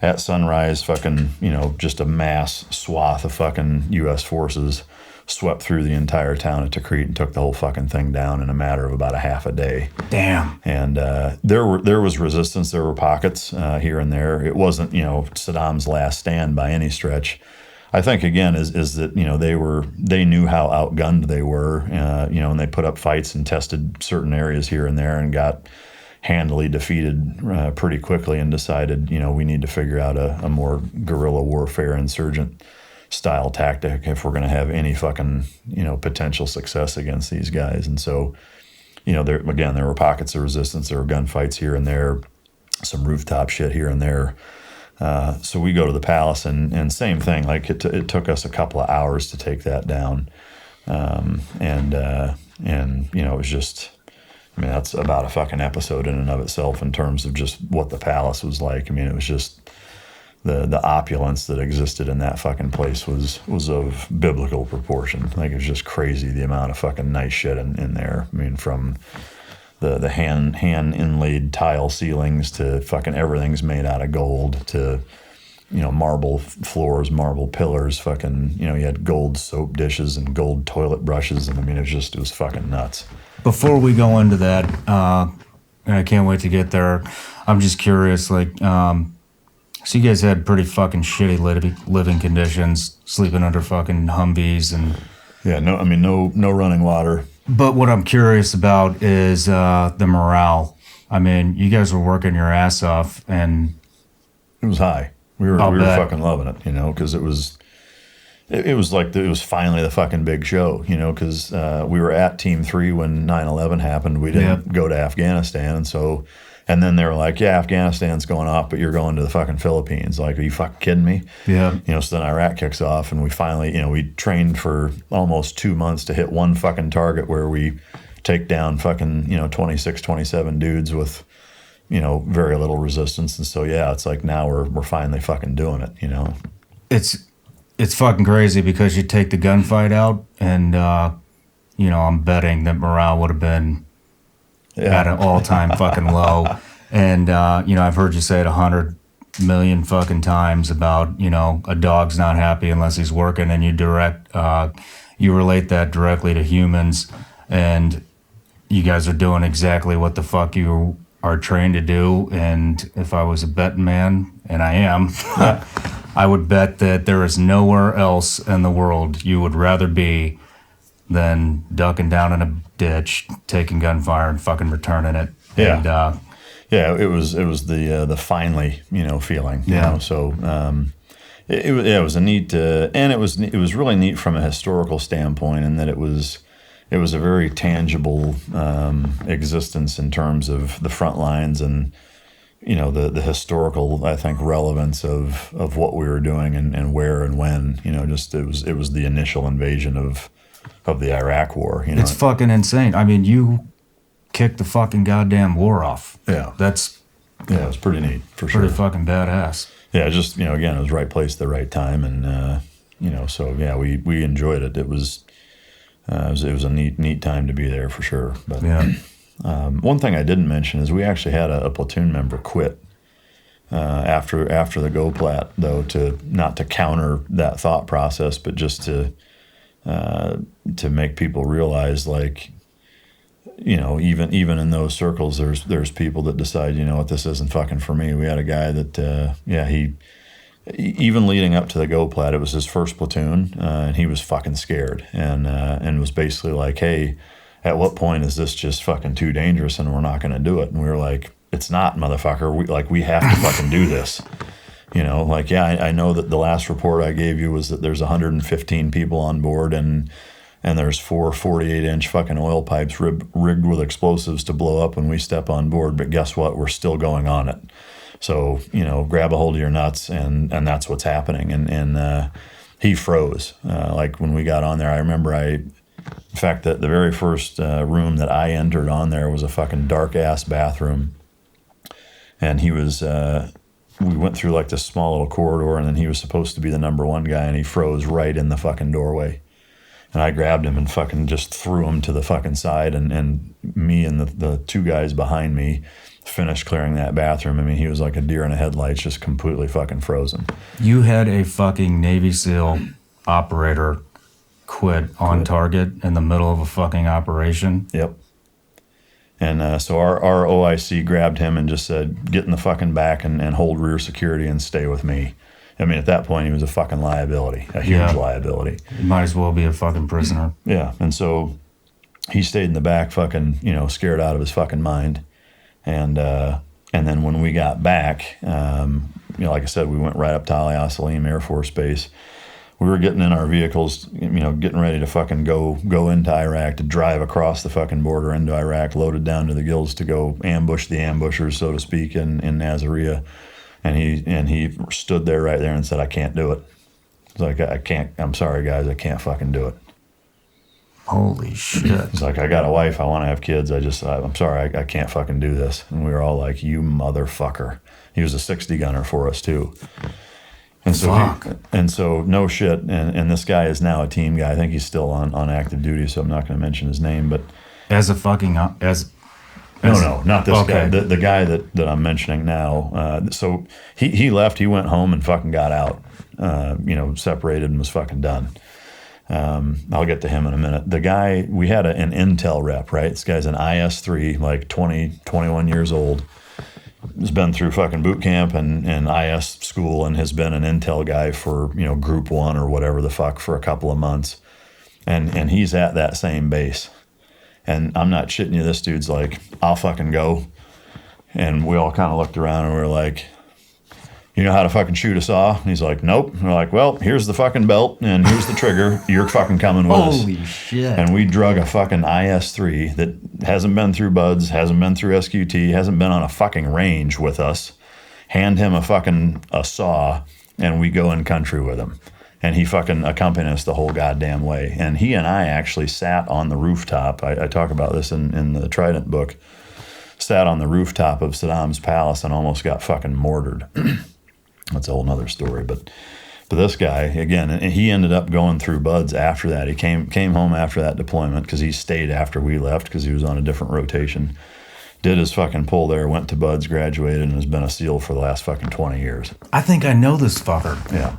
at sunrise, fucking just a mass swath of fucking U.S. forces swept through the entire town of Tikrit and took the whole fucking thing down in a matter of about a half a day. Damn. And there was resistance. There were pockets here and there. It wasn't Saddam's last stand by any stretch. I think, again, is that they knew how outgunned they were, and they put up fights and tested certain areas here and there and got handily defeated pretty quickly and decided we need to figure out a more guerrilla warfare insurgent style tactic if we're going to have any fucking potential success against these guys. And so there were pockets of resistance. There were gunfights here and there, some rooftop shit here and there. So we go to the palace and same thing. Like, it took us a couple of hours to take that down, and it was just, I mean, that's about a fucking episode in and of itself in terms of just what the palace was like. I mean, it was just the opulence that existed in that fucking place was of biblical proportion. Like, it was just crazy the amount of fucking nice shit in there. I mean, from the hand inlaid tile ceilings to fucking everything's made out of gold to marble floors, marble pillars, fucking you had gold soap dishes and gold toilet brushes, and I mean, it was fucking nuts. Before we go into that, and I can't wait to get there, I'm just curious, like, so you guys had pretty fucking shitty living conditions, sleeping under fucking Humvees and... Yeah, no running water. But what I'm curious about is the morale. I mean, you guys were working your ass off, and... It was high. We were fucking loving it, because it was it was like it was finally the fucking big show, you know, because we were at Team 3 when 9/11 happened. We didn't go to Afghanistan, and then they were like, yeah, Afghanistan's going off, but you're going to the fucking Philippines. Like, are you fucking kidding me? Yeah. You know, so then Iraq kicks off, and we finally, you know, we trained for almost 2 months to hit one fucking target where we take down fucking, you know, 26, 27 dudes with, you know, very little resistance. And so, yeah, it's like now we're finally fucking doing it, you know? It's fucking crazy because you take the gunfight out and, you know, I'm betting that morale would have been at an all-time fucking low. And, you know, I've heard you say it 100 million fucking times about, you know, a dog's not happy unless he's working, and you relate that directly to humans, and you guys are doing exactly what the fuck you are trained to do. And if I was a betting man, and I am, I would bet that there is nowhere else in the world you would rather be than ducking down in a ditch, taking gunfire, and fucking returning it. Yeah. And, yeah, it was the finally, you know, feeling. You know? So it was a neat, and it was really neat from a historical standpoint, in that it was a very tangible existence in terms of the front lines and, you know, the historical, I think, relevance of what we were doing and where and when. You know, just it was the initial invasion of the Iraq War. You know, it's fucking insane. I mean, you kicked the fucking goddamn war off. Yeah, it was pretty neat for sure. Pretty fucking badass. Yeah, just, you know, again, it was right place at the right time, and you know, so yeah, we enjoyed it. It was a neat time to be there for sure. But one thing I didn't mention is we actually had a platoon member quit after the go plat, though, not to counter that thought process, but just to make people realize, like, you know, even in those circles, there's people that decide, you know what, this isn't fucking for me. We had a guy that he even leading up to the go plat, it was his first platoon, and he was fucking scared, and was basically like, hey, at what point is this just fucking too dangerous and we're not going to do it? And we were like, it's not, motherfucker. We have to fucking do this. You know, like, yeah, I know that the last report I gave you was that there's 115 people on board, and there's 4 48-inch fucking oil pipes rigged with explosives to blow up when we step on board. But guess what? We're still going on it. So, you know, grab a hold of your nuts, and that's what's happening. And he froze. Like, when we got on there, I remember in fact, the very first room that I entered on there was a fucking dark-ass bathroom. And he was... we went through like this small little corridor, and then he was supposed to be the number one guy, and he froze right in the fucking doorway. And I grabbed him and fucking just threw him to the fucking side, and me and the 2 guys behind me finished clearing that bathroom. I mean, he was like a deer in the headlights, just completely fucking frozen. You had a fucking Navy SEAL operator quit on target in the middle of a fucking operation. Yep. And so our OIC grabbed him and just said, get in the fucking back and hold rear security and stay with me. I mean, at that point, he was a fucking liability, a huge liability. He might as well be a fucking prisoner. Yeah. And so he stayed in the back, fucking, you know, scared out of his fucking mind. And then when we got back, you know, like I said, we went right up to Ali Salim Air Force Base. We were getting in our vehicles, you know, getting ready to fucking go into Iraq, to drive across the fucking border into Iraq, loaded down to the gills to go ambush the ambushers, so to speak, in Nasiriyah. And he stood there right there and said, I can't do it. He's like, I can't, I'm sorry, guys, I can't fucking do it. Holy shit. He's like, I got a wife, I want to have kids, I'm sorry, I can't fucking do this. And we were all like, you motherfucker. He was a 60 gunner for us too. And so no shit. And this guy is now a team guy. I think he's still on active duty, so I'm not going to mention his name. But as a fucking no, not this guy. The guy that I'm mentioning now. So he left. He went home and fucking got out. You know, separated and was fucking done. I'll get to him in a minute. The guy, we had an intel rep, right? This guy's an IS-3, like 20, 21 years old. Has been through fucking boot camp and IS school, and has been an intel guy for, you know, Group 1 or whatever the fuck for a couple of months. And he's at that same base. And I'm not shitting you, this dude's like, I'll fucking go. And we all kind of looked around and we were like, you know how to fucking shoot a saw? And he's like, nope. And we're like, well, here's the fucking belt and here's the trigger. You're fucking coming with us. Holy shit. And we drug a fucking IS-3 that hasn't been through BUDS, hasn't been through SQT, hasn't been on a fucking range with us. Hand him a saw, and we go in country with him. And he fucking accompanied us the whole goddamn way. And he and I actually sat on the rooftop. I talk about this in the Trident book. Sat on the rooftop of Saddam's palace and almost got fucking mortared. That's a whole nother story. But this guy, again, and he ended up going through BUDS after that. He came home after that deployment because he stayed after we left because he was on a different rotation. Did his fucking pull there, went to BUDS, graduated, and has been a SEAL for the last fucking 20 years. I think I know this fucker. Yeah.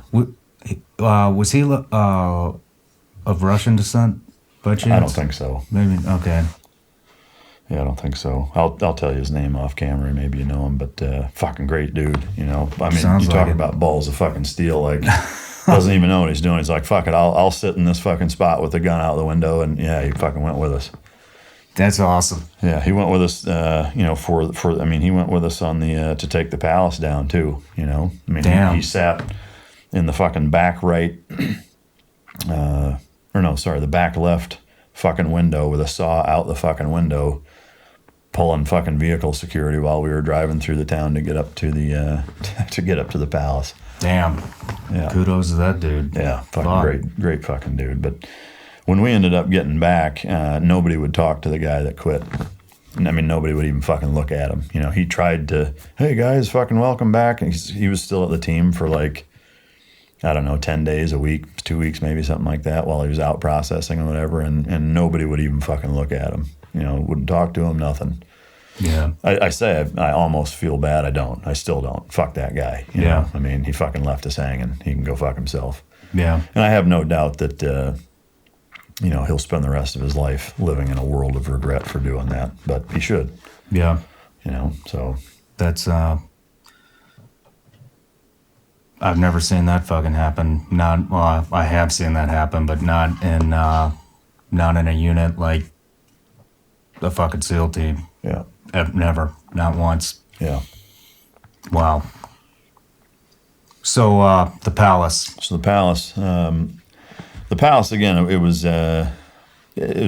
Was he of Russian descent by chance? I don't think so. Maybe, okay. Yeah, I don't think so. I'll tell you his name off camera. Maybe you know him, but fucking great dude. You know, I mean, Sounds you like talk it. about balls of fucking steel. Like, doesn't even know what he's doing. He's like, fuck it, I'll sit in this fucking spot with the gun out the window, and yeah, he fucking went with us. That's awesome. Yeah, he went with us. You know, I mean, he went with us on the to take the palace down too. You know, I mean, Damn. he sat in the fucking back right, the back left fucking window with a saw out the fucking window, pulling fucking vehicle security while we were driving through the town to get up to the to the palace. Damn. Yeah. Kudos to that dude. Yeah, fucking great fucking dude. But when we ended up getting back, nobody would talk to the guy that quit. I mean, nobody would even fucking look at him. You know, he tried to, hey guys, fucking welcome back. And he was still at the team for like, I don't know, 10 days, a week, 2 weeks, maybe something like that while he was out processing or whatever. And nobody would even fucking look at him. You know, wouldn't talk to him, nothing. Yeah. I say I almost feel bad. I don't. I still don't. Fuck that guy. You know? I mean, he fucking left us hanging. He can go fuck himself. Yeah. And I have no doubt that, you know, he'll spend the rest of his life living in a world of regret for doing that. But he should. Yeah. You know, so. That's, I've never seen that fucking happen. Well, I have seen that happen, but not in a unit like the fucking SEAL team. Yeah. Never. Not once. Yeah. Wow. So, the palace. So the palace again, it was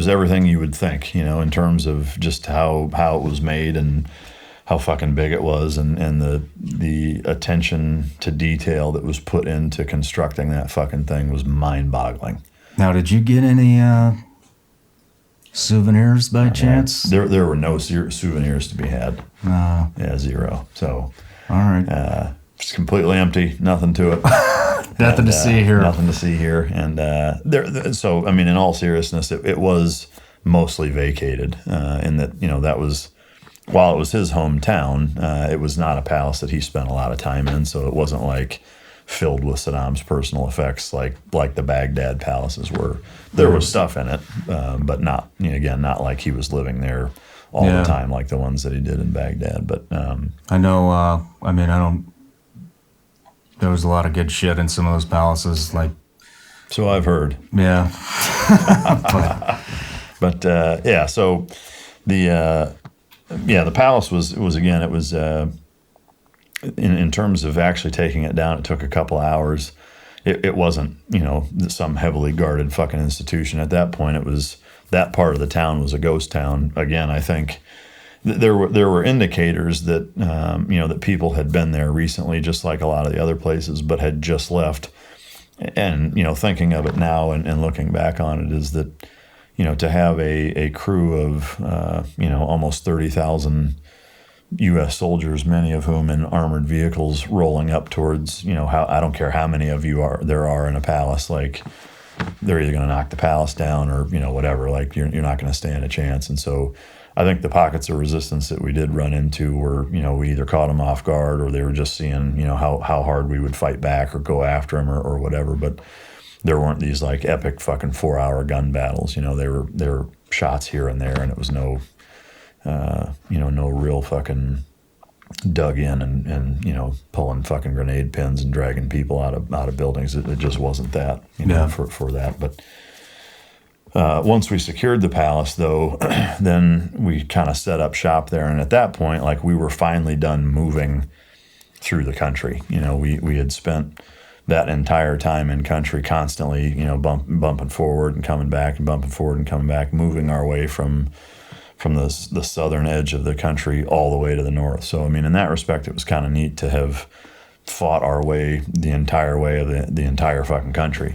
everything you would think, you know, in terms of just how it was made and how fucking big it was, and the attention to detail that was put into constructing that fucking thing was mind-boggling. Now, did you get any souvenirs by chance? There were no souvenirs to be had. Yeah, zero. So, all right. It's completely empty. Nothing to it. Nothing to see here. Nothing to see here. And so, I mean, in all seriousness, it was mostly vacated. In that, you know, that was, while it was his hometown, it was not a palace that he spent a lot of time in. So it wasn't like filled with Saddam's personal effects like the Baghdad palaces were. There was stuff in it, but not, you know, again, not like he was living there all the time like the ones that he did in Baghdad. But I know. I mean, there was a lot of good shit in some of those palaces, like. So I've heard. Yeah. But yeah, so the palace was again, it was in terms of actually taking it down, it took a couple hours. It wasn't, you know, some heavily guarded fucking institution. At that point, it was, that part of the town was a ghost town. Again, I think there were indicators that you know, that people had been there recently, just like a lot of the other places, but had just left. And, you know, thinking of it now and looking back on it is that, you know, to have a crew of, you know, almost 30,000 U.S. soldiers, many of whom in armored vehicles, rolling up towards, you know, I don't care how many of you there are in a palace, like, they're either going to knock the palace down or, you know, whatever, like, you're not going to stand a chance. And so I think the pockets of resistance that we did run into were, you know, we either caught them off guard or they were just seeing, you know, how hard we would fight back or go after them or whatever. But there weren't these like epic fucking 4-hour gun battles. You know, there were shots here and there, and it was no, you know, no real fucking dug in and you know, pulling fucking grenade pins and dragging people out of buildings. It just wasn't that, you know, for that. But once we secured the palace, though, then we kind of set up shop there. And at that point, like, we were finally done moving through the country. You know, we had spent that entire time in country constantly, you know, bumping forward and coming back and bumping forward and coming back, moving our way from the southern edge of the country all the way to the north. So, I mean, in that respect, it was kind of neat to have fought our way the entire way of the entire fucking country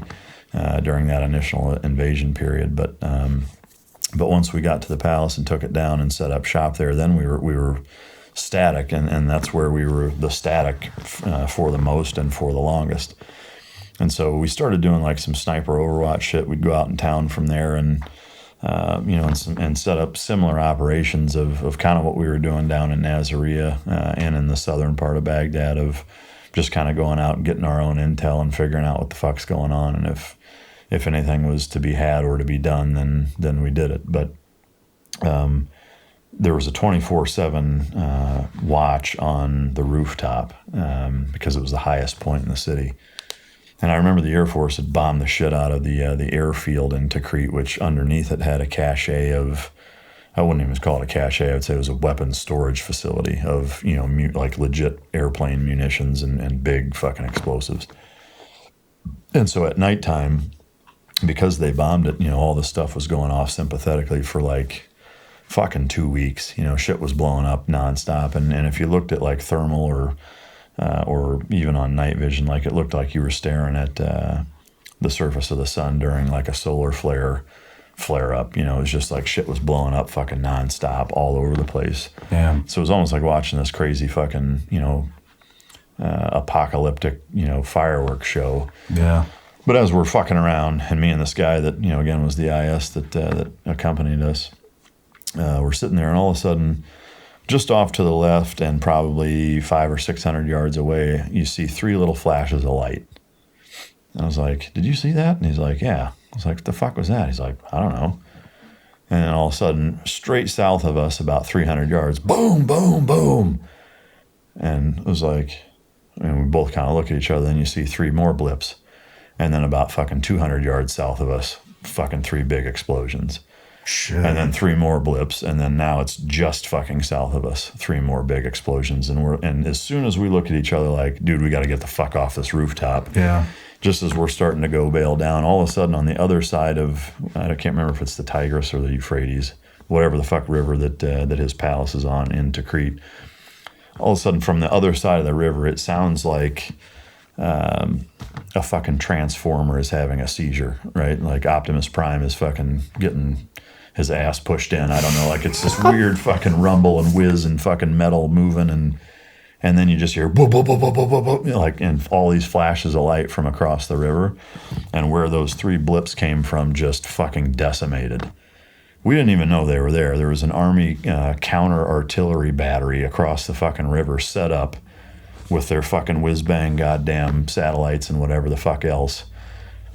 during that initial invasion period. But once we got to the palace and took it down and set up shop there, then we were static, and that's where we were the static for the most and for the longest. And so we started doing like some sniper overwatch shit. We'd go out in town from there and you know, and set up similar operations of kind of what we were doing down in Nasiriyah and in the southern part of Baghdad, of just kind of going out and getting our own intel and figuring out what the fuck's going on, and if anything was to be had or to be done, then we did it. But there was a 24/7 watch on the rooftop because it was the highest point in the city. And I remember the Air Force had bombed the shit out of the airfield in Tikrit, which underneath it had a cache of, I wouldn't even call it a cache, I would say it was a weapons storage facility of, you know, like legit airplane munitions and big fucking explosives. And so at nighttime, because they bombed it, you know, all this stuff was going off sympathetically for like fucking 2 weeks. You know, shit was blowing up nonstop. And if you looked at like thermal or even on night vision, like it looked like you were staring at the surface of the sun during like a solar flare up. You know, it was just like shit was blowing up fucking nonstop all over the place. Damn. So it was almost like watching this crazy fucking, you know, apocalyptic, you know, fireworks show. Yeah. But as we're fucking around, and me and this guy that, you know, again was the IS that accompanied us, we're sitting there, and all of a sudden, just off to the left and probably 500 or 600 yards away, you see 3 little flashes of light. And I was like, "Did you see that?" And he's like, "Yeah." I was like, "What the fuck was that?" He's like, "I don't know." And then all of a sudden, straight south of us, about 300 yards, boom, boom, boom. And it was like, and we both kind of look at each other, and you see 3 more blips. And then about fucking 200 yards south of us, fucking 3 big explosions. Shit. And then 3 more blips, and then now it's just fucking south of us, 3 more big explosions. And as soon as we look at each other like, dude, we got to get the fuck off this rooftop. Yeah. Just as we're starting to go bail down, all of a sudden on the other side of, I can't remember if it's the Tigris or the Euphrates, whatever the fuck river that his palace is on in Tikrit, all of a sudden from the other side of the river, it sounds like a fucking transformer is having a seizure, right? Like Optimus Prime is fucking getting his ass pushed in. I don't know, like it's this weird fucking rumble and whiz and fucking metal moving, and then you just hear boop, boop, boop, boop, boop, boop, boop, like, and all these flashes of light from across the river, and where those 3 blips came from just fucking decimated. We didn't even know they were there. There was an Army counter artillery battery across the fucking river set up with their fucking whiz-bang goddamn satellites and whatever the fuck else.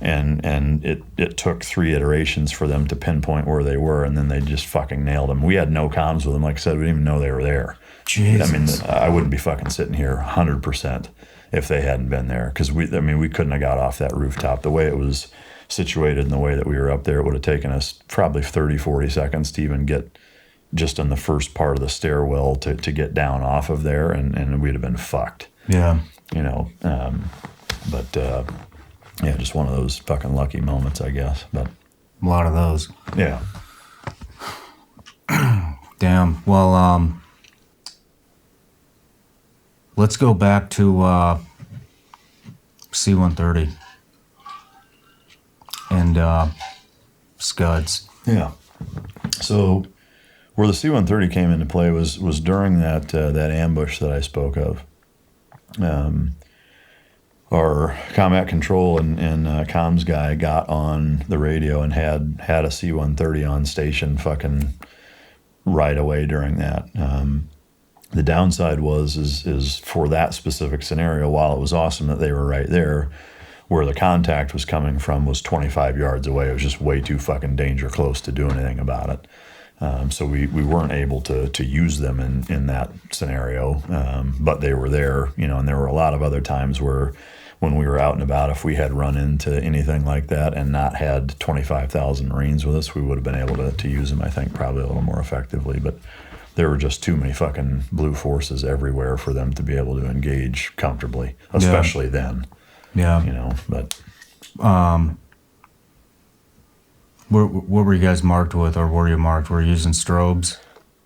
And it took 3 iterations for them to pinpoint where they were, and then they just fucking nailed them. We had no comms with them. Like I said, we didn't even know they were there. Jesus. I mean, I wouldn't be fucking sitting here 100% if they hadn't been there, because we couldn't have got off that rooftop. The way it was situated and the way that we were up there, it would have taken us probably 30, 40 seconds to even get just in the first part of the stairwell to get down off of there, and we'd have been fucked. Yeah. You know, yeah, just one of those fucking lucky moments, I guess. But A lot of those. yeah. Damn. Well, let's go back to C-130 and Scuds. Yeah. So where the C-130 came into play was during that ambush that I spoke of. Our combat control and comms guy got on the radio and had a C-130 on station fucking right away during that. The downside is for that specific scenario, while it was awesome that they were right there, where the contact was coming from was 25 yards away. It was just way too fucking danger close to do anything about it. So we weren't able to use them in that scenario, but they were there, you know, and there were a lot of other times where when we were out and about, if we had run into anything like that and not had 25,000 Marines with us, we would have been able to use them, I think, probably a little more effectively. But there were just too many fucking blue forces everywhere for them to be able to engage comfortably, especially then. Yeah. You know, but what were you guys marked with, or were you marked? Were you using strobes?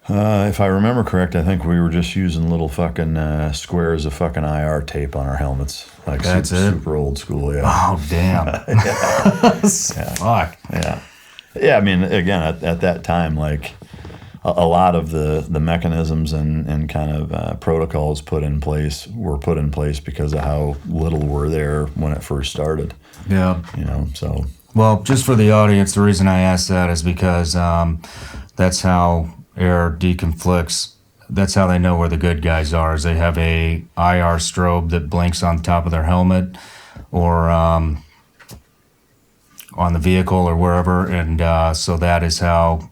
if I remember correct, I think we were just using little fucking squares of fucking IR tape on our helmets. Like That's it? super old school, yeah. Oh, damn. Yeah. Fuck. Yeah. Yeah, I mean, again, at that time, like a lot of the mechanisms and kind of protocols were put in place because of how little were there when it first started. Yeah. You know, so. Well, just for the audience, the reason I asked that is because that's how air deconflicts. That's how they know where the good guys are. Is they have a IR strobe that blinks on top of their helmet, or on the vehicle or wherever, and so that is how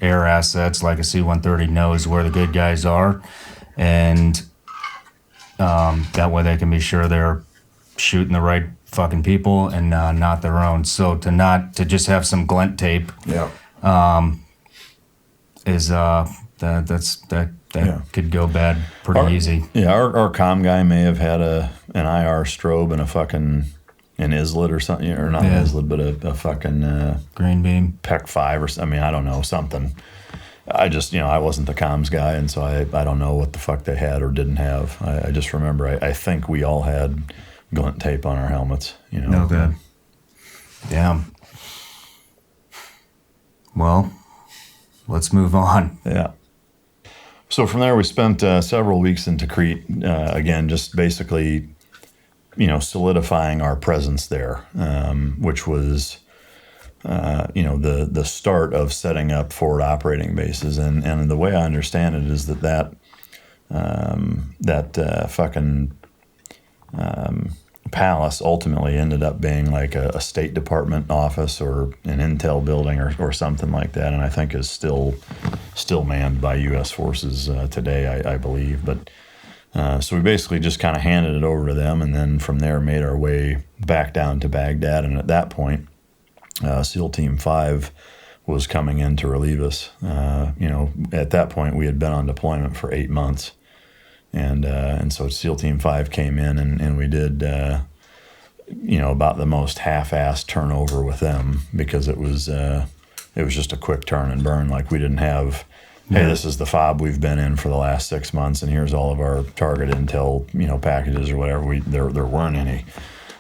air assets like a C-130 knows where the good guys are, and that way they can be sure they're shooting the right fucking people and not their own. So to just have some glint tape, Yeah. is that could go bad pretty easy. Yeah, our comm guy may have had an IR strobe and a fucking an islet or something, or not an islet, but a fucking green beam, PEC 5 or something. I mean, I don't know, something. I just, I wasn't the comms guy, and so I don't know what the fuck they had or didn't have. I just remember I think we all had glint tape on our helmets. No good. Damn. Well, let's move on. Yeah. So from there, we spent several weeks in Tikrit, again, just basically, solidifying our presence there, which was, the start of setting up forward operating bases. And the way I understand it is that fucking palace ultimately ended up being like a State Department office or an intel building or something like that, and I think is still manned by U.S. forces today, I believe. But so we basically just kind of handed it over to them, and then from there made our way back down to Baghdad. And at that point, SEAL Team 5 was coming in to relieve us. At that point we had been on deployment for 8 months. And so SEAL Team 5 came in, and we did, about the most half-assed turnover with them, because it was just a quick turn and burn. Like, we didn't have, hey, this is the FOB we've been in for the last 6 months, and here's all of our target intel, packages or whatever. There weren't any.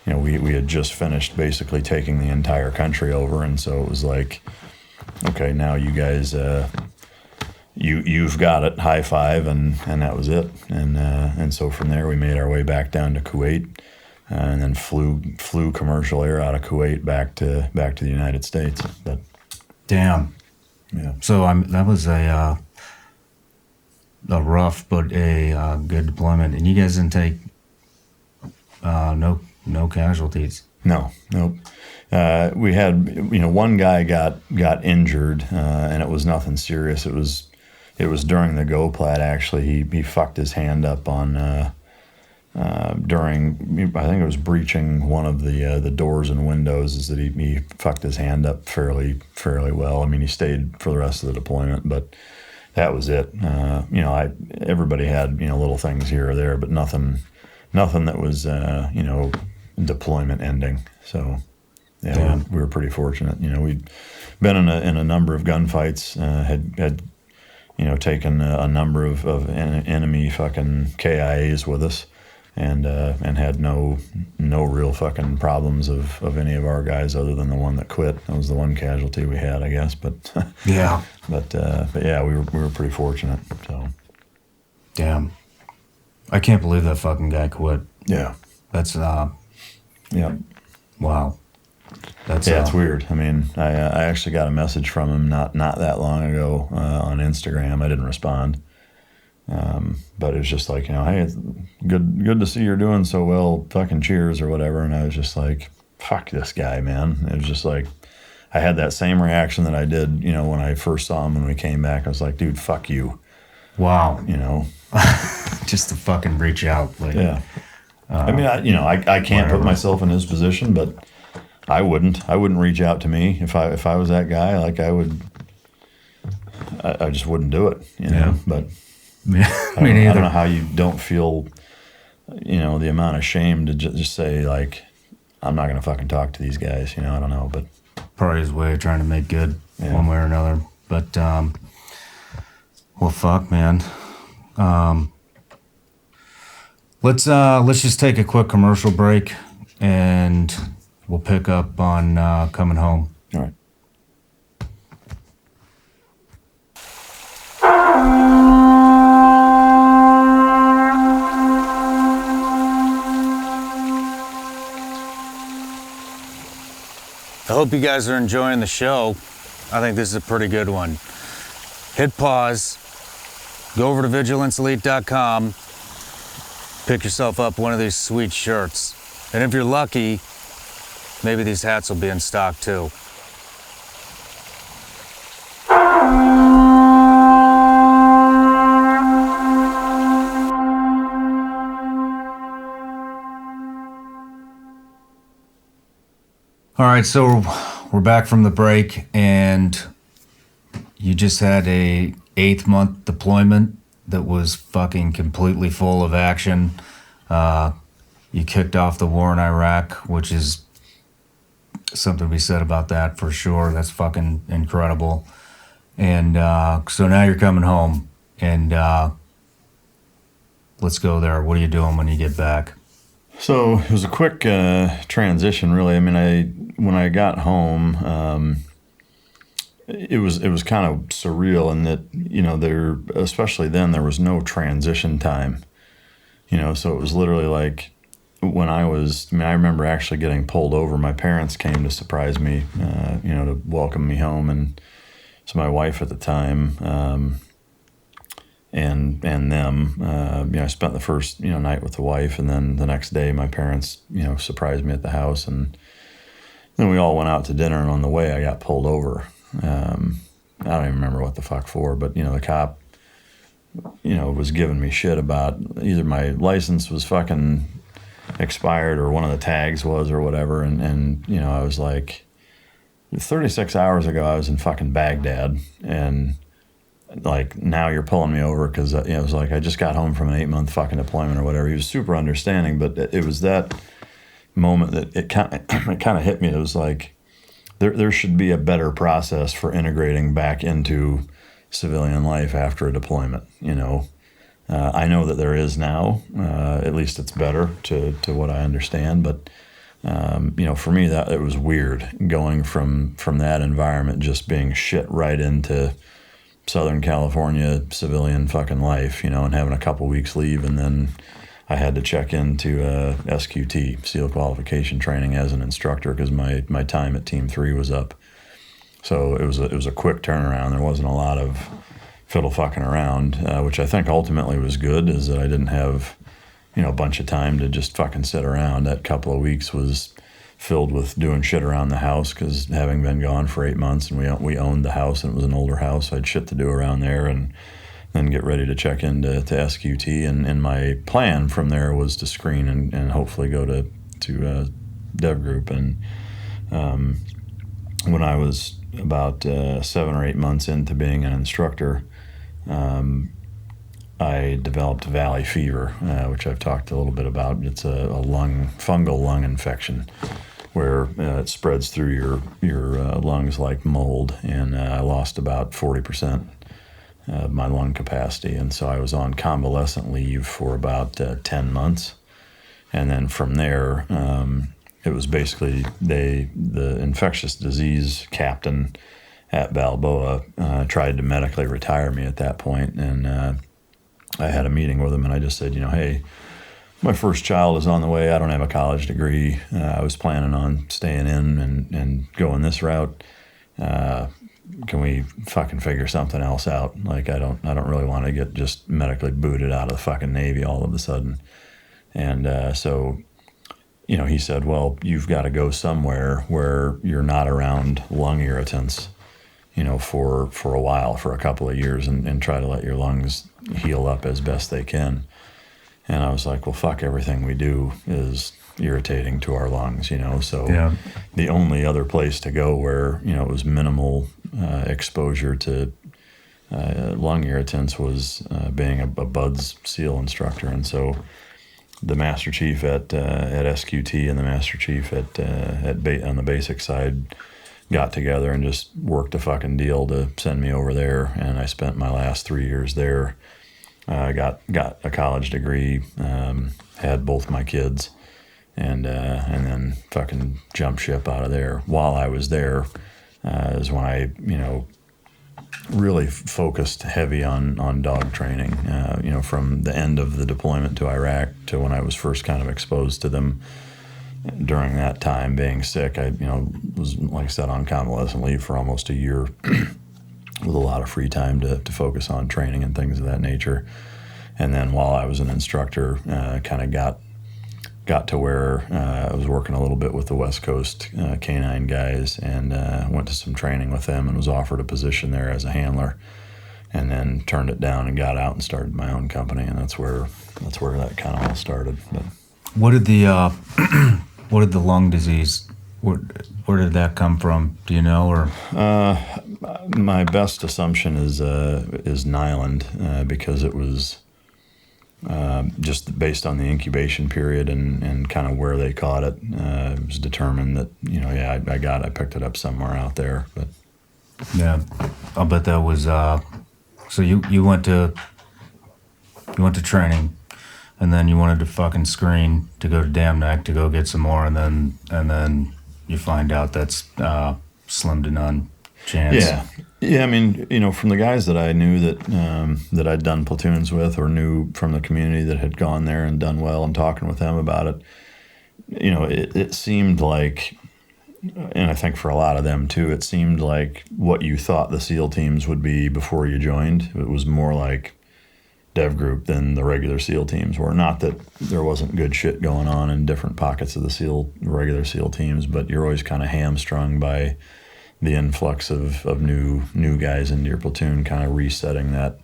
We had just finished basically taking the entire country over, and so it was like, okay, now you guys. You've got it, high five, and that was it. And so from there we made our way back down to Kuwait, and then flew commercial air out of Kuwait back to the United States. But damn, yeah. So that was a rough but a good deployment, and you guys didn't take no casualties. No, nope. We had one guy got injured, and it was nothing serious. It was during the GoPlat, actually. He fucked his hand up on during, I think it was breaching one of the doors and windows, is that he fucked his hand up fairly well. I mean, he stayed for the rest of the deployment, but that was it. Everybody had, little things here or there, but nothing that was, deployment ending. So yeah, we were pretty fortunate. We'd been in a number of gunfights, had taken a number of enemy fucking KIAs with us, and had no real fucking problems of any of our guys other than the one that quit. That was the one casualty we had, I guess. But yeah, but yeah, we were pretty fortunate. So damn, I can't believe that fucking guy quit. Yeah, that's yeah, wow. It's weird. I mean, I actually got a message from him not that long ago on Instagram. I didn't respond, but it was just like, hey, it's good to see you're doing so well. Fucking cheers or whatever. And I was just like, fuck this guy, man. It was just like, I had that same reaction that I did, when I first saw him when we came back. I was like, dude, fuck you. Wow. Just to fucking reach out. Like, yeah. I mean, I can't put myself in his position, but I wouldn't reach out to me if I was that guy. Like, I just wouldn't do it, you know, but I don't know how you don't feel, you know, the amount of shame to just say, like, I'm not going to fucking talk to these guys, you know, I don't know, but. Probably his way of trying to make good one way or another. But, well, fuck, man. Let's just take a quick commercial break and we'll pick up on coming home. All right. I hope you guys are enjoying the show. I think this is a pretty good one. Hit pause, go over to vigilanceelite.com, pick yourself up one of these sweet shirts. And if you're lucky, maybe these hats will be in stock too. All right, so we're back from the break, and you just had a 8-month deployment that was fucking completely full of action. You kicked off the war in Iraq, which is something to be said about that for sure. That's fucking incredible. And so now you're coming home, and let's go there. What are you doing when you get back? So it was a quick transition, really. I mean, when I got home, it was kind of surreal in that, you know, especially then, there was no transition time. You know, so it was literally like when I remember actually getting pulled over. My parents came to surprise me, you know, to welcome me home, and so my wife at the time, and them, you know, I spent the first, you know, night with the wife, and then the next day my parents, you know, surprised me at the house, and then we all went out to dinner, and on the way I got pulled over. I don't even remember what the fuck for, but, you know, the cop, you know, was giving me shit about either my license was fucking expired or one of the tags was or whatever, and you know, I was like, 36 hours ago I was in fucking Baghdad, and like, now you're pulling me over because, you know, it was like I just got home from an 8-month fucking deployment or whatever. He was super understanding, but it was that moment that it kind of hit me. It was like there should be a better process for integrating back into civilian life after a deployment. You know, I know that there is now. At least it's better to what I understand, but. You know, for me, that it was weird going from that environment, just being shit right into Southern California civilian fucking life, you know, and having a couple weeks leave, and then I had to check into SQT, SEAL qualification training, as an instructor because my time at Team 3 was up. So it was a quick turnaround. There wasn't a lot of fiddle fucking around, which I think ultimately was good, is that I didn't have, you know, a bunch of time to just fucking sit around. That couple of weeks was filled with doing shit around the house, because having been gone for 8 months, and we owned the house, and it was an older house, so I had shit to do around there, and then get ready to check into SQT. And my plan from there was to screen and hopefully go to Dev Group. And when I was about 7 or 8 months into being an instructor, I developed valley fever, which I've talked a little bit about. It's a fungal lung infection where it spreads through your lungs like mold, and I lost about 40% of my lung capacity, and so I was on convalescent leave for about 10 months, and then from there, it was basically the infectious disease captain at Balboa tried to medically retire me at that point, and I had a meeting with him, and I just said, you know, hey, my first child is on the way. I don't have a college degree. I was planning on staying in and going this route. Can we fucking figure something else out? Like, I don't really want to get just medically booted out of the fucking Navy all of a sudden. And so, you know, he said, well, you've got to go somewhere where you're not around lung irritants, you know, for a while, for a couple of years, and try to let your lungs heal up as best they can. And I was like, well, fuck, everything we do is irritating to our lungs, you know, so yeah. The only other place to go where, you know, it was minimal exposure to lung irritants was being a BUDS SEAL instructor, and so the Master Chief at SQT and the Master Chief on the basic side got together and just worked a fucking deal to send me over there, and I spent my last 3 years there. Got a college degree, had both my kids, and then fucking jumped ship out of there. While I was there is when I, really focused heavy on dog training, from the end of the deployment to Iraq to when I was first kind of exposed to them. During that time, being sick, I was, like I said, on convalescent leave for almost a year with a lot of free time to focus on training and things of that nature. And then while I was an instructor, kind of got to where I was working a little bit with the West Coast canine guys, and went to some training with them and was offered a position there as a handler, and then turned it down and got out and started my own company, and that's where that kind of all started. But what did the lung disease, where did that come from? Do you know? Or my best assumption is Nyland, because it was just based on the incubation period and kind of where they caught it. It was determined that I picked it up somewhere out there. But yeah, I'll bet that was so you went to training. And then you wanted to fucking screen to go to Dam Neck to go get some more, and then you find out that's slim to none chance. Yeah. I mean, from the guys that I knew that I'd done platoons with, or knew from the community that had gone there and done well, and talking with them about it, it seemed like, and I think for a lot of them too, it seemed like what you thought the SEAL teams would be before you joined. It was more like Dev Group than the regular SEAL teams were. Not that there wasn't good shit going on in different pockets of the regular SEAL teams, but you're always kind of hamstrung by the influx of new guys into your platoon, kind of resetting that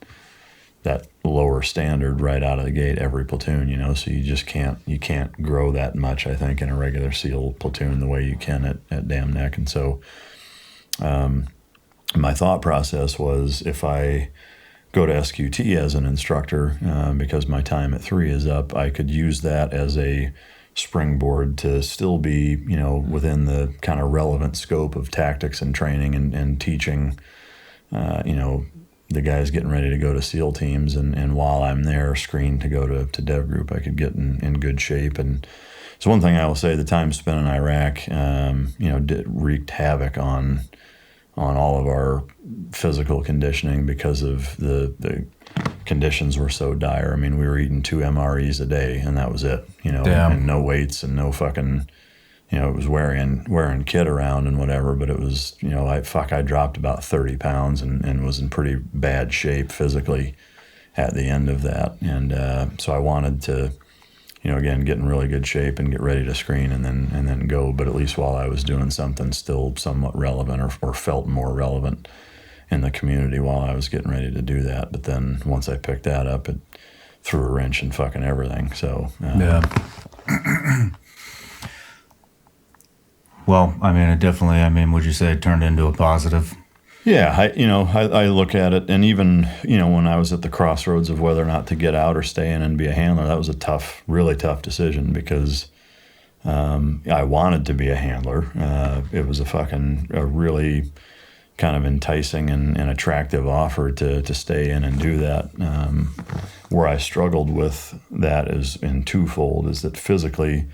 lower standard right out of the gate every platoon, so you just can't grow that much, I think, in a regular SEAL platoon the way you can at Dam Neck. And so my thought process was, if I go to SQT as an instructor, because my time at 3 is up, I could use that as a springboard to still be, within the kind of relevant scope of tactics and training and teaching, the guys getting ready to go to SEAL teams. And while I'm there, screened to go to Dev Group, I could get in good shape. And so one thing I will say, the time spent in Iraq, wreaked havoc on all of our physical conditioning, because of the conditions were so dire. I mean, we were eating 2 MREs a day, and that was it, and no weights and no fucking, it was wearing kit around and whatever, but it was, I dropped about 30 pounds and was in pretty bad shape physically at the end of that. And so I wanted to, again, get in really good shape and get ready to screen and then go. But at least while I was doing something still somewhat relevant, or felt more relevant in the community while I was getting ready to do that. But then once I picked that up, it threw a wrench in fucking everything. So yeah. Well, I mean, it definitely, would you say it turned into a positive? Yeah, I look at it, and even, when I was at the crossroads of whether or not to get out or stay in and be a handler, that was a really tough decision, because I wanted to be a handler. It was a really kind of enticing and attractive offer to stay in and do that. Where I struggled with that is in twofold, is that physically,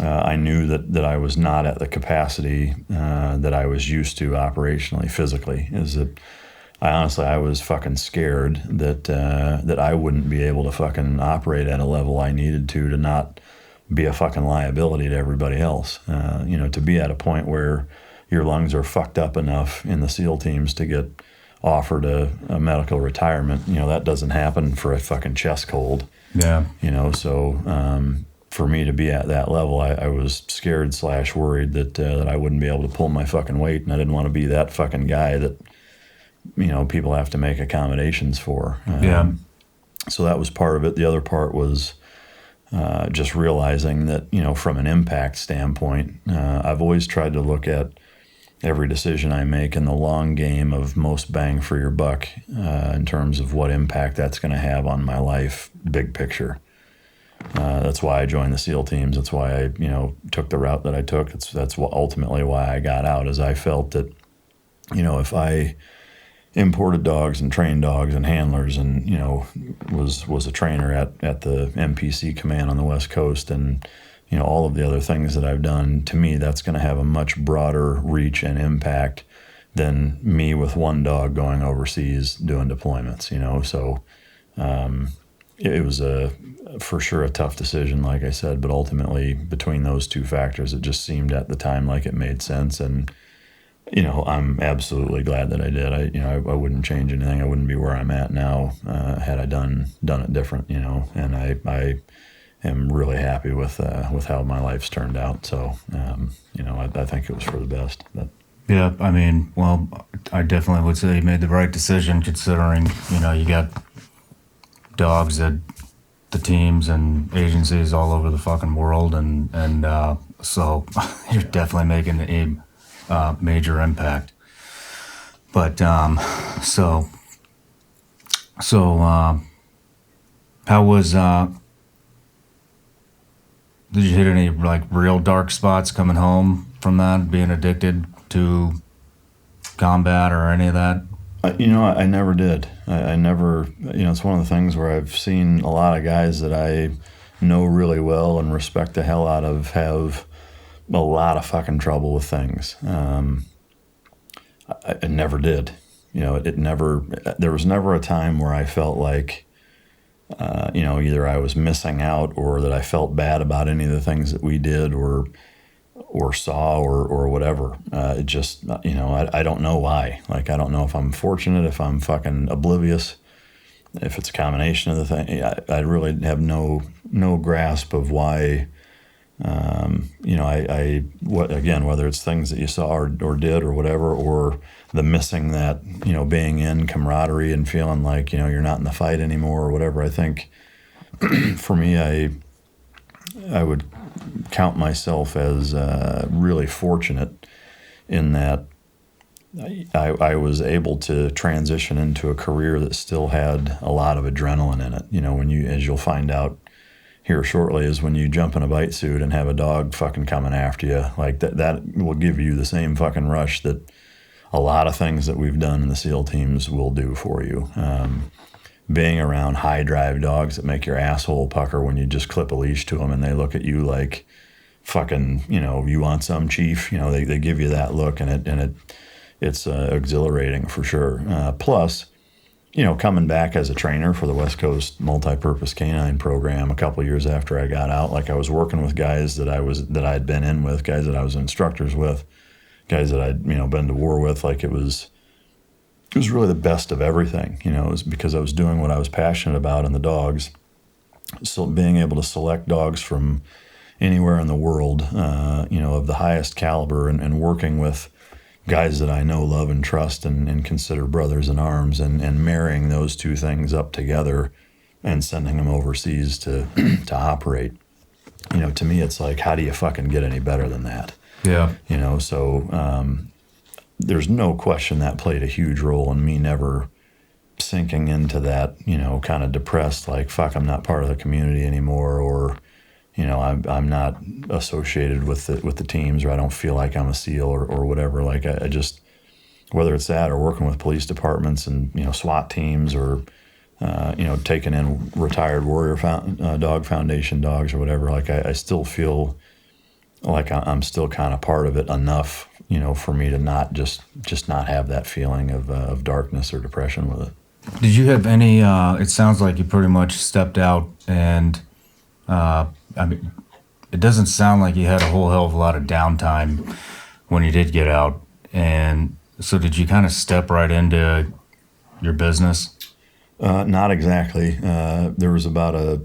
I knew that I was not at the capacity that I was used to operationally, physically. Is that I was fucking scared that I wouldn't be able to fucking operate at a level I needed to not be a fucking liability to everybody else. To be at a point where your lungs are fucked up enough in the SEAL teams to get offered a medical retirement, that doesn't happen for a fucking chest cold. Yeah. So for me to be at that level, I was scared / worried that I wouldn't be able to pull my fucking weight, and I didn't want to be that fucking guy that, people have to make accommodations for. Yeah. So that was part of it. The other part was just realizing that, from an impact standpoint, I've always tried to look at every decision I make in the long game of most bang for your buck in terms of what impact that's going to have on my life, big picture. That's why I joined the SEAL teams. That's why I, took the route that I took. That's ultimately why I got out, is I felt that, if I imported dogs and trained dogs and handlers and, was a trainer at the MPC command on the West Coast and, all of the other things that I've done, to me, that's going to have a much broader reach and impact than me with one dog going overseas doing deployments, So it was for sure a tough decision, like I said, but ultimately between those two factors, it just seemed at the time like it made sense. And, I'm absolutely glad that I did. I wouldn't change anything. I wouldn't be where I'm at now had I done it different, and I am really happy with how my life's turned out. So, I think it was for the best. But. Yeah, I mean, well, I definitely would say you made the right decision considering, you got dogs at the teams and agencies all over the fucking world. And so you're definitely making a major impact. But, so how was, did you hit any like real dark spots coming home from that, being addicted to combat or any of that? I never did. I never, it's one of the things where I've seen a lot of guys that I know really well and respect the hell out of have a lot of fucking trouble with things. I never did. There was never a time where I felt like, either I was missing out or that I felt bad about any of the things that we did or saw or whatever. It just, I don't know why. Like, I don't know if I'm fortunate, if I'm fucking oblivious, if it's a combination of the thing. I really have no grasp of why, whether it's things that you saw or did or whatever, or the missing that, being in camaraderie and feeling like, you're not in the fight anymore or whatever. I think for me, I would count myself as really fortunate in that I was able to transition into a career that still had a lot of adrenaline in it. As you'll find out here shortly, is when you jump in a bite suit and have a dog fucking coming after you, like that will give you the same fucking rush that a lot of things that we've done in the SEAL teams will do for you. Being around high drive dogs that make your asshole pucker when you just clip a leash to them and they look at you like fucking, you want some, chief, they give you that look, and it's exhilarating for sure. Plus, coming back as a trainer for the West Coast Multi-Purpose Canine Program a couple of years after I got out, like I was working with guys that I'd been in with, guys that I was instructors with, guys that I'd been to war with. Like it was really the best of everything. It was because I was doing what I was passionate about in the dogs. So being able to select dogs from anywhere in the world, of the highest caliber, and working with guys that I know, love, and trust and consider brothers in arms, and marrying those two things up together and sending them overseas to operate. To me, it's like, how do you fucking get any better than that? Yeah. So there's no question that played a huge role in me never sinking into that, kind of depressed, like, fuck, I'm not part of the community anymore, or, I'm not associated with the teams, or I don't feel like I'm a SEAL or whatever. Like I just, whether it's that or working with police departments and, SWAT teams, or, taking in retired Warrior Dog Foundation dogs or whatever, like I still feel like I'm still kind of part of it enough, for me to not just not have that feeling of darkness or depression with it. Did you have any, it sounds like you pretty much stepped out and, it doesn't sound like you had a whole hell of a lot of downtime when you did get out. And so did you kind of step right into your business? Not exactly. There was about a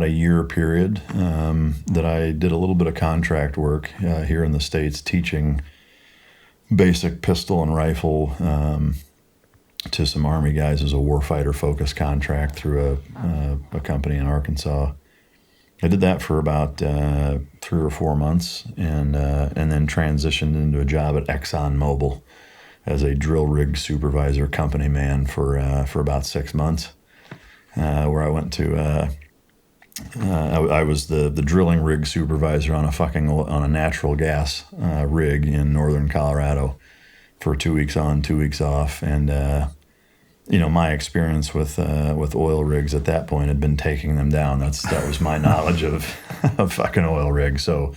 year period that I did a little bit of contract work here in the States, teaching basic pistol and rifle to some Army guys as a warfighter focused contract through a company in Arkansas. I did that for about 3 or 4 months, and then transitioned into a job at ExxonMobil as a drill rig supervisor, company man for about 6 months, where I went to. I was the drilling rig supervisor on a natural gas rig in northern Colorado for 2 weeks on, 2 weeks off, and my experience with oil rigs at that point had been taking them down. That was my knowledge of fucking oil rigs. So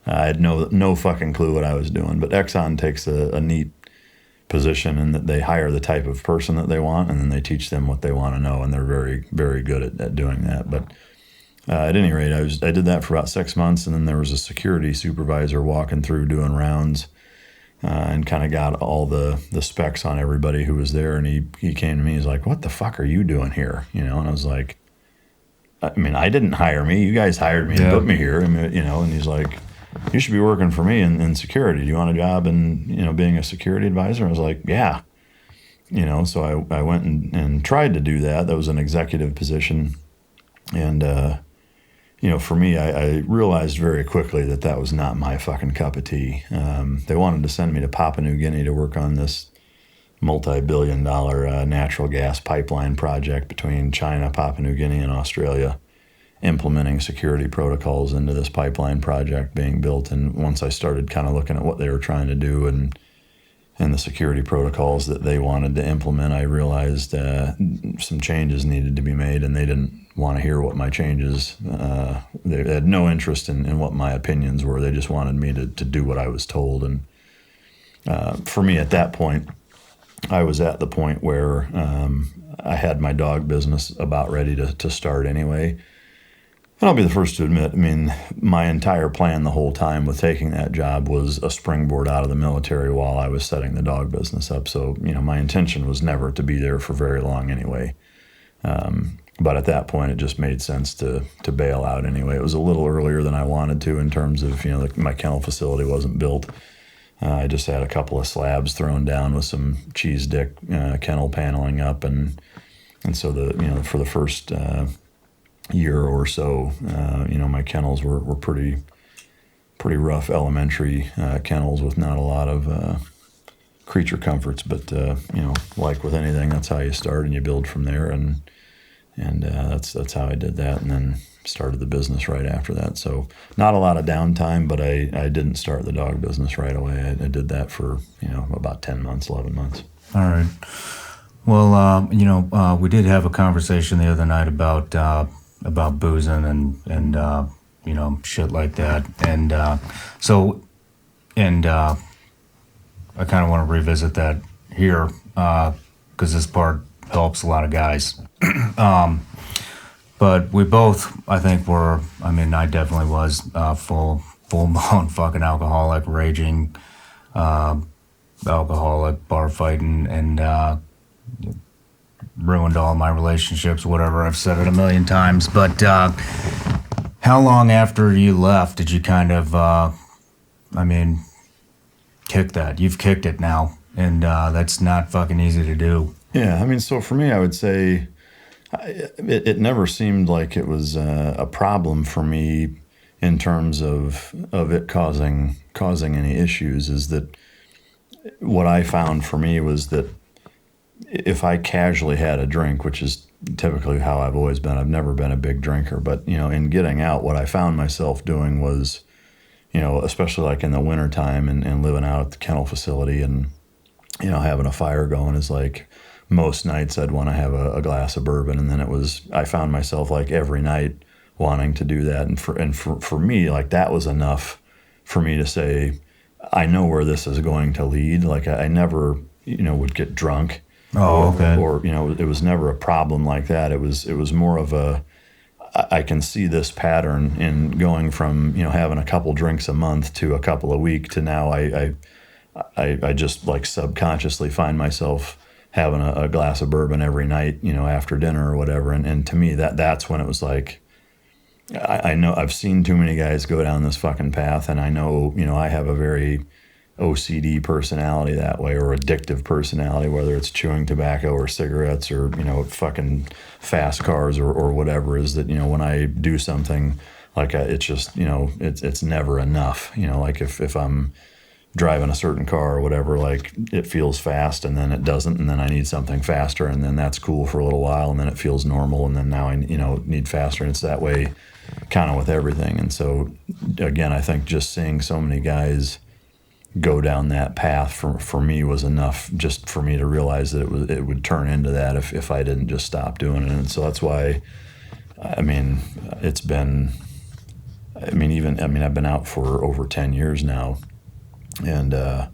I had no fucking clue what I was doing. But Exxon takes a neat position in that they hire the type of person that they want, and then they teach them what they want to know, and they're very, very good at doing that. But at any rate, I did that for about 6 months, and then there was a security supervisor walking through doing rounds, and kind of got all the specs on everybody who was there. And he came to me, he's like, "What the fuck are you doing here?" And I was like, I mean, I didn't hire me. You guys hired me and put me here. I mean, and he's like, "You should be working for me in security. Do you want a job in, being a security advisor?" I was like, "Yeah." So I went and tried to do that. That was an executive position. And, for me, I realized very quickly that was not my fucking cup of tea. They wanted to send me to Papua New Guinea to work on this multi-billion-dollar natural gas pipeline project between China, Papua New Guinea, and Australia, implementing security protocols into this pipeline project being built. And once I started kind of looking at what they were trying to do and the security protocols that they wanted to implement, I realized some changes needed to be made, and they didn't want to hear what my changes, they had no interest in what my opinions were. They just wanted me to do what I was told. And for me at that point, I was at the point where I had my dog business about ready to start anyway. And I'll be the first to admit, I mean, my entire plan the whole time with taking that job was a springboard out of the military while I was setting the dog business up. So, my intention was never to be there for very long anyway. But at that point, it just made sense to bail out anyway. It was a little earlier than I wanted to in terms of, my kennel facility wasn't built. I just had a couple of slabs thrown down with some cheese dick kennel paneling up. And so for the first year or so, my kennels were pretty rough elementary kennels with not a lot of creature comforts. But, like with anything, that's how you start and you build from there. And that's how I did that, and then started the business right after that. So not a lot of downtime, but I didn't start the dog business right away. I did that for, about 10 months, 11 months. All right. Well, we did have a conversation the other night about boozing and shit like that. And I kind of want to revisit that here because this part helps a lot of guys. But we both, I think, I definitely was full-blown fucking alcoholic, raging alcoholic, bar fighting, and ruined all my relationships, whatever. I've said it a million times. But how long after you left did you kind of, kick that? You've kicked it now, and that's not fucking easy to do. Yeah, so for me, I would say it never seemed like it was a problem for me in terms of it causing any issues. Is that what I found for me was that if I casually had a drink, which is typically how I've always been, I've never been a big drinker, but in getting out, what I found myself doing was, especially like in the wintertime and living out at the kennel facility and having a fire going is like, most nights I'd want to have a glass of bourbon, and then I found myself like every night wanting to do that. And for me, like that was enough for me to say, I know where this is going to lead. Like I never, would get drunk. Oh, okay. Or it was never a problem like that. It was more of I can see this pattern in going from, having a couple drinks a month to a couple a week to now I just like subconsciously find myself having a glass of bourbon every night, after dinner or whatever. And to me, that's when it was like, I know I've seen too many guys go down this fucking path, and I know, I have a very OCD personality that way, or addictive personality, whether it's chewing tobacco or cigarettes or, fucking fast cars or whatever, is that, when I do something, Like it's just, it's never enough. Like if I'm driving a certain car or whatever, like it feels fast and then it doesn't, and then I need something faster, and then that's cool for a little while, and then it feels normal, and then now I need faster, and it's that way kind of with everything. And so again, I think just seeing so many guys go down that path for me was enough just for me to realize that it would turn into that if I didn't just stop doing it. And so that's why, I've been out for over 10 years now. And, I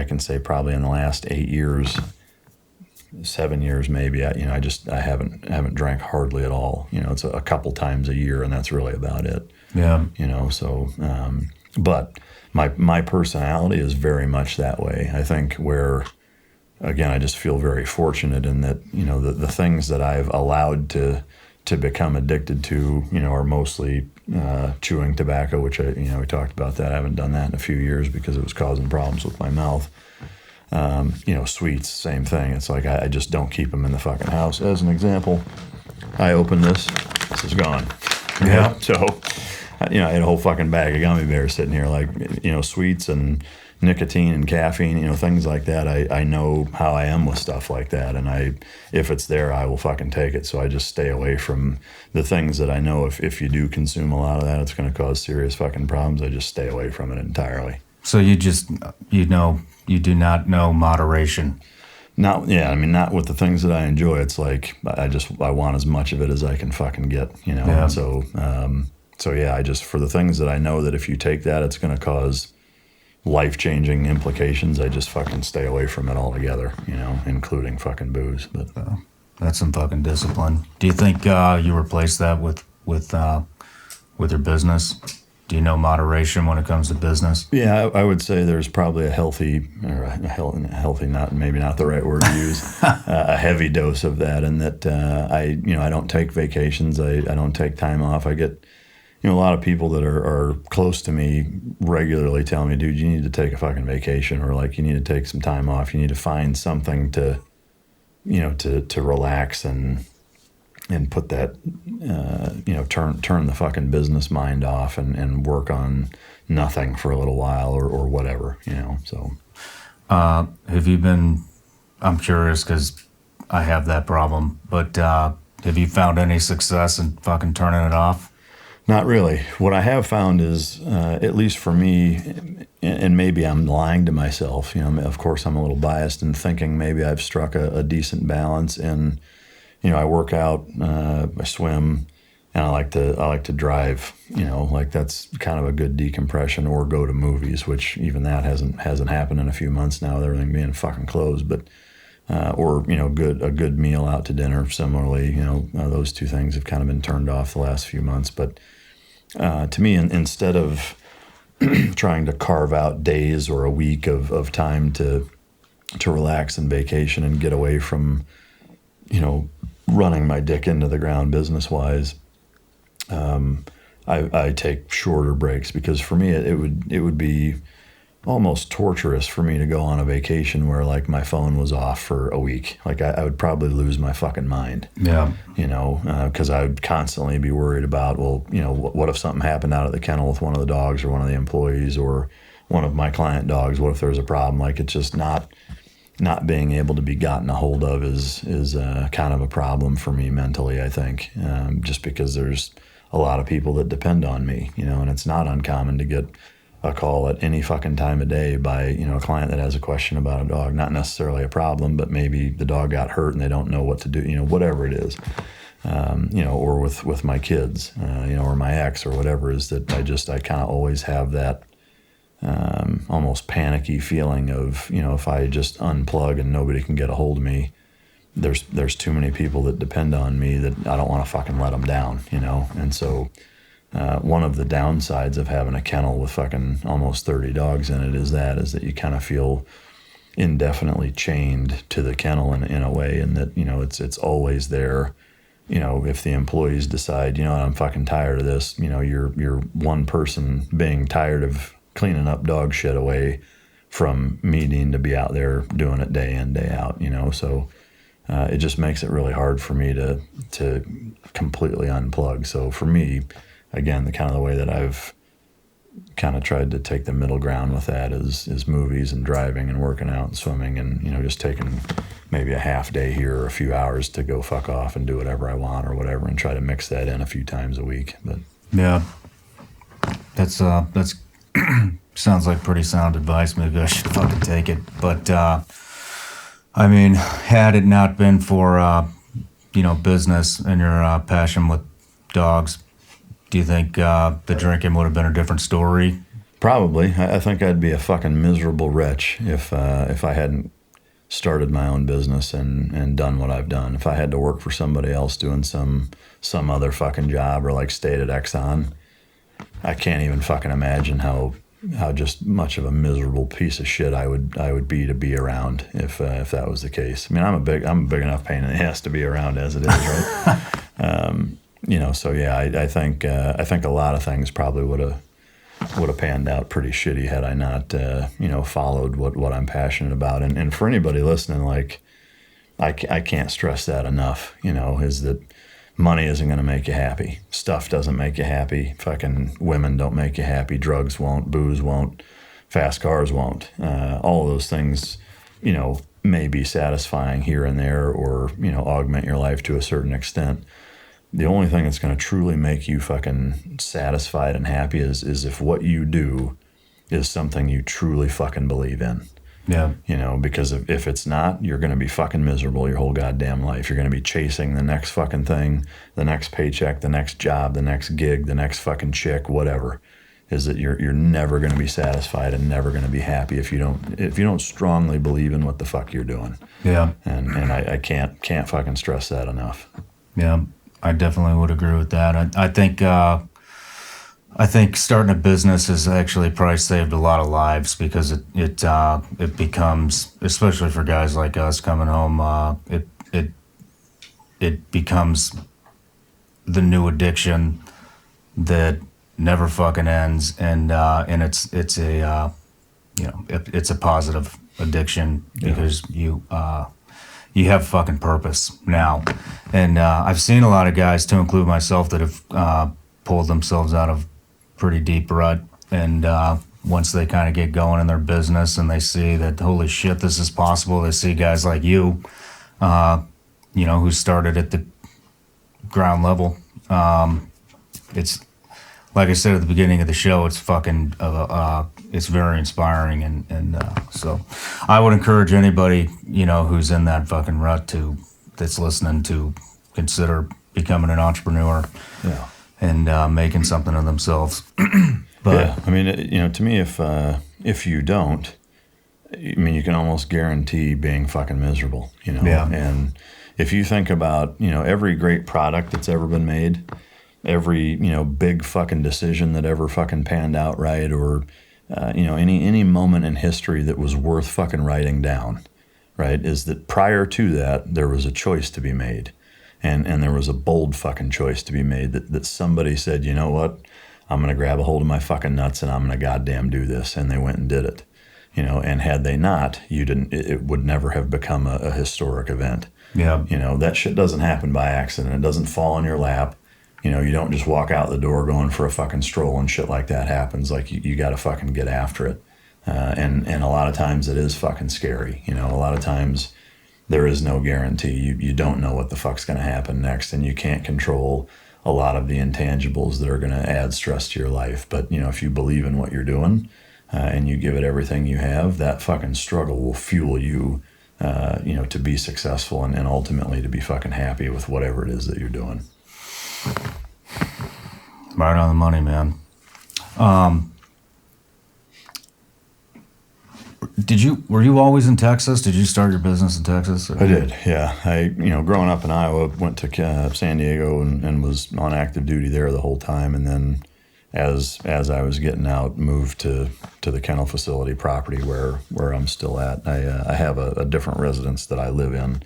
can say probably in the last 8 years, 7 years maybe, I haven't drank hardly at all. It's a couple times a year, and that's really about it. Yeah. So, but my personality is very much that way. I think where, again, I just feel very fortunate in that, the things that I've allowed to become addicted to, are mostly chewing tobacco, which we talked about that. I haven't done that in a few years because it was causing problems with my mouth. Sweets, same thing. It's like I just don't keep them in the fucking house. As an example, I opened this is gone. Yeah. So, I had a whole fucking bag of gummy bears sitting here, like, sweets and nicotine and caffeine, things like that. I know how I am with stuff like that, and if it's there, I will fucking take it. So I just stay away from the things that I know if you do consume a lot of that, it's going to cause serious fucking problems. I just stay away from it entirely. So you do not know moderation. Not with the things that I enjoy. It's like I want as much of it as I can fucking get, Yeah. And so yeah, I just, for the things that I know that if you take that, it's going to cause life-changing implications, I just fucking stay away from it altogether, including fucking booze. But That's some fucking discipline. Do you think you replace that with your business? Do you know moderation when it comes to business? yeah, I would say there's probably a healthy, not maybe not the right word to use, a heavy dose of that, and that I don't take vacations, I don't take time off. I get a lot of people that are close to me regularly tell me, dude, you need to take a fucking vacation, or like you need to take some time off. You need to find something to relax and put that, turn the fucking business mind off and work on nothing for a little while or whatever, so. Have you been, I'm curious because I have that problem, but have you found any success in fucking turning it off? Not really. What I have found is, at least for me, and maybe I'm lying to myself, of course I'm a little biased in thinking maybe I've struck a decent balance in, I work out, I swim, and I like to drive, like that's kind of a good decompression, or go to movies, which even that hasn't happened in a few months now with everything being fucking closed, but or a good meal out to dinner. Similarly, those two things have kind of been turned off the last few months. But to me, instead of trying to carve out days or a week of time to relax and vacation and get away from running my dick into the ground business wise, I take shorter breaks, because for me it would be almost torturous for me to go on a vacation where like my phone was off for a week. Like I would probably lose my fucking mind. Yeah. Because I would constantly be worried about, what if something happened out at the kennel with one of the dogs or one of the employees or one of my client dogs? What if there's a problem? Like it's just not being able to be gotten a hold of is kind of a problem for me mentally, I think, just because there's a lot of people that depend on me, and it's not uncommon to get a call at any fucking time of day by, a client that has a question about a dog, not necessarily a problem, but maybe the dog got hurt and they don't know what to do, whatever it is, or with my kids, or my ex or whatever, is that I kind of always have that almost panicky feeling of, if I just unplug and nobody can get a hold of me, there's too many people that depend on me that I don't want to fucking let them down, and so one of the downsides of having a kennel with fucking almost 30 dogs in it is that you kind of feel indefinitely chained to the kennel in a way, and that, it's always there. If the employees decide, I'm fucking tired of this, you're one person being tired of cleaning up dog shit away from me needing to be out there doing it day in, day out, so it just makes it really hard for me to completely unplug. So for me, again, the way that I've kind of tried to take the middle ground with that is movies and driving and working out and swimming, and just taking maybe a half day here or a few hours to go fuck off and do whatever I want or whatever, and try to mix that in a few times a week. But yeah, that's sounds like pretty sound advice. Maybe I should fucking take it. But I mean, had it not been for business and your passion with dogs, do you think the drinking would have been a different story? Probably. I think I'd be a fucking miserable wretch if I hadn't started my own business and done what I've done. If I had to work for somebody else doing some other fucking job, or like stayed at Exxon, I can't even fucking imagine how just much of a miserable piece of shit I would be to be around if that was the case. I mean, I'm a big enough pain in the ass to be around as it is, right? So yeah, I think a lot of things probably would have panned out pretty shitty had I not followed what I'm passionate about. And for anybody listening, like, I can't stress that enough, is that money isn't going to make you happy. Stuff doesn't make you happy. Fucking women don't make you happy. Drugs won't. Booze won't. Fast cars won't. All of those things, may be satisfying here and there, or, augment your life to a certain extent. The only thing that's going to truly make you fucking satisfied and happy is if what you do is something you truly fucking believe in. Yeah. Because if it's not, you're going to be fucking miserable your whole goddamn life. You're going to be chasing the next fucking thing, the next paycheck, the next job, the next gig, the next fucking chick, whatever. Is that you're never going to be satisfied and never going to be happy if you don't strongly believe in what the fuck you're doing. Yeah. And I can't fucking stress that enough. Yeah. I definitely would agree with that. I think starting a business has actually probably saved a lot of lives, because it becomes, especially for guys like us coming home, it becomes the new addiction that never fucking ends, and it's a positive addiction, because you have fucking purpose now. And I've seen a lot of guys, to include myself, that have pulled themselves out of pretty deep rut. And once they kind of get going in their business and they see that, holy shit, this is possible, they see guys like you, who started at the ground level. It's, like I said at the beginning of the show, it's fucking, it's very inspiring. And so I would encourage anybody, who's in that fucking rut that's listening, to consider becoming an entrepreneur. Yeah. And making something of themselves. But yeah, I mean, to me, if you don't, you can almost guarantee being fucking miserable, Yeah. And if you think about, every great product that's ever been made, every, big fucking decision that ever fucking panned out right, or, any moment in history that was worth fucking writing down, right, is that prior to that, there was a choice to be made. And there was a bold fucking choice to be made, that somebody said, you know what, I'm going to grab a hold of my fucking nuts and I'm going to goddamn do this. And they went and did it, and had they not, it would never have become a historic event. Yeah. That shit doesn't happen by accident. It doesn't fall in your lap. You don't just walk out the door going for a fucking stroll and shit like that happens. Like, you got to fucking get after it. And a lot of times it is fucking scary. A lot of times there is no guarantee. You don't know what the fuck's going to happen next, and you can't control a lot of the intangibles that are going to add stress to your life. But, if you believe in what you're doing and you give it everything you have, that fucking struggle will fuel you, to be successful and ultimately to be fucking happy with whatever it is that you're doing. Right on the money, man. Were you always in Texas? Did you start your business in Texas? Or? I did, yeah. Growing up in Iowa, went to San Diego and was on active duty there the whole time. And then as I was getting out, moved to the kennel facility property where I'm still at. I have a different residence that I live in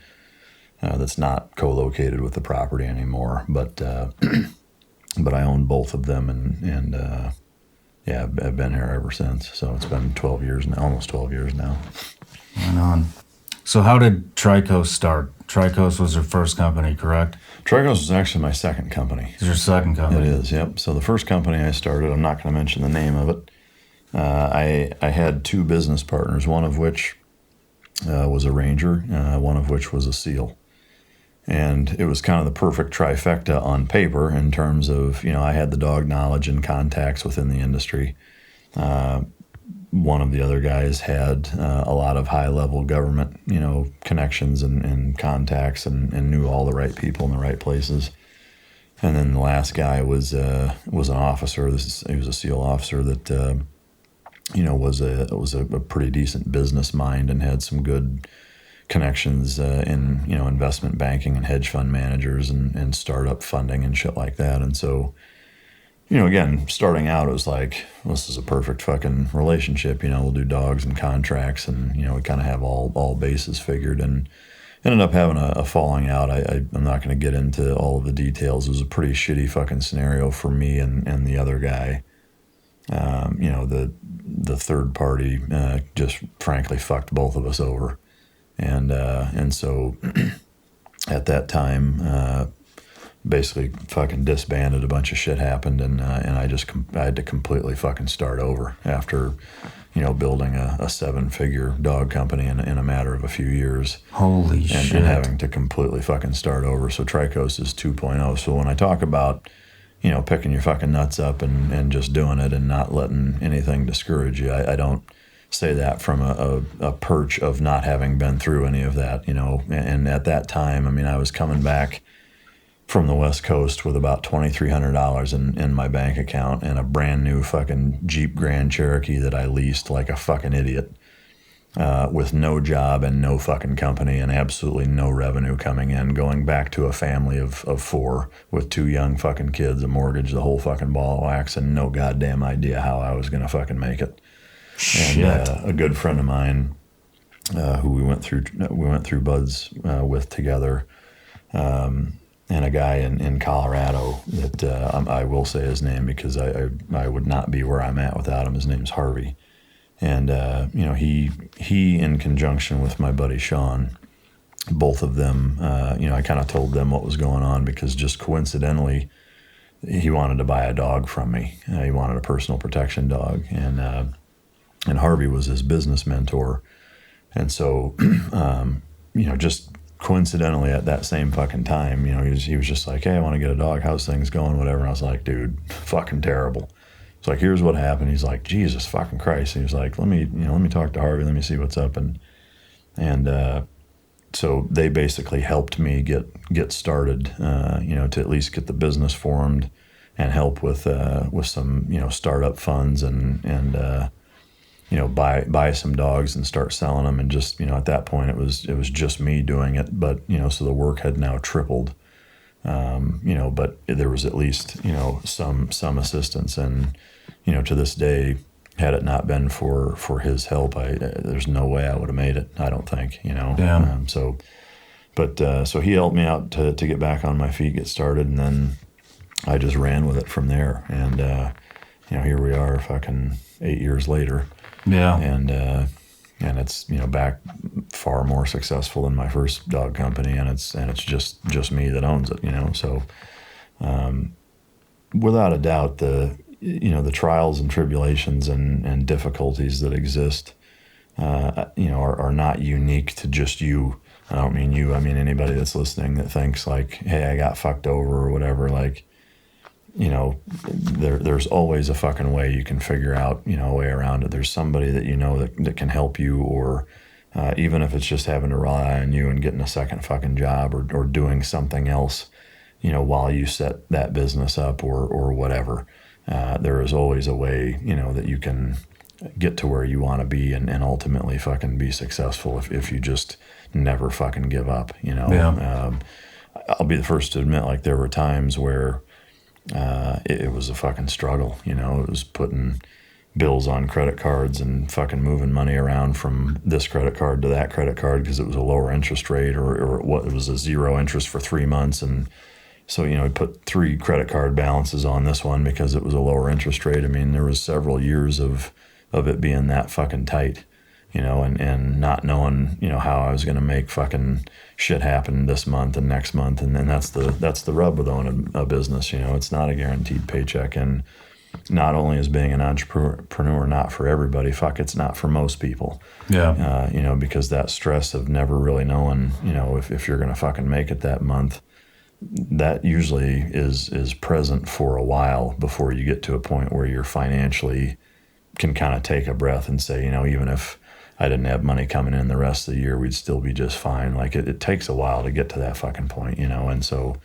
that's not co-located with the property anymore. But I own both of them, and yeah, I've been here ever since. So it's been 12 years now, almost 12 years now. Right on. So how did Trico start? Tricos was your first company, correct? Tricos was actually my second company. It's your second company. It is, yep. So the first company I started, I'm not going to mention the name of it. I had two business partners, one of which was a Ranger, one of which was a SEAL. And it was kind of the perfect trifecta on paper in terms of, I had the dog knowledge and contacts within the industry. One of the other guys had a lot of high-level government, connections and contacts and knew all the right people in the right places. And then the last guy was an officer. He was a SEAL officer that, was a pretty decent business mind and had some good connections in investment banking and hedge fund managers and startup funding and shit like that. And so, again, starting out, it was like, this is a perfect fucking relationship. We'll do dogs and contracts, and we kind of have all bases figured. And ended up having a falling out. I'm not going to get into all of the details. It was a pretty shitty fucking scenario for me and the other guy. The third party just frankly fucked both of us over. And so at that time, basically fucking disbanded. A bunch of shit happened, and I had to completely fucking start over after, building a 7-figure dog company in a matter of a few years. Holy shit. And having to completely fucking start over. So Tricos is 2.0. So when I talk about, picking your fucking nuts up and just doing it and not letting anything discourage you, I don't say that from a perch of not having been through any of that, and at that time, I was coming back from the West Coast with about $2,300 in my bank account and a brand new fucking Jeep Grand Cherokee that I leased like a fucking idiot, with no job and no fucking company and absolutely no revenue coming in, going back to a family of 4 with 2 young fucking kids, a mortgage, the whole fucking ball of wax, and no goddamn idea how I was going to fucking make it. Shit. And a good friend of mine, who we went through buds with together, and a guy in Colorado that I will say his name because I would not be where I'm at without him. His name's Harvey, and he in conjunction with my buddy Shawn, both of them, I kind of told them what was going on because just coincidentally, he wanted to buy a dog from me. He wanted a personal protection dog, and Harvey was his business mentor. And so, just coincidentally at that same fucking time, he was just like, hey, I want to get a dog. How's things going? Whatever. And I was like, dude, fucking terrible. It's like, here's what happened. He's like, Jesus fucking Christ. He was like, let me talk to Harvey. Let me see what's up. And so they basically helped me get started, to at least get the business formed and help with some, startup funds and buy some dogs and start selling them. And just, at that point it was just me doing it. But, so the work had now tripled, but there was at least, some assistance. And, to this day, had it not been for his help, there's no way I would have made it. I don't think, Damn. So he helped me out to get back on my feet, get started. And then I just ran with it from there. And, here we are fucking 8 years later. Yeah. And it's, back far more successful than my first dog company. And it's just me that owns it, so, without a doubt, the trials and tribulations and difficulties that exist, are not unique to just you. I don't mean you, I mean anybody that's listening that thinks like, hey, I got fucked over or whatever. Like, there's always a fucking way you can figure out, a way around it. There's somebody that that can help you, or even if it's just having to rely on you and getting a second fucking job or doing something else, while you set that business up or whatever. There is always a way, that you can get to where you want to be and ultimately fucking be successful if you just never fucking give up, Yeah. I'll be the first to admit, like, there were times where it was a fucking struggle, it was putting bills on credit cards and fucking moving money around from this credit card to that credit card because it was a lower interest rate or it was a 0 interest for 3 months. And so, we put 3 credit card balances on this one because it was a lower interest rate. I mean, there was several years of it being that fucking tight. and not knowing, how I was going to make fucking shit happen this month and next month. And then that's the rub with owning a business. It's not a guaranteed paycheck. And not only is being an entrepreneur not for everybody, it's not for most people. Yeah. Because that stress of never really knowing, if you're going to fucking make it that month, that usually is present for a while before you get to a point where you're financially can kind of take a breath and say, even if I didn't have money coming in the rest of the year, we'd still be just fine. Like it takes a while to get to that fucking point, and so,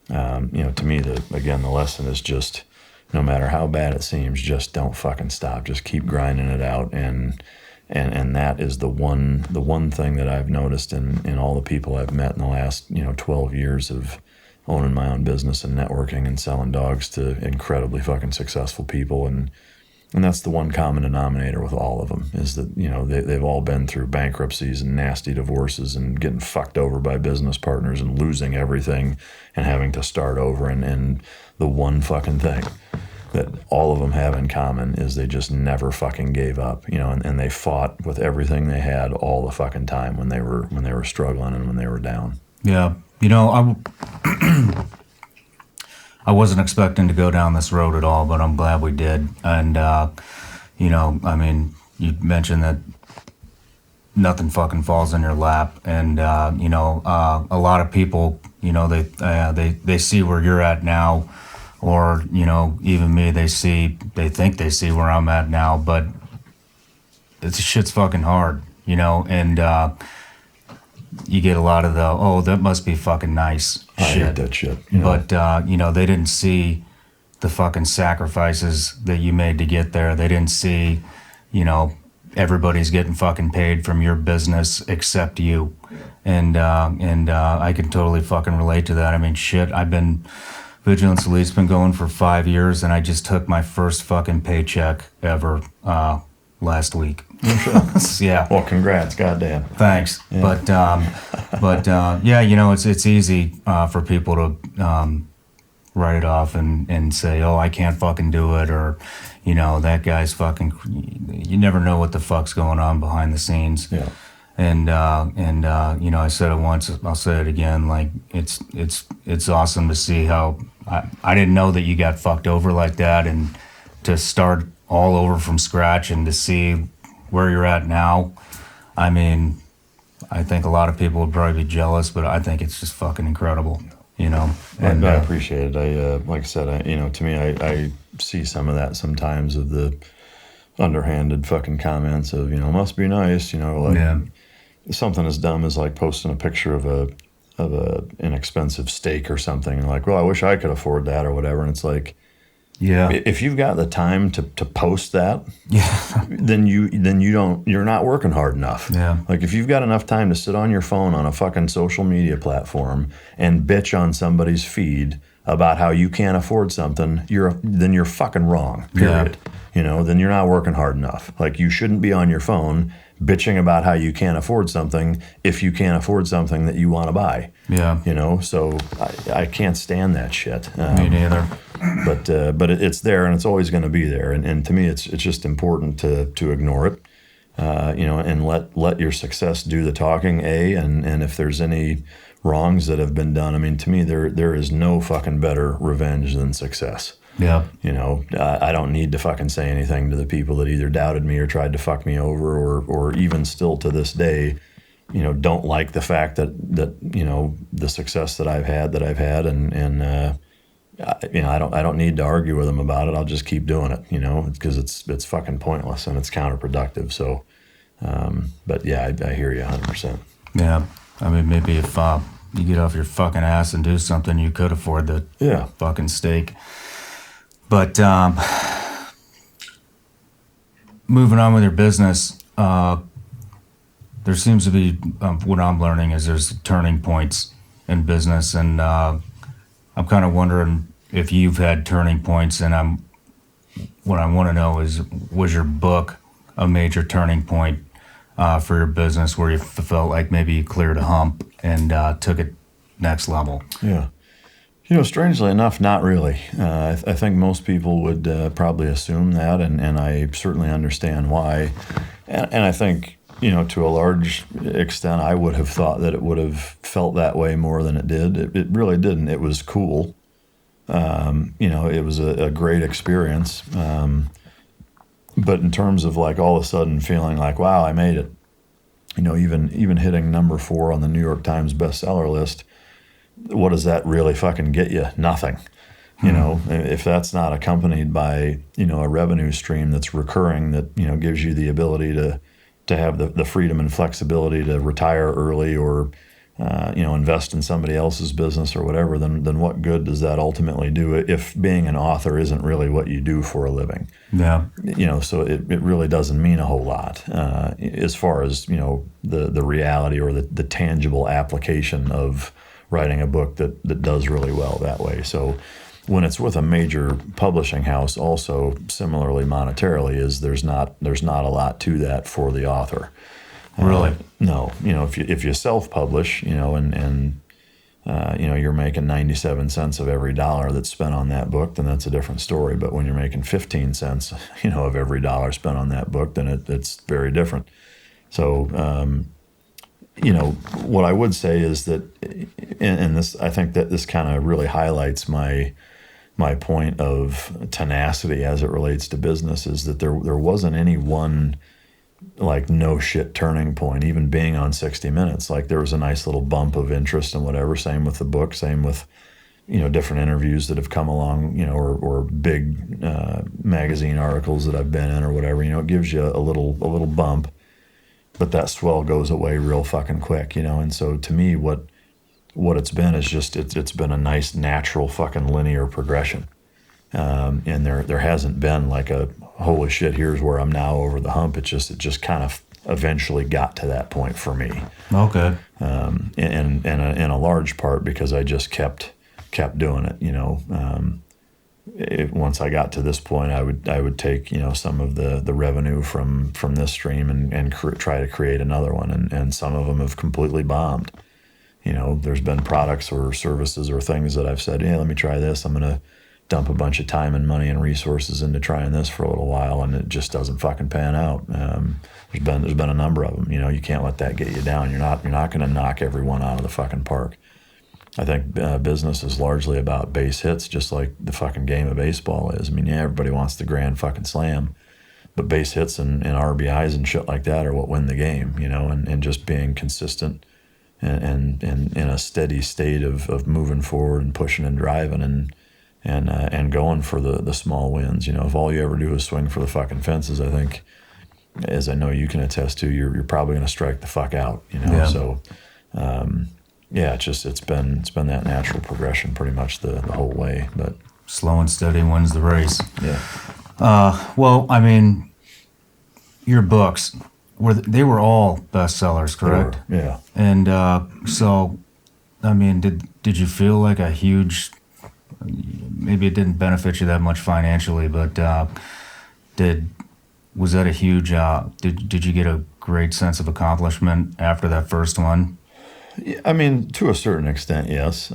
to me, the lesson is just, no matter how bad it seems, just don't fucking stop. Just keep grinding it out. And that is the one thing that I've noticed in all the people I've met in the last, 12 years of owning my own business and networking and selling dogs to incredibly fucking successful people. And that's the one common denominator with all of them, is that, they've all been through bankruptcies and nasty divorces and getting fucked over by business partners and losing everything and having to start over. And the one fucking thing that all of them have in common is they just never fucking gave up, and they fought with everything they had all the fucking time when they were struggling and when they were down. Yeah. I wasn't expecting to go down this road at all, but I'm glad we did. And, you mentioned that nothing fucking falls in your lap. And, a lot of people, they see where you're at now, or, even me, they think they see where I'm at now, but shit's fucking hard, and, you get a lot of that must be fucking nice shit. I hate that shit. But, they didn't see the fucking sacrifices that you made to get there. They didn't see, everybody's getting fucking paid from your business except you. And I can totally fucking relate to that. I mean, shit, Vigilance Elite's been going for 5 years, and I just took my first fucking paycheck ever last week. Yeah. Well, congrats, goddamn. Thanks. Yeah. But it's easy for people to write it off and say, oh, I can't fucking do it, or that guy's fucking. You never know what the fuck's going on behind the scenes. Yeah. And I said it once, I'll say it again. Like it's awesome to see how I didn't know that you got fucked over like that, and to start all over from scratch and to see where you're at now. I mean, I think a lot of people would probably be jealous, but I think it's just fucking incredible, And I appreciate it. Like I said, to me, I see some of that sometimes, of the underhanded fucking comments of, must be nice, something as dumb as like posting a picture of a inexpensive steak or something, and like, well, I wish I could afford that or whatever. And it's like, yeah, if you've got the time to post that, then you're not working hard enough. Yeah. Like if you've got enough time to sit on your phone on a fucking social media platform and bitch on somebody's feed about how you can't afford something, then you're fucking wrong. Period. Yeah. Then you're not working hard enough. Like you shouldn't be on your phone bitching about how you can't afford something if you can't afford something that you want to buy. Yeah. So I can't stand that shit. Me neither. But it's there, and it's always going to be there. And to me, it's just important to ignore it, and let your success do the talking. And if there's any wrongs that have been done, I mean, to me, there is no fucking better revenge than success. Yeah. I don't need to fucking say anything to the people that either doubted me or tried to fuck me over, or even still to this day, don't like the fact that the success that I've had, and I don't need to argue with them about it. I'll just keep doing it, because it's fucking pointless and it's counterproductive. So, but yeah, I hear you 100%. Yeah. I mean, maybe if you get off your fucking ass and do something, you could afford the fucking steak. But moving on with your business, there seems to be, what I'm learning is there's turning points in business, and I'm kind of wondering if you've had turning points, and what I want to know is, was your book a major turning point for your business, where you felt like maybe you cleared a hump and took it next level? Yeah. Strangely enough, not really. I think most people would probably assume that, and I certainly understand why. And I think, to a large extent, I would have thought that it would have felt that way more than it did. It really didn't. It was cool. It was a great experience. But in terms of like all of a sudden feeling like, wow, I made it, even hitting number 4 on the New York Times bestseller list, what does that really fucking get you? Nothing. If that's not accompanied by, a revenue stream that's recurring, that, gives you the ability to have the freedom and flexibility to retire early or, invest in somebody else's business or whatever, then what good does that ultimately do if being an author isn't really what you do for a living? Yeah. So it really doesn't mean a whole lot as far as, the reality or the tangible application of writing a book that does really well that way. So when it's with a major publishing house, also similarly monetarily, there's not a lot to that for the author. Really? No. If you self-publish, and you're making 97 cents of every dollar that's spent on that book, then that's a different story. But when you're making 15 cents, of every dollar spent on that book, then it's very different. So, what I would say is that, and this, I think that this kind of really highlights my point of tenacity as it relates to business, is that there wasn't any one like no shit turning point. Even being on 60 Minutes, like there was a nice little bump of interest and whatever. Same with the book, same with different interviews that have come along, or big magazine articles that I've been in or whatever. It gives you a little bump, but that swell goes away real fucking quick. And so to me, what it's been is just it's been a nice natural fucking linear progression. And there hasn't been like a holy shit, here's where I'm now over the hump. It just kind of eventually got to that point for me. Okay. And in a large part because I just kept doing it. Once I got to this point, I would take some of the revenue from this stream and try to create another one, and some of them have completely bombed. There's been products or services or things that I've said, let me try this. I'm gonna dump a bunch of time and money and resources into trying this for a little while, and it just doesn't fucking pan out. There's been a number of them. You can't let that get you down. You're not going to knock everyone out of the fucking park. I think business is largely about base hits, just like the fucking game of baseball is. I mean, everybody wants the grand fucking slam, but base hits and RBIs and shit like that are what win the game. And just being consistent and in a steady state of moving forward and pushing and driving and going for the small wins. If all you ever do is swing for the fucking fences, I think, as I know you can attest to, you're probably going to strike the fuck out. Yeah. So it's been that natural progression pretty much the whole way. But Slow and steady wins the race. yeah. Well, I mean, your books they were all bestsellers, correct? Yeah. And so, I mean, did you feel like a huge? Maybe it didn't benefit you that much financially, but was that a huge? Did you get a great sense of accomplishment after that first one? I mean, to a certain extent, yes.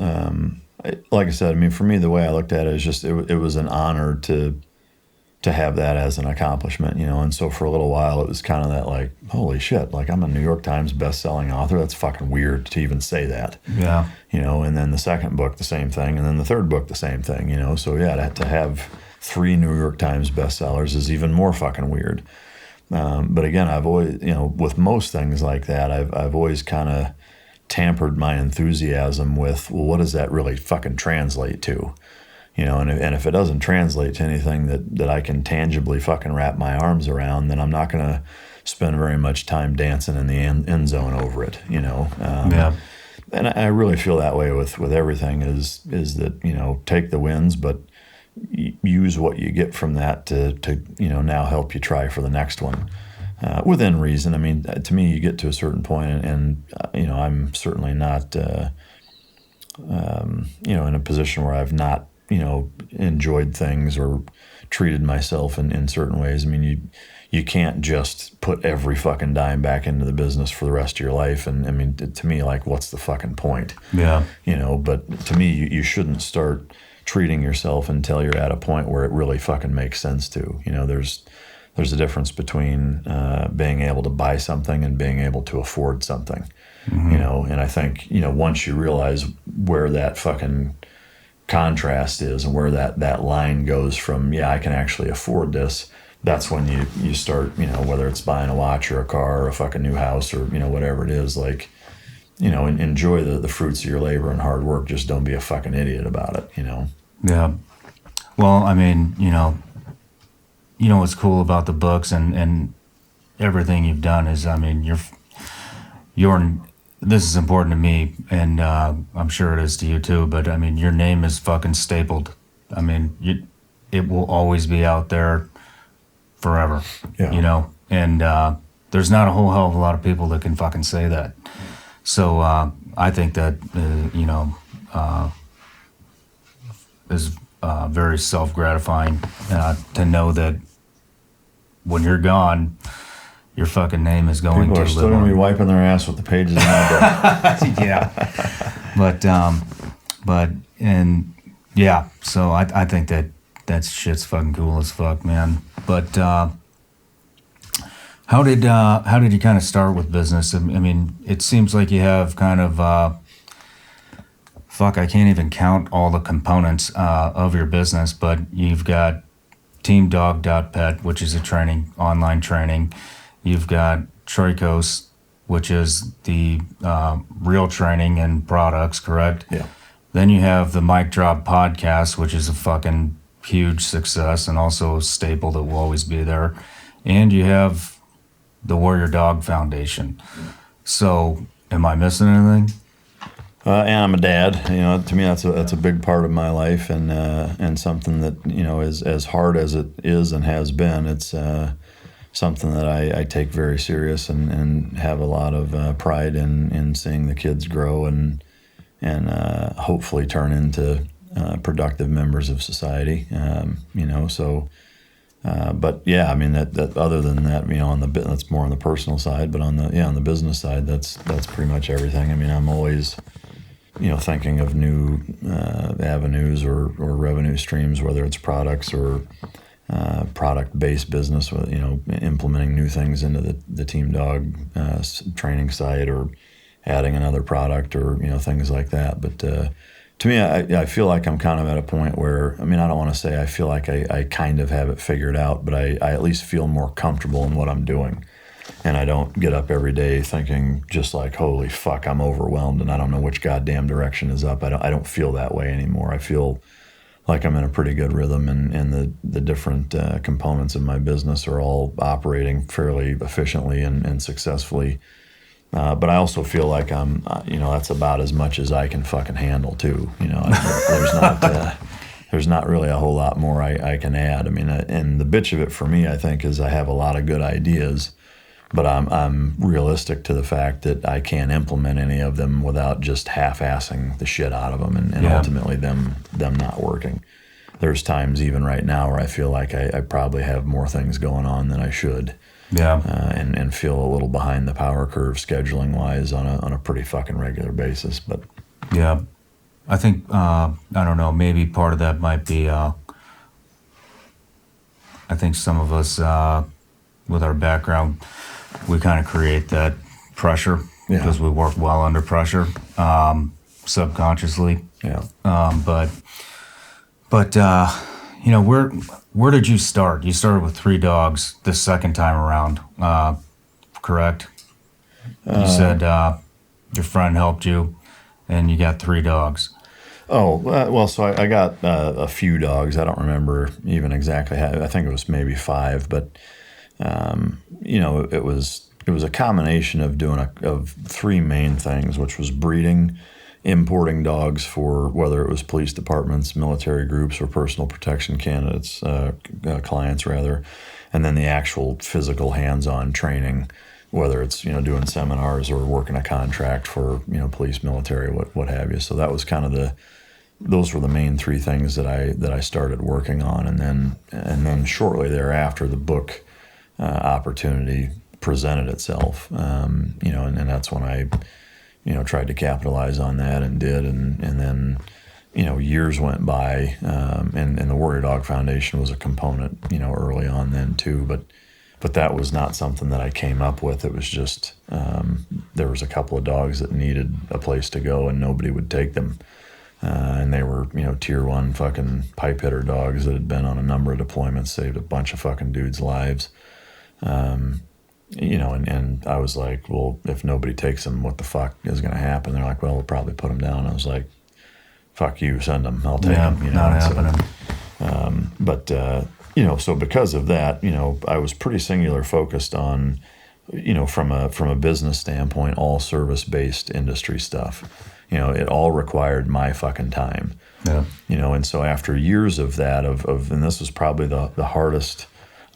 Like I said, I mean, for me, the way I looked at it is just it was an honor to have that as an accomplishment, and so for a little while it was kind of that like, holy shit, like I'm a New York Times best-selling author. That's fucking weird to even say that. Yeah. And then the second book, the same thing, and then the third book, the same thing, So yeah, to have 3 New York Times bestsellers is even more fucking weird. But again, I've always, with most things like that, I've always kind of tampered my enthusiasm with, well, what does that really fucking translate to? And if it doesn't translate to anything that I can tangibly fucking wrap my arms around, then I'm not going to spend very much time dancing in the end zone over it, Yeah. And I really feel that way with everything is that, take the wins, but use what you get from that to now help you try for the next one. Within reason. I mean, to me, you get to a certain point and I'm certainly not, in a position where I've not, enjoyed things or treated myself in certain ways. I mean, you can't just put every fucking dime back into the business for the rest of your life. And I mean, to me, like, what's the fucking point? Yeah. But to me, you shouldn't start treating yourself until you're at a point where it really fucking makes sense to. there's a difference between being able to buy something and being able to afford something. You know, and I think, you know, once you realize where that fucking contrast is and where that line goes from, yeah, I can actually afford this, that's when you start, you know, whether it's buying a watch or a car or a fucking new house or, you know, whatever it is, like, you know, enjoy the fruits of your labor and hard work. Just don't be a fucking idiot about it, you know? Yeah. Well, I mean, you know what's cool about the books and everything you've done is, I mean, this is important to me, and I'm sure it is to you too, but I mean, your name is fucking stapled. I mean, it will always be out there forever, you know, and there's not a whole hell of a lot of people that can fucking say that. So I think that, you know, is very self-gratifying to know that when you're gone, your fucking name is going People to are still going to be wiping their ass with the pages in my book. Yeah. But yeah, so I think that shit's fucking cool as fuck, man. But how did you kind of start with business? I mean, it seems like you have kind of I can't even count all the components of your business, but you've got teamdog.pet, which is a online training. You've got Troikos, which is the real training and products, correct? Yeah. Then you have the Mic Drop podcast, which is a fucking huge success and also a staple that will always be there. And you have the Warrior Dog Foundation. So, am I missing anything? And I'm a dad. You know, to me, that's a big part of my life, and something that, you know, is as hard as it is and has been. It's something that I take very serious and have a lot of pride in seeing the kids grow and hopefully turn into productive members of society. You know, so. But yeah, I mean that other than that, you know, that's more on the personal side, but on the business side, that's pretty much everything. I mean, I'm always, you know, thinking of new avenues or revenue streams, whether it's products or product-based business, with, you know, implementing new things into the Team Dog training site or adding another product or, you know, things like that. But to me, I feel like I'm kind of at a point where, I mean, I don't want to say I feel like I kind of have it figured out, but I at least feel more comfortable in what I'm doing. And I don't get up every day thinking just like, holy fuck, I'm overwhelmed and I don't know which goddamn direction is up. I don't feel that way anymore. I feel like I'm in a pretty good rhythm, and the different components of my business are all operating fairly efficiently and successfully. But I also feel like I'm, you know, that's about as much as I can fucking handle too. You know, there's not really a whole lot more I can add. I mean, and the bitch of it for me, I think, is I have a lot of good ideas, but I'm realistic to the fact that I can't implement any of them without just half-assing the shit out of them and ultimately them not working. There's times even right now where I feel like I probably have more things going on than I should. Yeah. And feel a little behind the power curve scheduling wise on a pretty fucking regular basis. But yeah, I think, I don't know, maybe part of that might be, I think some of us, with our background, we kind of create that pressure because we work well under pressure, subconsciously. Yeah. But you know, where did you start? You started with 3 dogs the second time around, correct? You said your friend helped you, and you got 3 dogs. Oh, well, so I got a few dogs. I don't remember even exactly how. I think it was maybe 5, but you know, it was a combination of of 3 main things, which was breeding, importing dogs for whether it was police departments, military groups, or personal protection candidates, clients rather, and then the actual physical hands-on training, whether it's, you know, doing seminars or working a contract for, you know, police, military, what have you. So that was kind of those were the main 3 things that I started working on, and then shortly thereafter the book opportunity presented itself, you know, and that's when I, you know, tried to capitalize on that and did, and then, you know, years went by, and the Warrior Dog Foundation was a component, you know, early on then too, but But that was not something that I came up with. It was just, there was a couple of dogs that needed a place to go and nobody would take them. And they were, tier 1 fucking pipe hitter dogs that had been on a number of deployments, saved a bunch of fucking dudes' lives. And I was like, well, if nobody takes them, what the fuck is going to happen? They're like, well, we'll probably put them down. I was like, fuck you, send them. I'll take them. Not happening. So because of that, I was pretty singular focused on, from a business standpoint, all service-based industry stuff. It all required my fucking time. Yeah. And so after years of that, and this was probably the hardest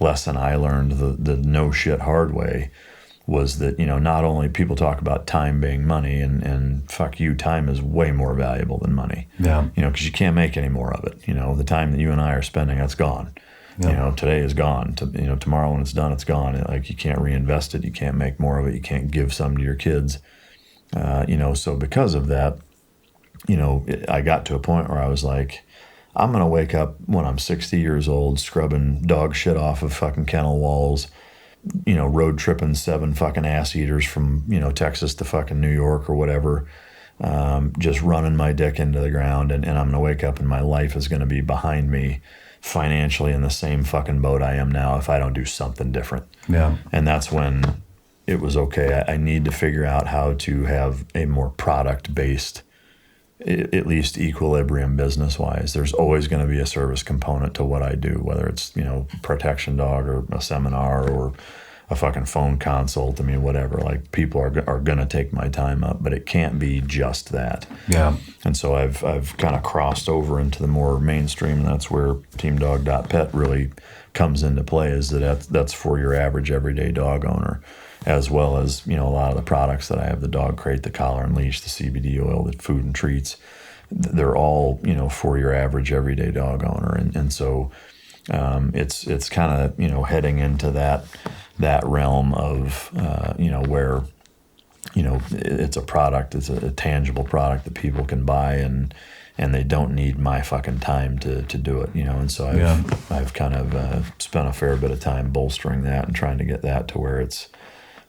lesson I learned, the no shit hard way, was that, not only people talk about time being money, and fuck you, time is way more valuable than money. Yeah. Because you can't make any more of it. The time that you and I are spending, that's gone. Yeah. Today is gone. Tomorrow when it's done, it's gone. You can't reinvest it. You can't make more of it. You can't give some to your kids. So because of that, I got to a point where I was like, I'm going to wake up when I'm 60 years old, scrubbing dog shit off of fucking kennel walls, road tripping 7 fucking ass eaters from, Texas to fucking New York or whatever, just running my dick into the ground. And I'm going to wake up and my life is going to be behind me financially in the same fucking boat I am now if I don't do something different. Yeah. And that's when it was okay. I need to figure out how to have a more product-based, at least equilibrium business-wise. There's always going to be a service component to what I do, whether it's, protection dog or a seminar or a fucking phone consult. I mean, whatever. Like, people are going to take my time up, but it can't be just that. Yeah. And so I've kind of crossed over into the more mainstream, and that's where teamdog.pet really comes into play, is that's for your average everyday dog owner, as well as, a lot of the products that I have, the dog crate, the collar and leash, the CBD oil, the food and treats. They're all, for your average everyday dog owner. And so it's kind of, heading into that realm of, where, it's a product, it's a tangible product that people can buy, and they don't need my fucking time to do it, and so I've kind of spent a fair bit of time bolstering that and trying to get that to where it's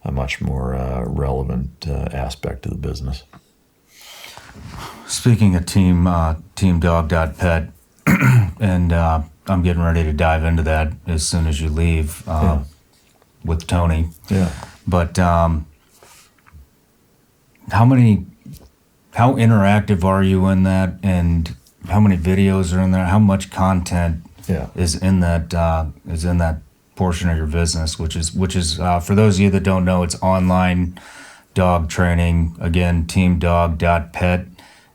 a much more relevant aspect of the business. Speaking of teamdog.pet, and I'm getting ready to dive into that as soon as you leave with Tony. Yeah. But how interactive are you in that, and how many videos are in there? How much content is in that portion of your business, which is for those of you that don't know, it's online dog training. Again, teamdog.pet,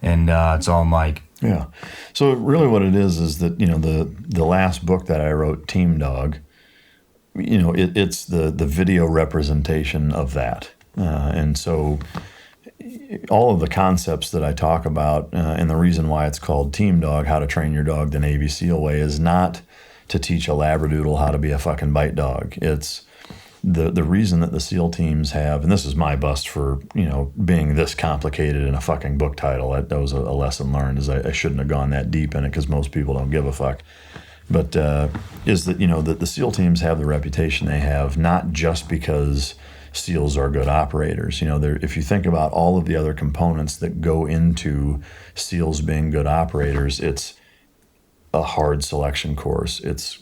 and it's all Mike. Yeah. So really what it is that, the last book that I wrote, Team Dog, it's the video representation of that. And so all of the concepts that I talk about, and the reason why it's called Team Dog, how to train your dog the Navy SEAL way, is not to teach a Labradoodle how to be a fucking bite dog. It's the reason that the SEAL teams have, and this is my bust for, being this complicated in a fucking book title. That was a lesson learned, is I shouldn't have gone that deep in it, because most people don't give a fuck. But is that, that the SEAL teams have the reputation they have, not just because SEALs are good operators. If you think about all of the other components that go into SEALs being good operators, it's a hard selection course. It's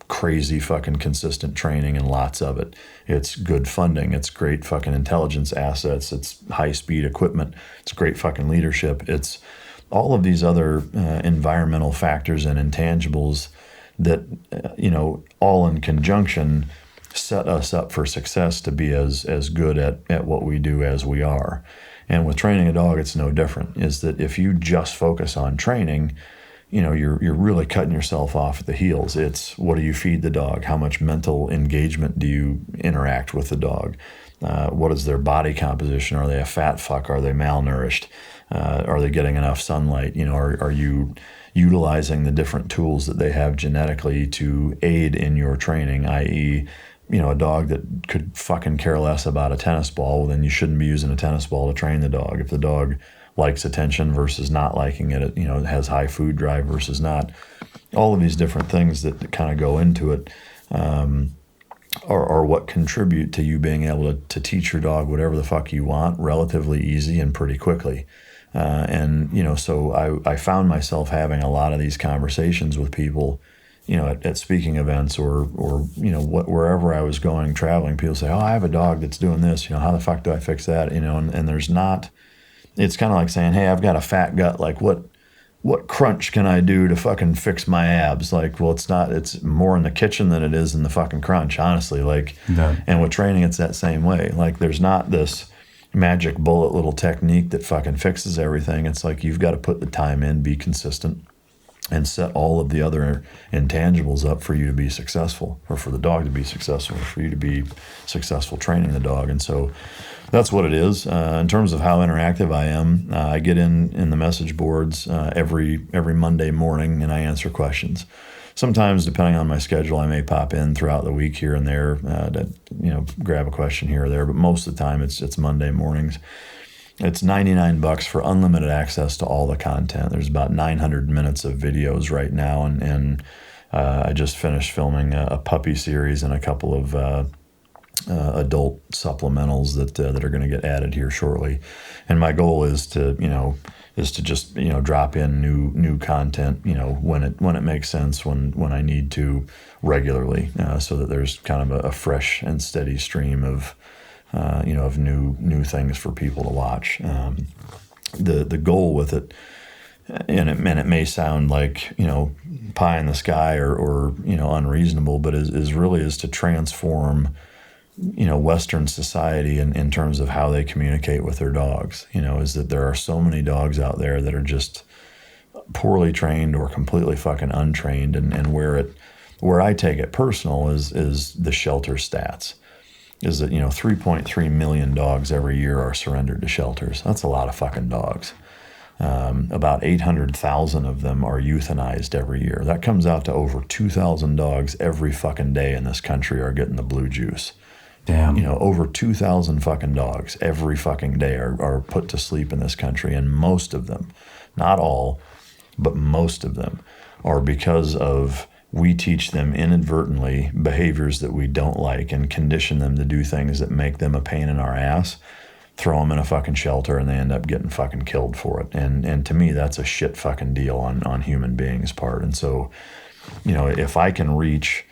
crazy fucking consistent training and lots of it. It's good funding. It's great fucking intelligence assets. It's high speed equipment. It's great fucking leadership. It's all of these other environmental factors and intangibles that, all in conjunction set us up for success to be as good at what we do as we are. And with training a dog, it's no different, is that if you just focus on training, you're really cutting yourself off at the heels. It's, what do you feed the dog? How much mental engagement do you interact with the dog? What is their body composition? Are they a fat fuck? Are they malnourished? Are they getting enough sunlight? Are you utilizing the different tools that they have genetically to aid in your training, i.e., a dog that could fucking care less about a tennis ball, well, then you shouldn't be using a tennis ball to train the dog. If the dog likes attention versus not liking it, it has high food drive versus not. All of these different things that kind of go into it. or what contribute to you being able to teach your dog whatever the fuck you want relatively easy and pretty quickly. And, you know, so I found myself having a lot of these conversations with people, you know, at speaking events or you know, wherever I was going traveling. People say, oh, I have a dog that's doing this, you know, how the fuck do I fix that? You know, and there's not, it's kind of like saying, hey, I've got a fat gut, like what crunch can I do to fucking fix my abs? Like, well, it's more in the kitchen than it is in the fucking crunch, honestly. Like, and with training, it's that same way. Like, there's not this magic bullet little technique that fucking fixes everything. It's like, you've got to put the time in, be consistent, and set all of the other intangibles up for you to be successful, or for the dog to be successful, or for you to be successful training the dog. And so that's what it is. In terms of how interactive I am, I get in the message boards every Monday morning, and I answer questions. Sometimes, depending on my schedule, I may pop in throughout the week here and there to, you know, grab a question here or there. But most of the time, it's Monday mornings. It's $99 for unlimited access to all the content. There's about 900 minutes of videos right now, and I just finished filming a puppy series and a couple of adult supplementals that are going to get added here shortly. And my goal is to just, you know, drop in new content, you know, when it makes sense, when I need to regularly, so that there's kind of a fresh and steady stream of you know, of new things for people to watch. The goal with it, and it may sound like, you know, pie in the sky or you know, unreasonable, but is really to transform, you know, Western society in terms of how they communicate with their dogs. You know, is that there are so many dogs out there that are just poorly trained or completely fucking untrained, and where I take it personal is the shelter stats. Is that, you know, 3.3 million dogs every year are surrendered to shelters. That's a lot of fucking dogs. About 800,000 of them are euthanized every year. That comes out to over 2,000 dogs every fucking day in this country are getting the blue juice. Damn. You know, over 2,000 fucking dogs every fucking day are put to sleep in this country, and most of them, not all, but most of them are because of we teach them inadvertently behaviors that we don't like and condition them to do things that make them a pain in our ass, throw them in a fucking shelter, and they end up getting fucking killed for it. And to me, that's a shit fucking deal on human beings' part. And so, you know, if I can reach,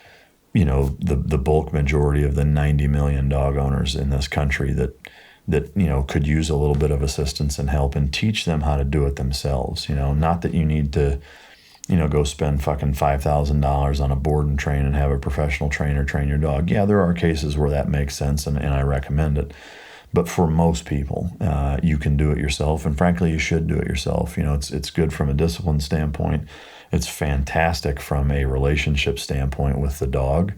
you know, the bulk majority of the 90 million dog owners in this country that you know, could use a little bit of assistance and help, and teach them how to do it themselves. You know, not that you need to, you know, go spend fucking $5,000 on a board and train and have a professional trainer train your dog. Yeah, there are cases where that makes sense, and I recommend it. But for most people, you can do it yourself, and frankly, you should do it yourself. You know, it's good from a discipline standpoint. It's fantastic from a relationship standpoint with the dog,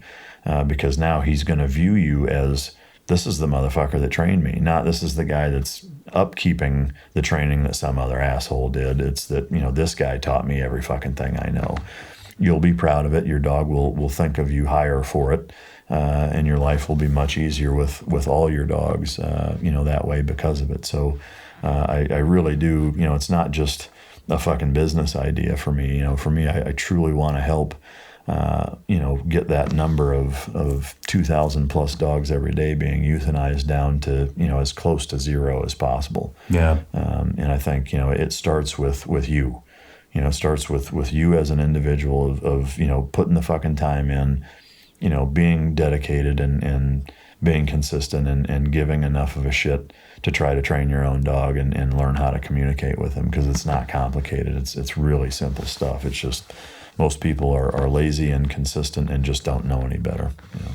because now he's going to view you as, this is the motherfucker that trained me, not this is the guy that's upkeeping the training that some other asshole did. It's that, you know, this guy taught me every fucking thing I know. You'll be proud of it. Your dog will think of you higher for it, and your life will be much easier with all your dogs, you know, that way because of it. So I really do, you know, it's not just a fucking business idea for me. You know, for me, I truly want to help, you know, get that number of 2,000 plus dogs every day being euthanized down to, you know, as close to zero as possible. Yeah. And I think, you know, it starts with you. You know, it starts with you as an individual of, you know, putting the fucking time in, you know, being dedicated and being consistent and giving enough of a shit to try to train your own dog and learn how to communicate with him, because it's not complicated. It's really simple stuff. It's just most people are lazy and consistent and just don't know any better. You know.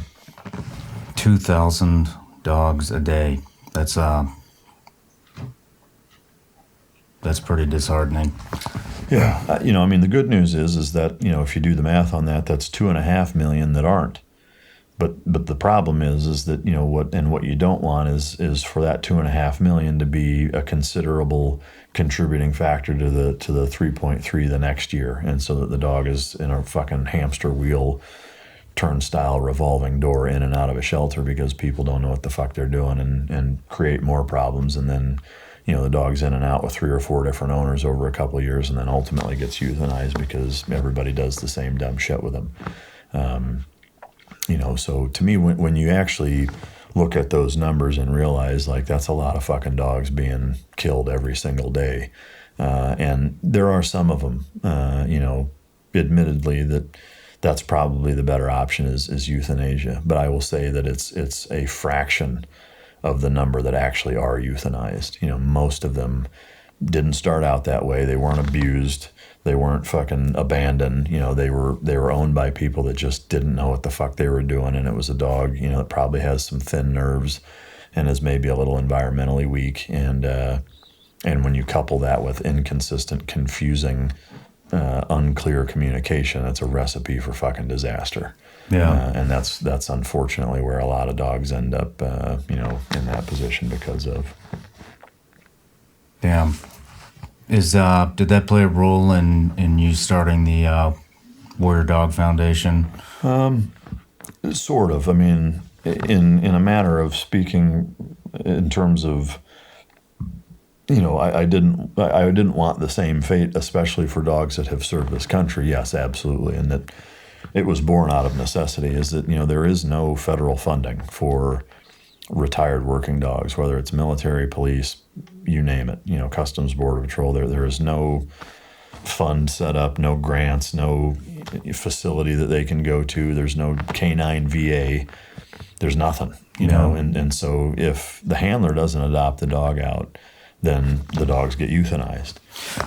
2,000 dogs a day. That's pretty disheartening. Yeah. You know, I mean, the good news is that, you know, if you do the math on that, that's 2.5 million that aren't. But the problem is that, you know, what you don't want is for that 2.5 million to be a considerable contributing factor to the 3.3 the next year, and so that the dog is in a fucking hamster wheel, turnstile, revolving door in and out of a shelter because people don't know what the fuck they're doing and create more problems, and then, you know, the dog's in and out with 3 or 4 different owners over a couple of years, and then ultimately gets euthanized because everybody does the same dumb shit with them. So to me, when you actually look at those numbers and realize like that's a lot of fucking dogs being killed every single day, and there are some of them, admittedly that's probably the better option is euthanasia. But I will say that it's a fraction of the number that actually are euthanized. Most of them didn't start out that way. They weren't abused. They weren't fucking abandoned. They were owned by people that just didn't know what the fuck they were doing. And it was a dog, that probably has some thin nerves and is maybe a little environmentally weak. And when you couple that with inconsistent, confusing, unclear communication, it's a recipe for fucking disaster. Yeah. And that's unfortunately where a lot of dogs end up, in that position because of. Damn. Did that play a role in you starting the Warrior Dog Foundation? Sort of. I mean, in a manner of speaking, in terms of, I didn't want the same fate, especially for dogs that have served this country. Yes, absolutely, and that it was born out of necessity. Is that there is no federal funding for retired working dogs, whether it's military, police, you name it, Customs, Border Patrol. There is no fund set up, no grants, no facility that they can go to. There's no canine VA. There's nothing, and so if the handler doesn't adopt the dog out, then the dogs get euthanized.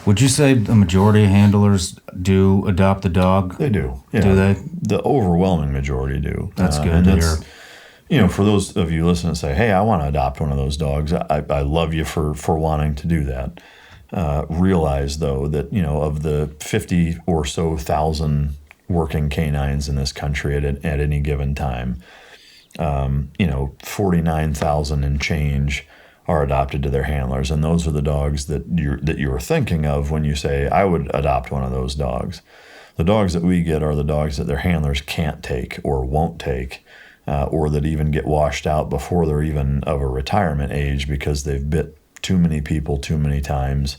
Would you say the majority of handlers do adopt the dog? They do. Yeah. Do they? The overwhelming majority do. That's good to hear. For those of you listening and say, hey, I want to adopt one of those dogs, I love you for wanting to do that. Realize, though, that, of the 50 or so thousand working canines in this country at any given time, 49,000 and change are adopted to their handlers. And those are the dogs that you're thinking of when you say, I would adopt one of those dogs. The dogs that we get are the dogs that their handlers can't take or won't take. Or that even get washed out before they're even of a retirement age because they've bit too many people too many times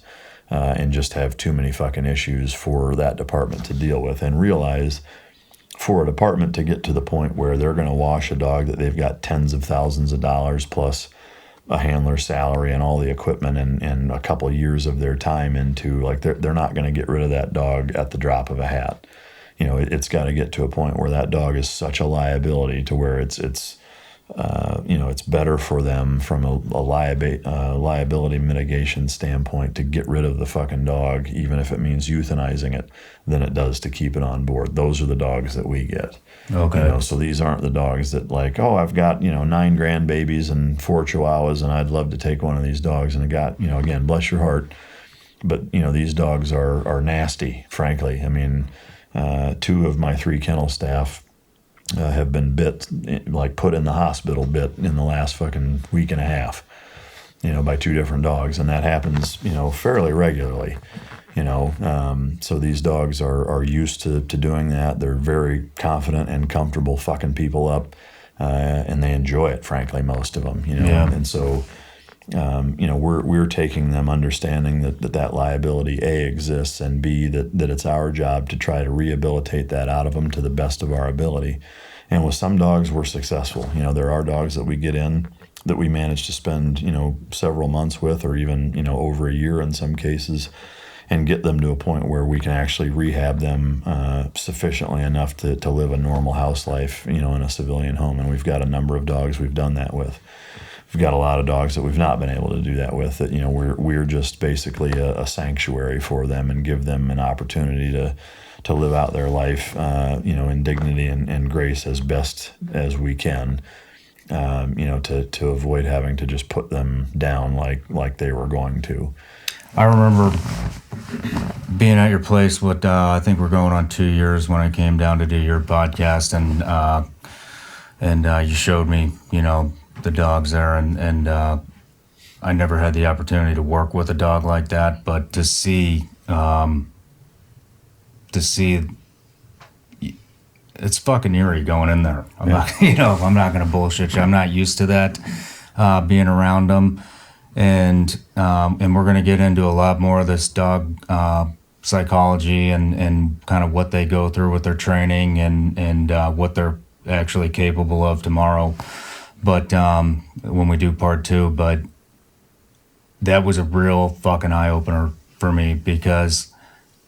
and just have too many fucking issues for that department to deal with. And realize for a department to get to the point where they're going to wash a dog that they've got tens of thousands of dollars plus a handler's salary and all the equipment and a couple of years of their time into, like, they're not going to get rid of that dog at the drop of a hat. It's got to get to a point where that dog is such a liability to where it's better for them from a liability mitigation standpoint to get rid of the fucking dog, even if it means euthanizing it, than it does to keep it on board. Those are the dogs that we get. Okay. So these aren't the dogs that like, oh, I've got 9 grandbabies and 4 chihuahuas and I'd love to take one of these dogs. And I got, again, bless your heart, but these dogs are nasty, frankly. I mean, 2 of my 3 kennel staff have been bit, like put in the hospital bit in the last fucking week and a half, by 2 different dogs. And that happens, fairly regularly, so these dogs are used to doing that. They're very confident and comfortable fucking people up, and they enjoy it, frankly, most of them, Yeah. And so, we're taking them understanding that liability, A, exists, and B, that it's our job to try to rehabilitate that out of them to the best of our ability. And with some dogs, we're successful. There are dogs that we get in that we manage to spend, several months with, or even, over a year in some cases, and get them to a point where we can actually rehab them sufficiently enough to live a normal house life, in a civilian home. And we've got a number of dogs we've done that with. We've got a lot of dogs that we've not been able to do that with, that, we're just basically a sanctuary for them and give them an opportunity to live out their life, in dignity and grace as best as we can, to avoid having to just put them down like they were going to. I remember being at your place, I think we're going on 2 years when I came down to do your podcast, and you showed me, the dogs there, and I never had the opportunity to work with a dog like that, but to see it's fucking eerie going in there. I'm not going to bullshit you. I'm not used to that, being around them, and we're going to get into a lot more of this dog psychology and kind of what they go through with their training and what their actually capable of tomorrow. But when we do part 2, but that was a real fucking eye-opener for me, because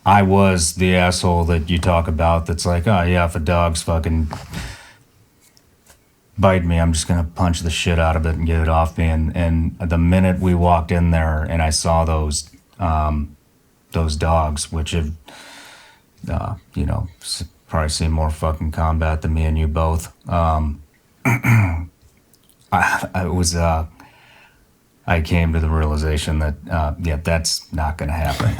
I was the asshole that you talk about that's like, oh yeah, if a dog's fucking bite me, I'm just gonna punch the shit out of it and get it off me. And the minute we walked in there and I saw those dogs, which have, probably seen more fucking combat than me and you both. I came to the realization that, that's not going to happen.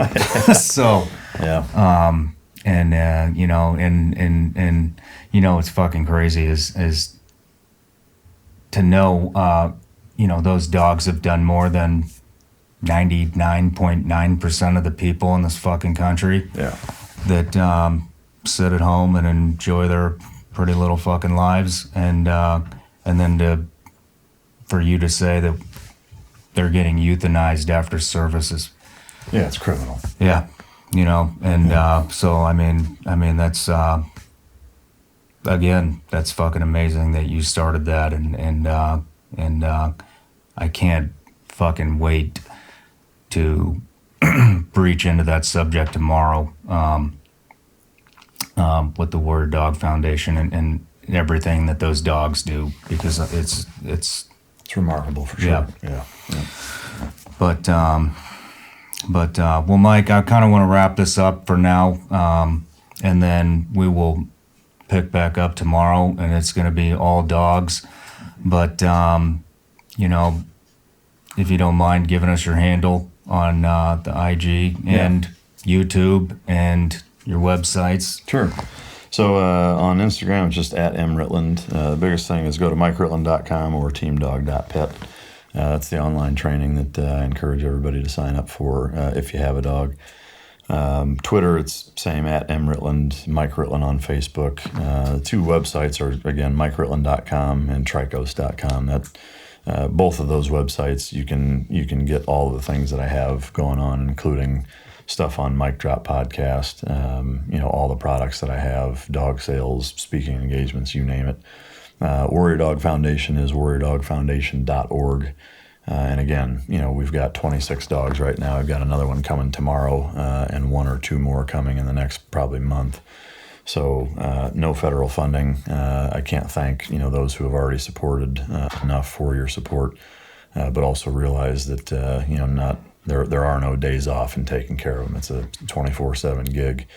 So, Yeah. What's fucking crazy is to know, those dogs have done more than 99.9% of the people in this fucking country. Yeah. That sit at home and enjoy their pretty little fucking lives, and then for you to say that they're getting euthanized after services. Yeah, it's criminal. Yeah, so I mean that's again, that's fucking amazing that you started that, and I can't fucking wait to breach into that subject tomorrow with the Warrior Dog Foundation and everything that those dogs do, because it's remarkable for sure. Yeah. But well, Mike, I kind of want to wrap this up for now, and then we will pick back up tomorrow, and it's going to be all dogs. But if you don't mind giving us your handle on the IG and YouTube and your websites. Sure. So on Instagram, it's just at @mritland. The biggest thing is go to mikeritland.com or teamdog.pet. That's the online training that I encourage everybody to sign up for if you have a dog. Twitter, it's same @mritland, Mike Ritland on Facebook. The two websites are, again, mikeritland.com and tricos.com. Both of those websites, you can get all of the things that I have going on, including stuff on Mic Drop Podcast, all the products that I have, dog sales, speaking engagements, you name it. Warrior Dog Foundation is warriordogfoundation.org. And again, we've got 26 dogs right now. I've got another one coming tomorrow, and 1 or 2 more coming in the next probably month. So no federal funding. I can't thank those who have already supported enough for your support, but also realize that there are no days off in taking care of them. It's a 24/7 gig,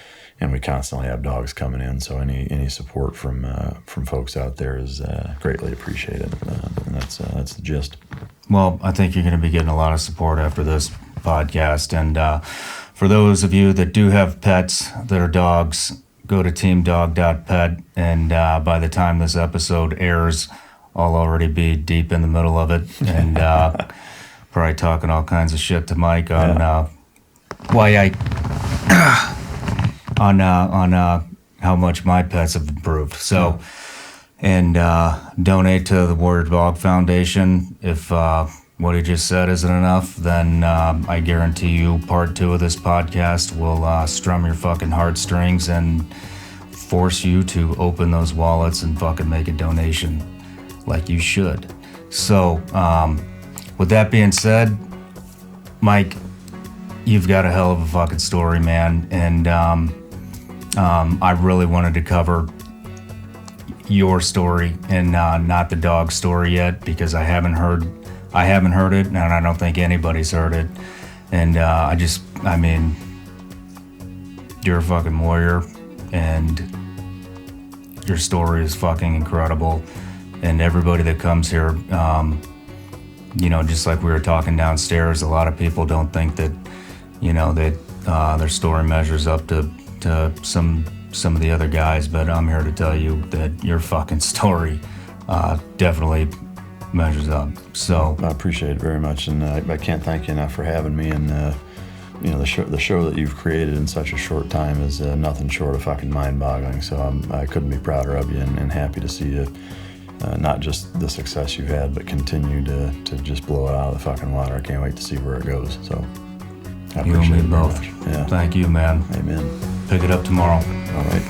and we constantly have dogs coming in. So any support from folks out there is greatly appreciated. And that's the gist. Well, I think you're going to be getting a lot of support after this podcast. And for those of you that do have pets that are dogs, go to teamdog.pet. And by the time this episode airs, I'll already be deep in the middle of it. And probably talking all kinds of shit to Mike on on how much my pets have improved. So, and donate to the Warrior Dog Foundation. If what he just said isn't enough, then I guarantee you part 2 of this podcast will strum your fucking heartstrings and force you to open those wallets and fucking make a donation like you should. So, with that being said, Mike, you've got a hell of a fucking story, man. And I really wanted to cover your story and not the dog story yet, because I haven't heard it, and I don't think anybody's heard it. And you're a fucking warrior, and your story is fucking incredible. And everybody that comes here, just like we were talking downstairs, a lot of people don't think that, their story measures up to some of the other guys, but I'm here to tell you that your fucking story definitely measures up. So I appreciate it very much, and I can't thank you enough for having me. And the show that you've created in such a short time is nothing short of fucking mind-boggling. So I couldn't be prouder of you, and happy to see you. Not just the success you've had, but continue to just blow it out of the fucking water. I can't wait to see where it goes. So I appreciate it very much. Yeah. Thank you, man. Amen. Pick it up tomorrow. All right.